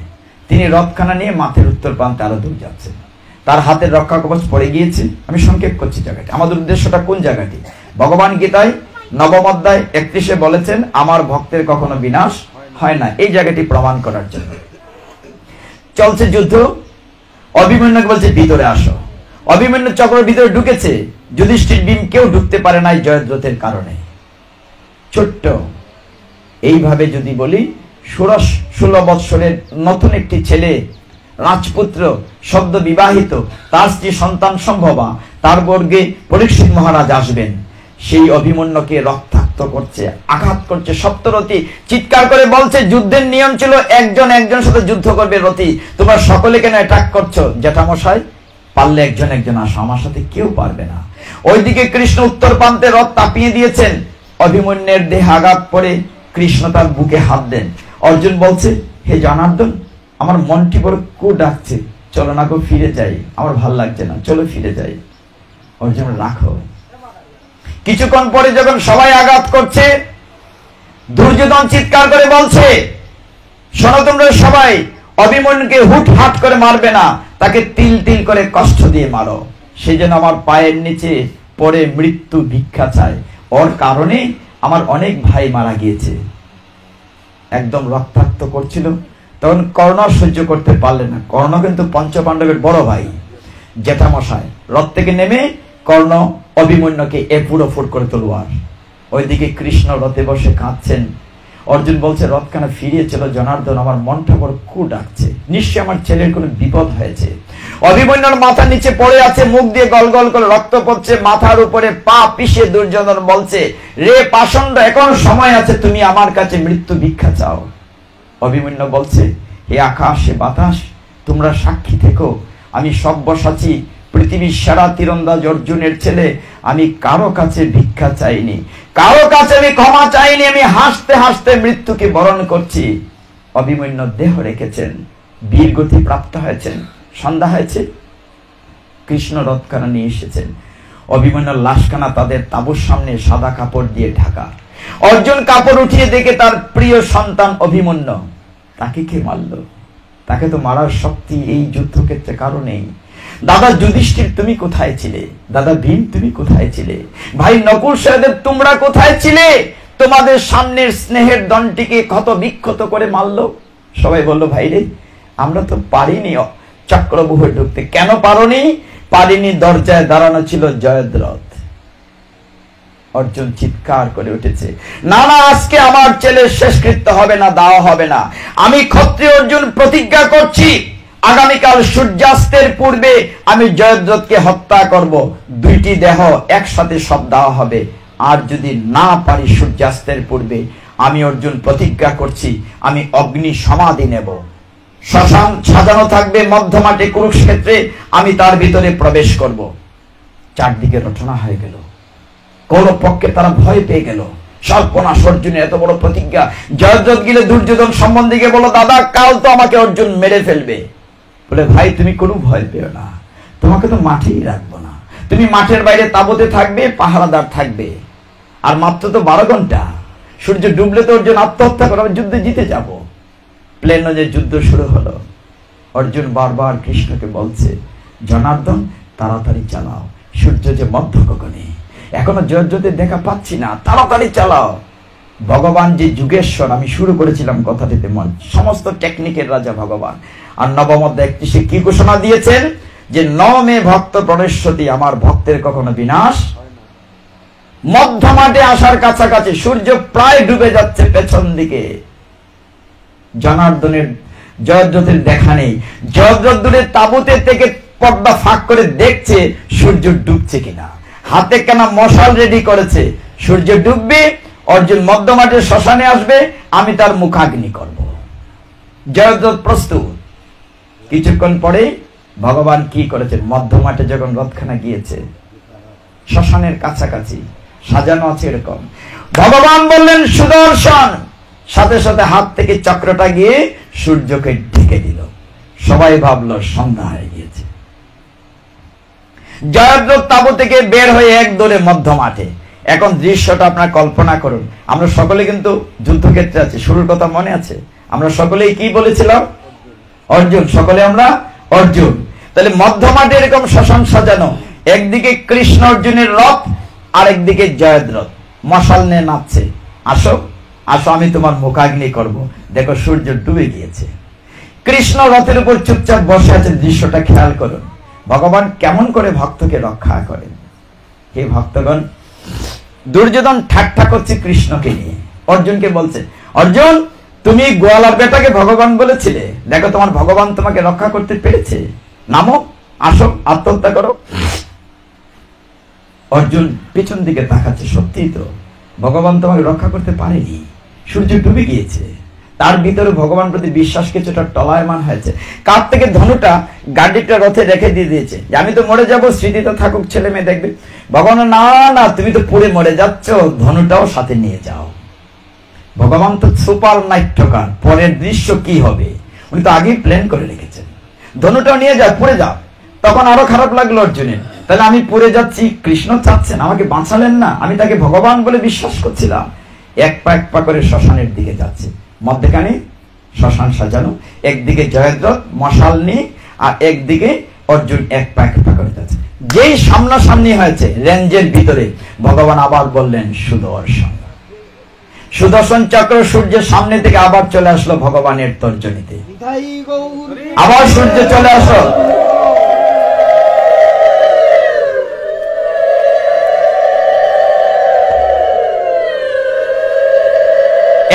তিনি রথখানা নিয়ে মাঠের উত্তর প্রান্তে আরো দূর যাচ্ছেন। তার হাতের রক্ষা কবচ পড়ে গিয়েছে। আমি সংক্ষেপ করছি জায়গাটি, আমাদের উদ্দেশ্যটা কোন জায়গাটি। ভগবান গীতায় 9ম অধ্যায় 31-এ বলেছেন আমার ভক্তের কখনো বিনাশ হয় না। এই জায়গাটি প্রমাণ করার জন্য চলছে যুদ্ধ। অভিমন্যুকে বলছে ভিতরে আসো। অভিমন্যু চক্রের ভিতরে ঢুকেছে, যুধিষ্ঠির, ভীম কেউ ঢুকতে পারে নাই জয়দ্রথের কারণে। ছোট্ট এইভাবে যদি বলি, 16 বৎসরের নতুন একটি ছেলে, রাজপুত্র, সদ্য বিবাহিত, তার স্ত্রী সন্তান সম্ভবা, তার বর্গে পরীক্ষিত মহারাজ আসবেন, সেই অভিমন্যুকে রক্তাক্ত করছে, আঘাত করছে। সপ্তরথী চিৎকার করে বলছে, যুদ্ধের নিয়ম ছিল একজন একজনের সাথে যুদ্ধ করবে, রথী তোমরা সকলে কেন অ্যাটাক করছো? জ্যাঠামশাই, পারলে একজন একজন আসো, আমার সাথে কেউ পারবে না। ওইদিকে কৃষ্ণ উত্তর প্রান্তে রথ তাপিয়ে দিয়েছেন। অভিমন্যুর দেহে আঘাত পড়ে কৃষ্ণ তার বুকে হাত দেন। অর্জুন বলছে, হে জনার্দন, আমার মনটি বড় কু ডাকছে, চলো না গো ফিরে যাই, আমার ভাল লাগছে না, চলো ফিরে যাই। অর্জুন, রাখো। কিছুক্ষণ পরে যখন সবাই আঘাত করছে, দুর্যোধন চিৎকার করে বলছে, শোনো তোমরা সবাই, অভিমন্যুকে হুটহাট করে মারবে না, তাকে তিল তিল করে কষ্ট দিয়ে মারো, সে যেন আমার পায়ের নিচে পড়ে মৃত্যু ভিক্ষা চায়। ওর কারণে আমার অনেক ভাই মারা গিয়েছে। একদম রক্তাক্ত করছিল। তখন কর্ণ সহ্য করতে পারলেন না। কর্ণ কিন্তু পঞ্চপাণ্ডবের বড় ভাই, জেঠামশাই। রথ থেকে নেমে কর্ণ অভিমন্যুকে এপুড়োফুড় করে তলোয়ার। ওইদিকে কৃষ্ণ রথে বসে কাঁদছেন। অর্জুন বলছে, রথখানা ফিরিয়ে চলো জনার্দন, আমার মনটা বড় কু ডাকছে, নিশ্চয় আমার ছেলের কোনো বিপদ হয়েছে। অভিমন্যুর মাথা নিচে পড়ে আছে, মুখ দিয়ে গল গল করে রক্ত পড়ছে, মাথার উপরে পা পিষে দুর্যোধন বলছে, রে পাষণ্ড, এখন সময় আছে, তুমি আমার কাছে মৃত্যু ভিক্ষা চাও। অভিমন্যু বলছে, হে আকাশ, হে বাতাস, তোমরা সাক্ষী থেকো, আমি সব্যসাচী পৃথিবীর সেরা তীরন্দাজ অর্জুনের ছেলে, আমি কারো কাছে ভিক্ষা চাইনি, কারো কাছে আমি ক্ষমা চাইনি, আমি হাসতে হাসতে মৃত্যুকে বরণ করছি। অভিমন্যু দেহ রেখেছেন, বীর গতি প্রাপ্ত হয়েছেন। সন্ধ্যা হয়েছে, কৃষ্ণ রথখানা নিয়ে এসেছেন। অভিমন্যুর লাশখানা তাদের তাঁবুর সামনে সাদা কাপড় দিয়ে ঢাকা। অর্জুন কাপড় উঠিয়ে দেখে তার প্রিয় সন্তান অভিমন্যু। তাকে কে মারল? তাকে তো মারার শক্তি এই যুদ্ধক্ষেত্রে কারো নেই। দাদা যুধিষ্ঠির, তুমি কোথায় ছিলে? দাদা ভীম, তুমি কোথায় ছিলে? ভাই নকুল সহদেব, তোমরা কোথায় ছিলে? তোমাদের সামনের স্নেহের দণ্ডটিকে ক্ষত বিক্ষত করে মারলো। সবাই বলল, ভাই রে, আমরা তো পারিনি চক্রব্যূহে ঢুকতে। কেন পারোনি? পারিনি, দরজায় দাঁড়ানো ছিল জয়দ্রথ। অর্জুন চিৎকার করে উঠেছে, না না, আজকে আমার ছেলের শেষকৃত্য হবে না, দেওয়া হবে না। আমি ক্ষত্রিয় অর্জুন প্রতিজ্ঞা করছি, আগামীকাল সূর্যাস্তের পূর্বে আমি জয়দ্রথকে হত্যা করব। দুইটি দেহ একসাথে সব দেওয়া হবে। আর যদি না পারি সূর্যাস্তের পূর্বে, আমি অর্জুন প্রতিজ্ঞা করছি, আমি অগ্নি সমাধি নেব। শ্মশান সাজানো থাকবে মধ্যমাঠে কুরুক্ষেত্রে, আমি তার ভিতরে প্রবেশ করব। চারদিকে রটনা হয়ে গেল। কৌরব পক্ষে তারা ভয় পেয়ে গেল। সর্বনাশ, অর্জুনের এত বড় প্রতিজ্ঞা। জয়দ্রথ গেলে দুর্যোধন সম্বন্ধীকে বলো, দাদা কাল তো আমাকে অর্জুন মেরে ফেলবে। বলে, ভাই তুমি কোনো ভয় পেও না, তোমাকে তো মাঠেই রাখবো না। তুমি মাঠের বাইরে তাঁবুতে থাকবে, পাহারাদার থাকবে। আর মাত্র তো 12 ঘন্টা, সূর্য ডুবলে তো অর্জুন আত্মহত্যা করে, আমি যুদ্ধে জিতে যাব। প্লেনে যে যুদ্ধ শুরু হলো। অর্জুন বারবার কৃষ্ণকে বলছে, জনার্দন তাড়াতাড়ি চালাও, সূর্য যে মধ্য গগনে, এখনো জয়দ্রথের দেখা পাচ্ছি না, তাড়াতাড়ি চালাও। ভগবান যে যুগেশ্বর, আমি শুরু করেছিলাম কথাটিতে মন, সমস্ত টেকনিকের রাজা ভগবান। আর নবম অধ্যায় 31 কি ঘোষণা দিয়েছেন, যে নমে ভক্ত প্রণশ্যতি, আমার ভক্তের কখনো বিনাশ। মধ্যমাঠে আসার কাছাকাছি, সূর্য প্রায় ডুবে যাচ্ছে পেছন দিকে। জনার্দনের জয়দ্রথের দেখা নেই। জয়দ্রথ দূরে তাঁবুতে থেকে পর্দা ফাঁক করে দেখছে সূর্য ডুবছে কিনা। হাতে কেনা মশাল রেডি করেছে, সূর্য ডুববে, অর্জুন মধ্যমাঠে শ্মশানে আসবে, আমি তার মুখাগ্নি করব। জয়দ্রথ প্রস্তুত। কিছুক্ষণ পরে ভগবান কি করেছেন, মধ্যমাঠে যখন রথখানা গিয়েছে, শ্মশানের কাছাকাছি সাজানো আছে এরকম, ভগবান বললেন সুদর্শন, সাথে সাথে হাত থেকে চক্রটা গিয়ে সূর্যকে ঢেকে দিল। সবাই ভাবলো সন্ধ্যা হয়ে গিয়েছে। জয়দ্রথ তাঁবু থেকে বের হয়ে এক দৌড়ে মধ্যমাঠে। এখন দৃশ্যটা আপনারা কল্পনা করুন। আমরা সকলে কিন্তু যুদ্ধক্ষেত্রে আছি, শুরুর কথা মনে আছে? আমরা সকলেই কি বলেছিলাম? অর্জুন। সকলে আমরা অর্জুন। তাহলে মধ্যমাঠে এরকম শ্মশান সাজানো, একদিকে কৃষ্ণ অর্জুনের রথ, আর একদিকে জয়দ্রথ মশাল নিয়ে নাচছে, আসো আসো আমি তোমার মুখাগ্নি করব। দেখো সূর্য ডুবে গিয়েছে, কৃষ্ণ রথের উপর চুপচাপ বসে আছে। দৃশ্যটা খেয়াল করুন, ভগবান কেমন করে ভক্তকে রক্ষা করেন। হে ভক্তগণ, দুর্যোধন ঠাট্টা করছে কৃষ্ণকে নিয়ে। অর্জুনকে বলছে, অর্জুন তুমি গোয়ালার বেটাকে ভগবান বলেছিলে, দেখো তোমার ভগবান তোমাকে রক্ষা করতে পেরেছে, নামো, আসো, আত্মহত্যা করো। অর্জুন পেছন দিকে তাকাচ্ছে, সত্যি তো ভগবান তোমাকে রক্ষা করতে পারেনি, সূর্য ডুবে গিয়েছে। তার ভিতরে ভগবান প্রতি বিশ্বাস কিছুটা টলায়মান হয়েছে। কার থেকে ধনুটা গাড়িটা রথে রেখে দিয়ে দিয়েছে, যে আমি তো মরে যাব, স্মৃতি তো থাকুক, ছেলে মেয়ে দেখবে। ভগবান, না না, তুমি তো পুড়ে মরে যাচ্ছ, ধনুটাও সাথে নিয়ে যাও। ভগবান তো সুপার নাট্যকার, পরের দৃশ্য কি হবে উনি তো আগেই প্ল্যান করে রেখেছেন। ধনুটাও নিয়ে যাও, পুড়ে যাও। তখন আরো খারাপ লাগলো অর্জুনের, তাহলে আমি পুড়ে যাচ্ছি, কৃষ্ণ চাচ্ছেন আমাকে বাঁচালেন না, আমি তাকে ভগবান বলে বিশ্বাস করছিলাম। এক পা করে শ্মশানের দিকে যাচ্ছে। মধ্যখানে শ্মশান সাজানো, একদিকে জয়দ্রথ মশাল নিয়ে, আর একদিকে অর্জুন এক পা করে যাচ্ছে। যেই সামনাসামনি হয়েছে রেঞ্জের ভিতরে, ভগবান আবার বললেন সুদর্শন। সুদর্শন চক্র সূর্যের সামনে থেকে আবার চলে আসলো ভগবানের তর্জনীতে। আবার সূর্য চলে আসলো।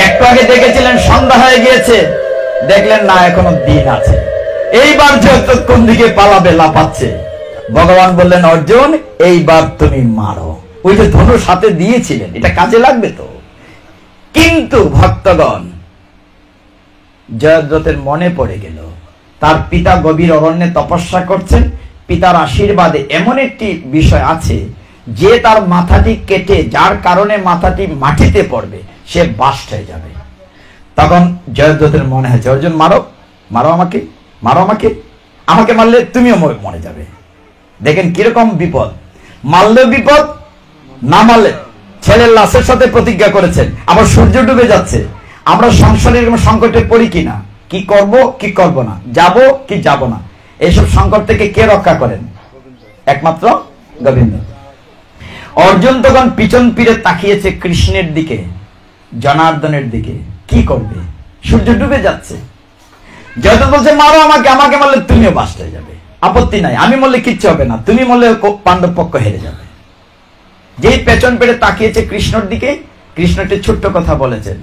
একটু আগে দেখেছিলেন সন্ধ্যা হয়ে গিয়েছে, দেখলেন না এখনো দিন আছে। এইবার কোন দিকে পালাবে, লাফাচ্ছে। ভগবান বললেন, অর্জুন এইবার তুমি মারো। ওই যে ধনুষ হাতে দিয়েছিলেন, এটা কাজে লাগবে তো। কিন্তু ভক্তগণ, জয়দ্রথের মনে পড়ে গেল তার পিতা গভীর অরণ্যে তপস্যা করছেন। পিতার আশীর্বাদে এমন একটি বিষয় আছে যে তার মাথাটি কেটে, যার কারণে মাথাটি মাটিতে পড়বে, সে বাস্ট হয়ে যাবে। তখন জয়দ্রথের মনে হয়েছে, অর্জুন মারো, মারো আমাকে, মারো আমাকে, আমাকে মারলে তুমিও মরে যাবে। দেখেন কিরকম বিপদ, মারলেও বিপদ, না মারলে। ছেলের লাশের সাথে প্রতিজ্ঞা করেছেন, আবার সূর্য ডুবে যাচ্ছে। আমরা সংসারে এরকম সংকটে পড়ি কিনা, কি করব কি করব না, যাব কি যাব না, এইসব সংকট থেকে কে রক্ষা করেন? একমাত্র গোবিন্দ। অর্জুন তখন পিছন ফিরে তাকিয়েছে কৃষ্ণের দিকে, জনার্দনের দিকে। কি করবে? সূর্য ডুবে যাচ্ছে। জয়দ্রথ বলছে, মারো আমাকে, আমাকে মারলে তুমিও বাস্ট হয়ে যাবে, আপত্তি নাই। আমি মরলে কিচ্ছু হবে না, তুমি মরলে পাণ্ডব পক্ষ হেরে যাবে। যেই পেছন পেড়ে তাকিয়েছে কৃষ্ণর দিকে, কৃষ্ণ একটি ছোট্ট কথা বলেছেন,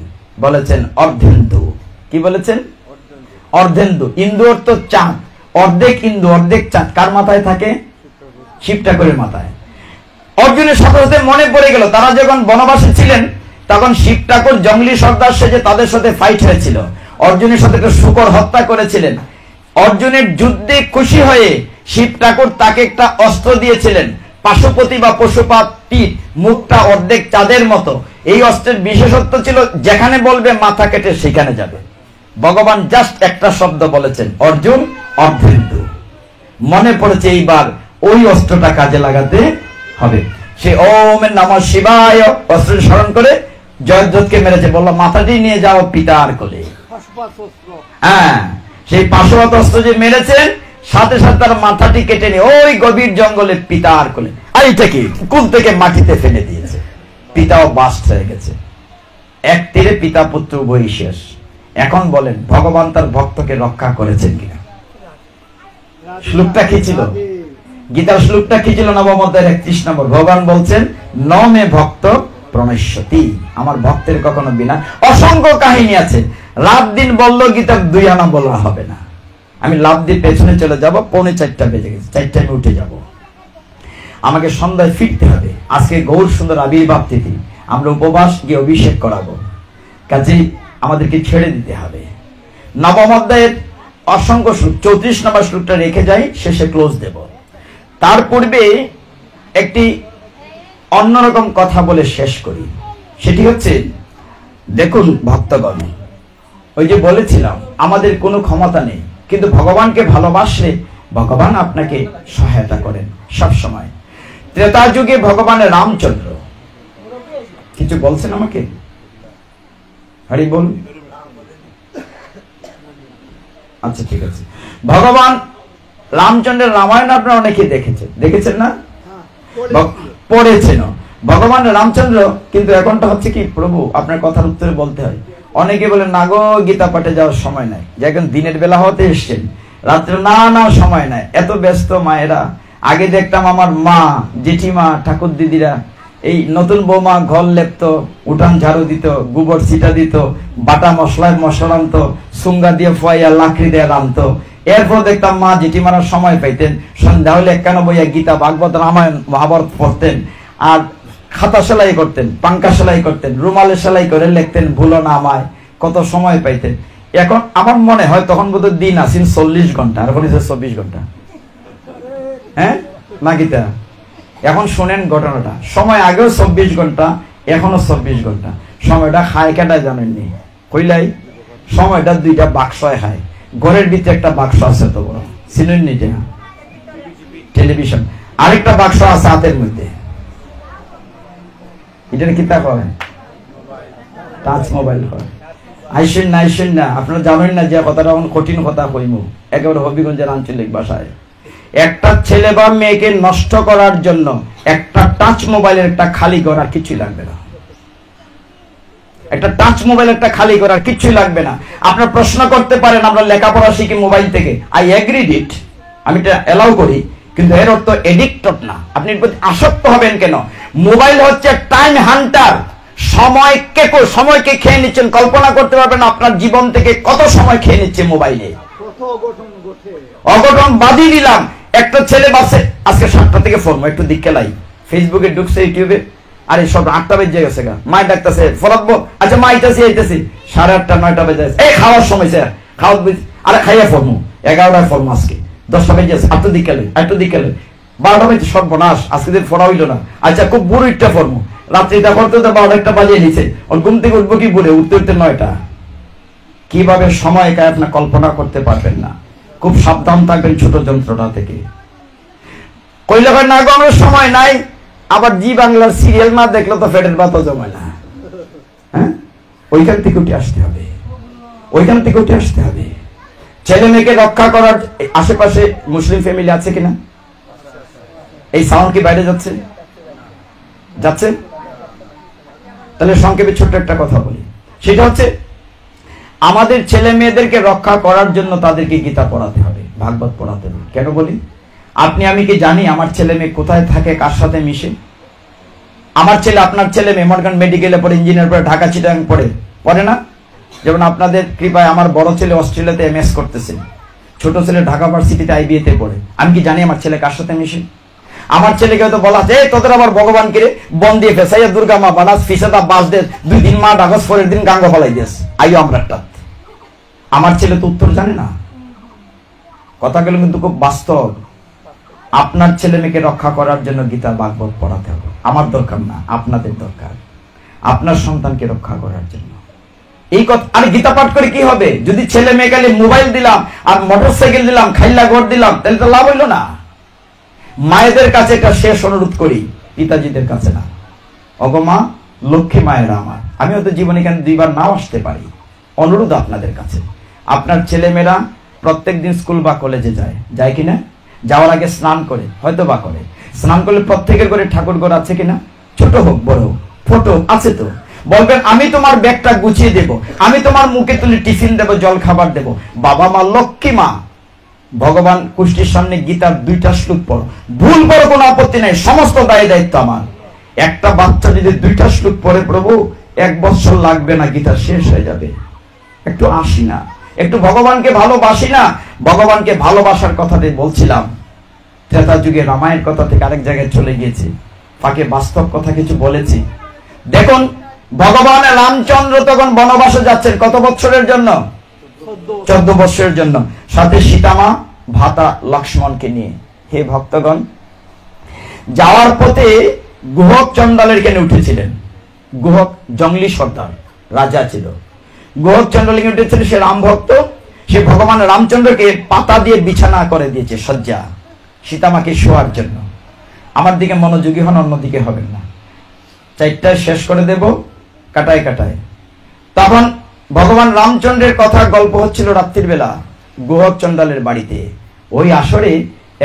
বলেছেন অর্ধেন্দু। কি বলেছেন? অর্ধেন্দু। ইন্দু অর্থ চাঁদ, অর্ধেক ইন্দু অর্ধেক চাঁদ কার মাথায় থাকে? শিব ঠাকুরের মাথায়। অর্জুনের সাথে সাথে মনে পড়ে গেল, তারা যখন বনবাসে ছিলেন তখন শিব ঠাকুর জঙ্গলি সর্দার সেজে তাদের সাথে ফাইট হয়েছিল। অর্জুনের সাথে শুকর হত্যা করেছিলেন। অর্জুনের যুদ্ধে খুশি হয়ে শিব ঠাকুর তাকে একটা অস্ত্র দিয়েছিলেন, পাশুপতি বা পশুপাত তীর, মুখটা অর্ধেক চাঁদের মতো। এই অস্ত্রের বিশেষত্ব ছিল যেখানে বলবে মাথা কেটে সেখানে যাবে। ভগবান জাস্ট একটা শব্দ বলেছেন, অর্জুন অর্ধেন্দু। মনে পড়েছে এইবার ওই অস্ত্রটা কাজে লাগাতে হবে। সে ওম নমঃ শিবায় অস্ত্র স্মরণ করে জয়দ্রথকে মেরেছে, বলল মাথাটি নিয়ে যাও পিতার কোলে। হ্যাঁ, সেই পাশুপাত অস্ত্র যে মেরেছেন, সাথে সাথে তার মাথাটি কেটে নিয়ে ওই গভীর জঙ্গলে পিতার কোলে, আর এটা কি কুল থেকে মাটিতে ফেলে দিয়েছে। পিতাও বাস্ট হয়ে গেছে। এক তীরে পিতা পুত্র উভয়ই শেষ। এখন বলেন, ভগবান তার ভক্তকে রক্ষা করেছেন কিনা? শ্লোকটা কি ছিল? গীতার শ্লোকটা কি ছিল? নবম অধ্যায়ের 31 নম্বর। ভগবান বলছেন, ন মে ভক্ত প্রণশ্যতি, আমার ভক্তের কখনো বিনা। অসংখ্য কাহিনী আছে, রাত দিন বললো গীতার 2 আনা বলা হবে না। আমি লাভ দিয়ে পেছনে চলে যাব, 3:45 বেজে গেছে, 4টায় আমি উঠে যাব। আমাকে সন্ধ্যায় ফিরতে হবে। আজকে গৌর সুন্দর আবির্ভাব তিথি, আমরা উপবাস গিয়ে অভিষেক করাবো, কাজেই আমাদেরকে ছেড়ে দিতে হবে। নবম অধ্যায়ের অসংখ্য শ্লোক, 34 নম্বর শ্লোকটা রেখে যাই, শেষে ক্লোজ দেব। তার পূর্বে একটি অন্যরকম কথা বলে শেষ করি। সেটি হচ্ছে, দেখুন ভক্তগণ, ওই যে বলেছিলাম আমাদের কোনো ক্ষমতা নেই, কিন্তু ভগবানকে ভালোবাসলে ভগবান আপনাকে সহায়তা করেন সব সময়। ত্রেতা যুগে ভগবানের রামচন্দ্র, কিছু বলছেন আমাকে? হরি বল। আচ্ছা ঠিক আছে। ভগবান রামচন্দ্রের রামায়ণ আপনারা অনেকে দেখেছেন না? পড়েছেন। ভগবান রামচন্দ্র, কিন্তু এখনটা হচ্ছে কি, প্রভু আপনার কথার উত্তরে বলতে হয়। অনেকে বলেন, না গো গীতা পাঠে যাওয়ার সময় নাই, যে এখন দিনের বেলা হতে এসছেন, রাত্রে না না সময় নাই, এত ব্যস্ত মায়েরা। আগে দেখতাম আমার মা, জেঠিমা, ঠাকুর দিদিরা এই নতুন বৌমা ঘর লেপতো, উঠান ঝাড়ু দিত, গোবর ছিটা দিত, বাটা মশলায় মশলা আনতো, সুঙ্গা দিয়ে ফোয়াইয়া লাকড়ি দিয়ে রানতো। এরপর দেখতাম মা জেঠিমারা সময় পাইতেন, সন্ধ্যা হলে 91 বইয়া গীতা, ভাগবত, রামায়ণ, মহাভারত পড়তেন, আর খাতা সেলাই করতেন, পাঙ্কা সেলাই করতেন, রুমালে সেলাই করে লিখতেন, ভুলো না আমায়, কত সময় পাইতেন। এখন আমার মনে হয় তখন বোধহয় দিন আসেন 40 ঘন্টা, আর এখন 24 ঘন্টা। হ্যাঁ না গীতা? এখন শোনেন ঘটনাটা, সময় আগেও 24 ঘন্টা, এখনো 24 ঘন্টা। সময়টা খায় কেটায় জানেননি? কইলাই সময়টা 2টা বাক্সয় খায়। ঘরের ভিতরে একটা বাক্স আছে, তো বড় চিনেননি? টেলিভিশন। আরেকটা বাক্স আছে হাতের মধ্যে, এটা কিতা করেন? টাচ মোবাইল করেন। আইসেন না, আপনারা জানেন না যে কথাটা কঠিন কথা কইমু, একেবারে হবিগঞ্জের আঞ্চলিক ভাষায়। একটা ছেলে বা মেয়েকে নষ্ট করার জন্য একটা টাচ মোবাইলের একটা খালি ঘর, আর কিছুই লাগবে না। একটা টাচ মোবাইল একটা খালি করার কিছুই লাগবে না। আপনার প্রশ্ন করতে পারেন আমরা লেখাপড়া শিখি মোবাইল থেকে, আই এগ্রিড ইট, আমি এটা এলাও করি, কিন্তু এর অর্থ এডিক্টেড না। আপনি এর প্রতি আসক্ত হবেন কেন? মোবাইল হচ্ছে টাইম হান্টার। সময়কে খেয়ে নিচ্ছেন, কল্পনা করতে পারবেন আপনার জীবন থেকে কত সময় খেয়ে নিচ্ছে মোবাইলে। অঘটন বাদই দিলাম, একটা ছেলে বাসে আজকে 7টা থেকে ফোন একটু দিক খেলাই, ফেসবুকে ঢুকছে, ইউটিউবে, আরে সব 8টা বেজে গেছে গা, মায় ডাকতেছে ফরাবো, আচ্ছা মা আইতাছি 8:30 9টা বেজে গেছে, এই খাওয়ার সময় স্যার খাওয়া, আরে খাইয়া ফর্মু 11টায় ফর্মু, আজকে 10টা বেজে গেছে, একটু দিক খেলে 12টা বেজে সর্বনাশ, আজকে দিন ফোরা হইলো না, আচ্ছা খুব বুড়ো একটা ফর্মু, রাত্রিটা করতে 12টা বাজিয়ে নিছে, ওর ঘুম থেকে উঠবো কি বুড়ে, উঠতে 9টা। কিভাবে সময় কায় আপনি কল্পনা করতে পারবেন না। খুব সাবধান থাকবেন ছোট যন্ত্রটা থেকে। কইলে ভাই না গো আমার সময় নাই, আবার জি বাংলার সিরিয়াল না দেখলে তো পেটের ভাতও জমায় না। হ্যাঁ, ওইখান থেকে উঠে আসতে হবে। ছেলে মেয়েকে রক্ষা করার আশেপাশে মুসলিম ফ্যামিলি আছে কিনা? এই সাউন্ড কি বাইরে যাচ্ছে? তাহলে সংক্ষেপে ছোট্ট একটা কথা বলি, সেটা হচ্ছে আমাদের ছেলে মেয়েদেরকে রক্ষা করার জন্য তাদেরকে গীতা পড়াতে হবে, ভাগবত পড়াতে হবে। কেন বলি? আপনি আমি কি জানি আমার ছেলে মেয়ে কোথায় থাকে, কার সাথে মিশে? আমার ছেলে, আপনার ছেলে মেয়ে মনে করেন মেডিকেলে পড়ে, ইঞ্জিনিয়ার পড়ে, ঢাকা চিটাগাং পড়ে না? যেমন আপনাদের কৃপায় আমার বড় ছেলে অস্ট্রেলিয়াতে এমএস করতেছে, ছোট ছেলে ঢাকা ভার্সিটিতে আইবিএতে পড়ে। আমি কি জানি আমার ছেলে কার সাথে মিশে? আমার ছেলেকে হয়তো বলা আছে তোদের আবার ভগবান কে বন দিয়ে ফেসাইয়া দুর্গা মা বানাস ফিসাদা বাস দে 2 দিন মা ডাকস, পরের দিন গাঙ্গ ফলাই দিস, আইও আমরা একটা। আমার ছেলে তো উত্তর জানে না। কথাগুলো কিন্তু খুব বাস্তব। আপনার ছেলে মেয়েকে রক্ষা করার জন্য গীতা ভাগবত পড়াতে হবে। আমার দরকার না, আপনাদের দরকার, আপনার সন্তানকে রক্ষা করার জন্য। এই কথা। আর গীতা পাঠ করে কি হবে? যদি ছেলে মেয়ে খালি মোবাইল দিলাম আর মোটরসাইকেল দিলাম, খাইলা ঘর দিলাম, তাহলে তো লাভ হইল না। মায়েদের কাছে একটা শেষ অনুরোধ করি, পিতাজিদের কাছে না। অগমা লক্ষ্মী মায়েরা আমার, আমি হয়তো জীবনে এখানে 2বার নাও আসতে পারি, অনুরোধ আপনাদের কাছে, আপনার ছেলেমেয়েরা প্রত্যেক দিন স্কুল বা কলেজে যায় কিনা? যাওয়ার আগে স্নান করে, হয়তো বা করে, স্নান করলে প্রত্যেকের করে ঠাকুর ঘর আছে কিনা? ছোট হোক বড় হোক, ফটো আছে তো? বলবেন আমি তোমার ব্যাগটা গুছিয়ে দেব, আমি তোমার মুখে তুলে টিফিন দেব, জল খাবার দেব। বাবা মা লক্ষ্মী মা, ভগবান কুষ্টির সামনে গীতার 2টা শ্লোক পড়ো, ভুল করো কোনো আপত্তি নাই, সমস্ত দায়িত্ব আমার। একটা বাচ্চা যদি 2টা শ্লোক পড়ে, প্রভু 1 বছর লাগবে না, গীতা শেষ হয়ে যাবে। একটু আসি না, একটু ভগবানকে ভালোবাসি না। ভগবানকে ভালোবাসার কথাতে বলছিলাম, ত্রেতা যুগে রামায়ণ কথা থেকে আরেক জায়গায় চলে গিয়েছি, ফাঁকে বাস্তব কথা কিছু বলেছি। দেখুন ভগবান রামচন্দ্র তখন বনবাসে যাচ্ছেন, কত বছরের জন্য? 14 বছরের জন্য, সাথে সীতামা ভাতা লক্ষ্মণকে নিয়ে। হে ভক্তগণ, যাওয়ার পথে গুহক চন্ডালের কেন উঠেছিলেন। গুহক জঙ্গলি সর্দার রাজা ছিল, গুহক চন্ডালের উঠেছিল, সে রাম ভক্ত। সে ভগবান রামচন্দ্রকে পাতা দিয়ে বিছানা করে দিয়েছে, শয্যা, সীতামাকে শোয়ার জন্য। আমার দিকে মনোযোগী হন, অন্যদিকে হবেন না। 4টায় শেষ করে দেব, কাটায়। তখন ভগবান রামচন্দ্রের কথা গল্প হচ্ছিল রাত্রির বেলা গুহক চন্ডালের বাড়িতে। ওই আসরে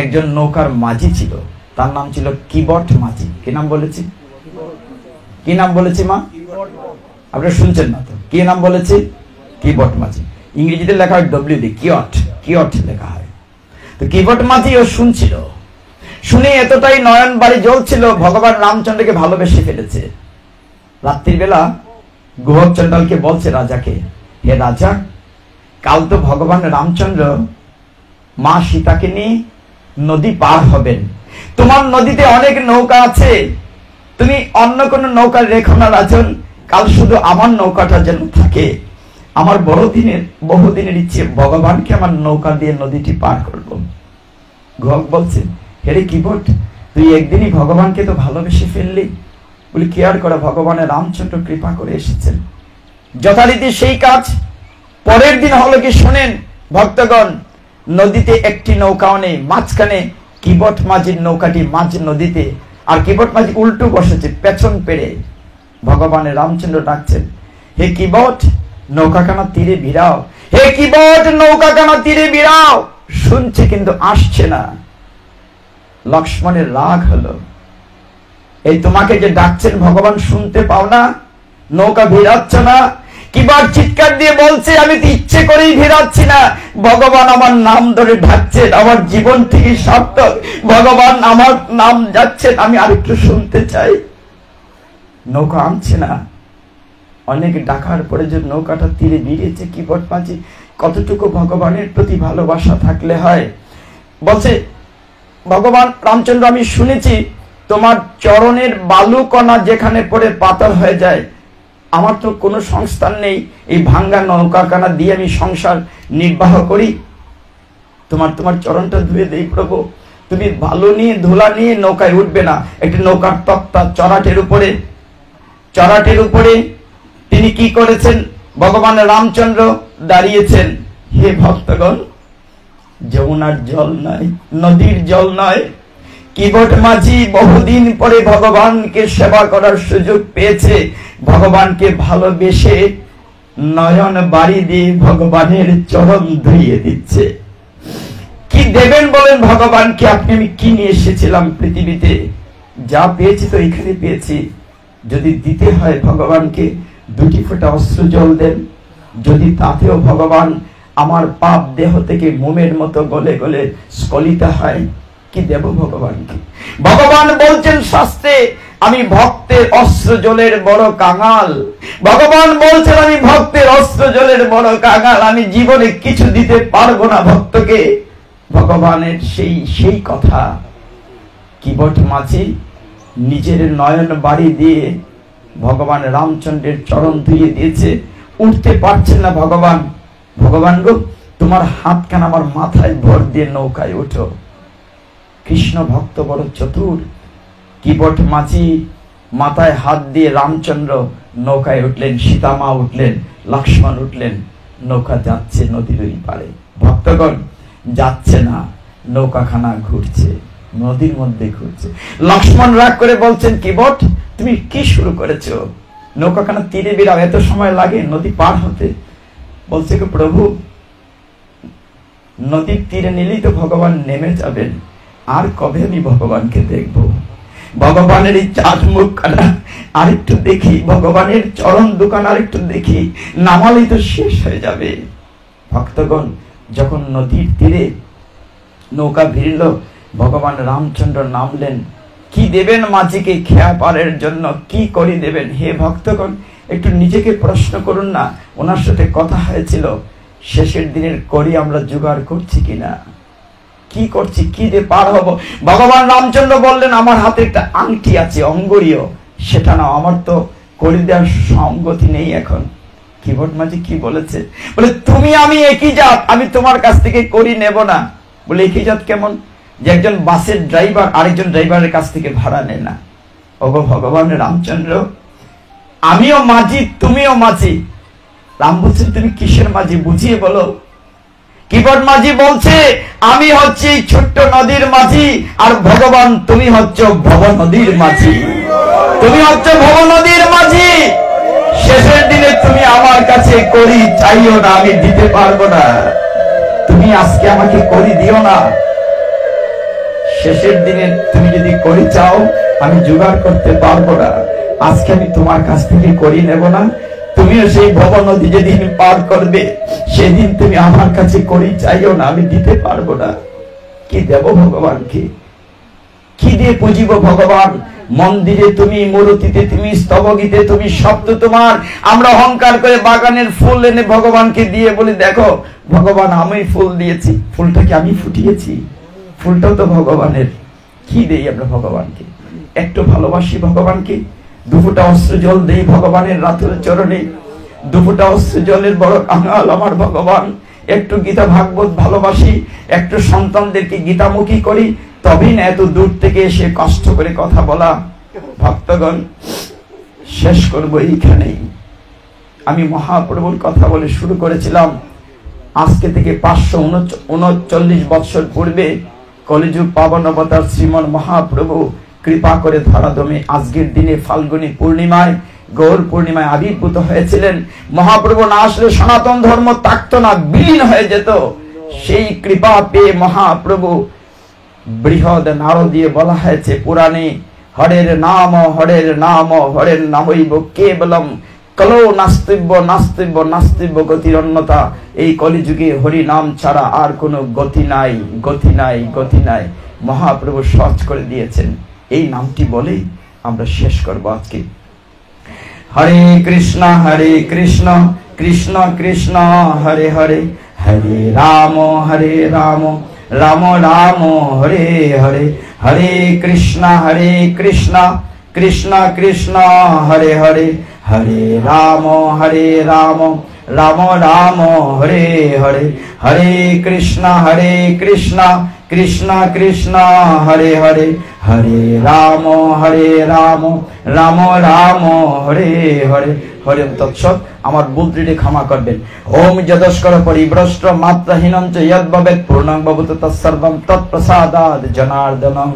একজন নৌকার মাঝি ছিল, তার নাম ছিল কিবট মাঝি। কি নাম বলেছি মা? আপনারা শুনছেন না তো? কি নাম বলেছি? কিবট মাঝি। ইংরেজিতে লেখা হয় WD, কিয়ট লেখা হয়। তো কিবট মাঝি ও শুনছিল, শুনে এতটাই নয়ন বাড়ি জ্বলছিল, ভগবান রামচন্দ্রকে ভালোবেসে ফেলেছে। রাত্রির বেলা গুহক চন্ডালকে বলছে রাজাকে, হে রাজা, কাল তো ভগবান রামচন্দ্র মা সীতাকে নিয়ে নদী পার হবেন, তোমার নদীতে অনেক নৌকা আছে, তুমি অন্য কোন নৌকা রেখো না রাজন, কাল শুধু আমার নৌকাটা যেন থাকে। আমার বহুদিনের ইচ্ছে ভগবানকে আমার নৌকা দিয়ে নদীটি পার করব। গুহক বলছে, হেরে কিবট, তুই একদিনই ভগবানকে তো ভালোবেসে ফেললি, বলি কি আর করা, ভগবানের রামচন্দ্র কৃপা করে এসেছেন। যথারীতি সেই কাজ। পরের দিন হলো কি শোনেন ভক্তগণ, নদীতে একটি নৌকাও নেই, মাঝখানে কিবট মাঝির নৌকাটি মাঝ নদীতে, আর কিবট মাঝি উল্টো বসেছে পেছন পেড়ে। ভগবানের রামচন্দ্র ডাকছেন, হে কিবট, নৌকাখানা তীরে ভিড়াও, হে কিবট, নৌকাখানা তীরে ভিড়াও। শুনছে কিন্তু আসছে না। লক্ষ্মণের রাগ হলো, এই তোমাকে যে ডাকছেন ভগবান শুনতে পাও না? নৌকা ভিড়াচ্ছে না। কিবার চিৎকার দিয়ে বলছে, আমি তো ইচ্ছে করেই ভিড়াচ্ছি না, ভগবান আমার নাম ধরে ডাকছেন, আমার জীবন থেকে সার্থক, ভগবান আমার নাম যাচ্ছেন, আমি আরেকটু শুনতে চাই। নৌকা আনছে না। অনেক ডাকার পরে যে নৌকাটা তীরে ভিড়েছে, কিবট মাঝি কতটুকু ভগবানের প্রতি ভালোবাসা থাকলে হয়। বলছে, ভগবান রামচন্দ্র, আমি শুনেছি তোমার চরণের বালুকণা যেখানে পড়ে পাথর হয়ে যায়, আমার তো কোনো সংস্থান নেই, এই ভাঙ্গা নৌকাখানা দিয়ে আমি সংসার নির্বাহ করি, তোমার চরণটা ধুয়ে দেই প্রভু। তুমি বালু নিয়ে ধুলা নিয়ে নৌকায় উঠবে না, একটি নৌকার তক্তা চড়াটের উপরে তিনি কি করেছেন, ভগবান রামচন্দ্র দাঁড়িয়েছেন। হে ভক্তগণ, যমুনার জল নয়, নদীর জল নয়, কিবট মাঝি বহুদিন পরে ভগবানকে সেবা করার সুযোগ পেয়েছে, ভগবানকে ভালোবেসে নয়ন বাড়ি দিয়ে ভগবানের চরণ ধুইয়ে দিচ্ছে। কি দেবেন বলেন ভগবানকে? আপনি আমি কি নিয়ে এসেছিলাম পৃথিবীতে? যা পেয়েছি তো এখানে পেয়েছি। যদি দিতে হয় ভগবানকে, 2 ফোঁটা অশ্রু জল দেন। যদি তাতেও ভগবান আমার পাপ দেহ থেকে মোমের মতো গলে গলে স্খলিত হয়, কি দেব ভগবানকে? ভগবান বলছেন শাস্ত্রে, আমি ভক্তের অশ্রু জলের বড় কাঙাল। ভগবান বলছেন, আমি ভক্তের অশ্রু জলের বড় কাঙাল, আমি জীবনে কিছু দিতে পারবো না ভক্তকে। ভগবানের সেই কথা কিবট মাঝি নিজের নয়ন বাড়ি দিয়ে ভগবান রামচন্দ্রের চরণ ধুইয়ে দিয়েছে। উঠতে পারছেন না ভগবান। ভগবান গো, তোমার হাতখানা আমার মাথায় ভর দিয়ে নৌকায় ওঠো। কৃষ্ণ ভক্ত বড় চতুর। কিবট মাঝি মাথায় হাত দিয়ে রামচন্দ্র নৌকায় উঠলেন, সীতামা উঠলেন, লক্ষ্মণ উঠলেন। নৌকা যাচ্ছে নদীর ওই পারে। ভক্তগণ, যাচ্ছে না, নৌকাখানা ঘুরছে, নদীর মধ্যে ঘুরছে। লক্ষ্মণ রাগ করে বলছেন, কিবট তুমি কি শুরু করেছো? নৌকাখানা তীরে বেরাও, এত সময় লাগে নদী পার হতে? বলছে, প্রভু, নদীর তীরে নিলেই তো ভগবান নেমে যাবেন, আর কবে আমি ভগবানকে দেখব? ভগবানের এই চাঁদ মুখখানা আরেকটু দেখি, ভগবানের চরণ দোকান আরেকটু দেখি, নামালেই তো শেষ হয়ে যাবে। ভক্তগণ, যখন নদীর তীরে নৌকা ভিড়ল, ভগবান রামচন্দ্র নামলেন। কি দেবেন মাঝিকে খেয়া পারের জন্য? কি করি দেবেন? হে ভক্তগণ, একটু নিজেকে প্রশ্ন করুন না। ওনার সাথে কথা হয়েছিল, শেষের দিনের করি আমরা জোগাড় করছি কিনা, কি করছি, কি দিয়ে পার হব? ভগবান রামচন্দ্র বললেন, আমার হাতে একটা আংটি আছে অঙ্গরীয়, সেটা নাও, আমার তো করি দেওয়ার সঙ্গতি নেই এখন। কিবট মাঝি কি বলেছে? বলে, তুমি আমি একই জাত, আমি তোমার কাছ থেকে করি নেব না। বলে, একই জাত কেমন? যে একজন বাসের ড্রাইভার আরেকজন ড্রাইভারের কাছ থেকে ভাড়া নেয় না। ওগো ভগবান রামচন্দ্র, আমিও মাঝি, তুমিও মাঝি। রাম বলছেন, তুমি কিসের মাঝি, বুঝিয়ে বলো। কিবট মাঝি বলছে, আমি হচ্ছি ছোট্ট নদীর মাঝি, আর ভগবান তুমি হচ্ছ ভব নদীর মাঝি। তুমি হচ্ছ ভব নদীর মাঝি। শেষের দিনে তুমি আমার কাছে করি চাইও না, আমি দিতে পারবো না। তুমি আজকে আমাকে করি দিও না। শেষের দিনে তুমি যদি করি চাও, আমি জোগাড় করতে পারবো না। আজকে আমি তোমার কাছ থেকে করি নেব না। তুমিও সেই ভব নদী যেদিন পার করবে, সেদিন তুমি আমার কাছে করি চাইও না, আমি দিতে পারবো না। কি দেব ভগবানকে? কি দিয়ে পুজিব ভগবান? মন্দিরে তুমি, মূর্তিতে তুমি, স্তবগীতে তুমি, শব্দ তোমার। আমরা অহংকার করে বাগানের ফুল এনে ভগবানকে দিয়ে বলি, দেখো ভগবান, আমি ফুল দিয়েছি, ফুলটাকে আমি ফুটিয়েছি, ফুলটাও তো ভগবানের। কি দেই আমরা ভগবানকে? একটু ভালোবাসি ভগবানকে? 2 ফোঁটা অশ্রু জল দেই ভগবানের রাতের চরণে। 2 ফোঁটা অশ্রু জলের বড় কাঙাল আমার ভগবান। একটু গীতা ভাগবত ভালোবাসি, একটু সন্তানদেরকে গীতামুখী করি, তবেই না এত দূর থেকে এসে কষ্ট করে কথা বলা। ভক্তগণ, শেষ করব এইখানেই। আমি মহাপ্রভুর কথা বলে শুরু করেছিলাম। আজকে থেকে 539 বৎসর পূর্বে কলিযুগ পাবন অবতার শ্রীমন মহাপ্রভু কৃপা করে ধরাধামে আজকের দিনে ফাল্গুনী পূর্ণিমায়, গৌর পূর্ণিমায় আবির্ভূত হয়েছিলেন। মহাপ্রভু না আসলে সনাতন ধর্ম থাকতো না, বিলীন হয়ে যেত। সেই কৃপা পেয়ে মহাপ্রভু বৃহৎ নারদীয় বলা হয়েছে পুরাণে, হরের নাম হরের নাম হরের নামৈব কেবলম কলো নাস্তিব্য নাস্তিব্য নাস্তিব্য গতির অন্যতা। এই কলিযুগে হরি নাম ছাড়া আর কোনো গতি নাই, গতি নাই, গতি নাই। মহাপ্রভু সহজ করে দিয়েছেন। এই নামটি বলে আমরা শেষ করব আজকে। হরে কৃষ্ণ কৃষ্ণ কৃষ্ণ হরে হরে, হরে রাম রাম রাম হরে হরে, হরে কৃষ্ণ কৃষ্ণ কৃষ্ণ হরে হরে, হরে রাম রাম রাম হরে হরে, হরে কৃষ্ণ কৃষ্ণ কৃষ্ণ হরে হরে, হরে রাম রাম রাম হরে হরে। হরে তৎসৎ। আমার ভুল ত্রুটি ক্ষমা করবেন। ওম যদস্কর পরিভ্রষ্ট মাত্রাহীনঞ্চ যদ্ভবেৎ পূর্ণং ভবতু তৎসর্বং তৎপ্রসাদাৎ জনার্দনং।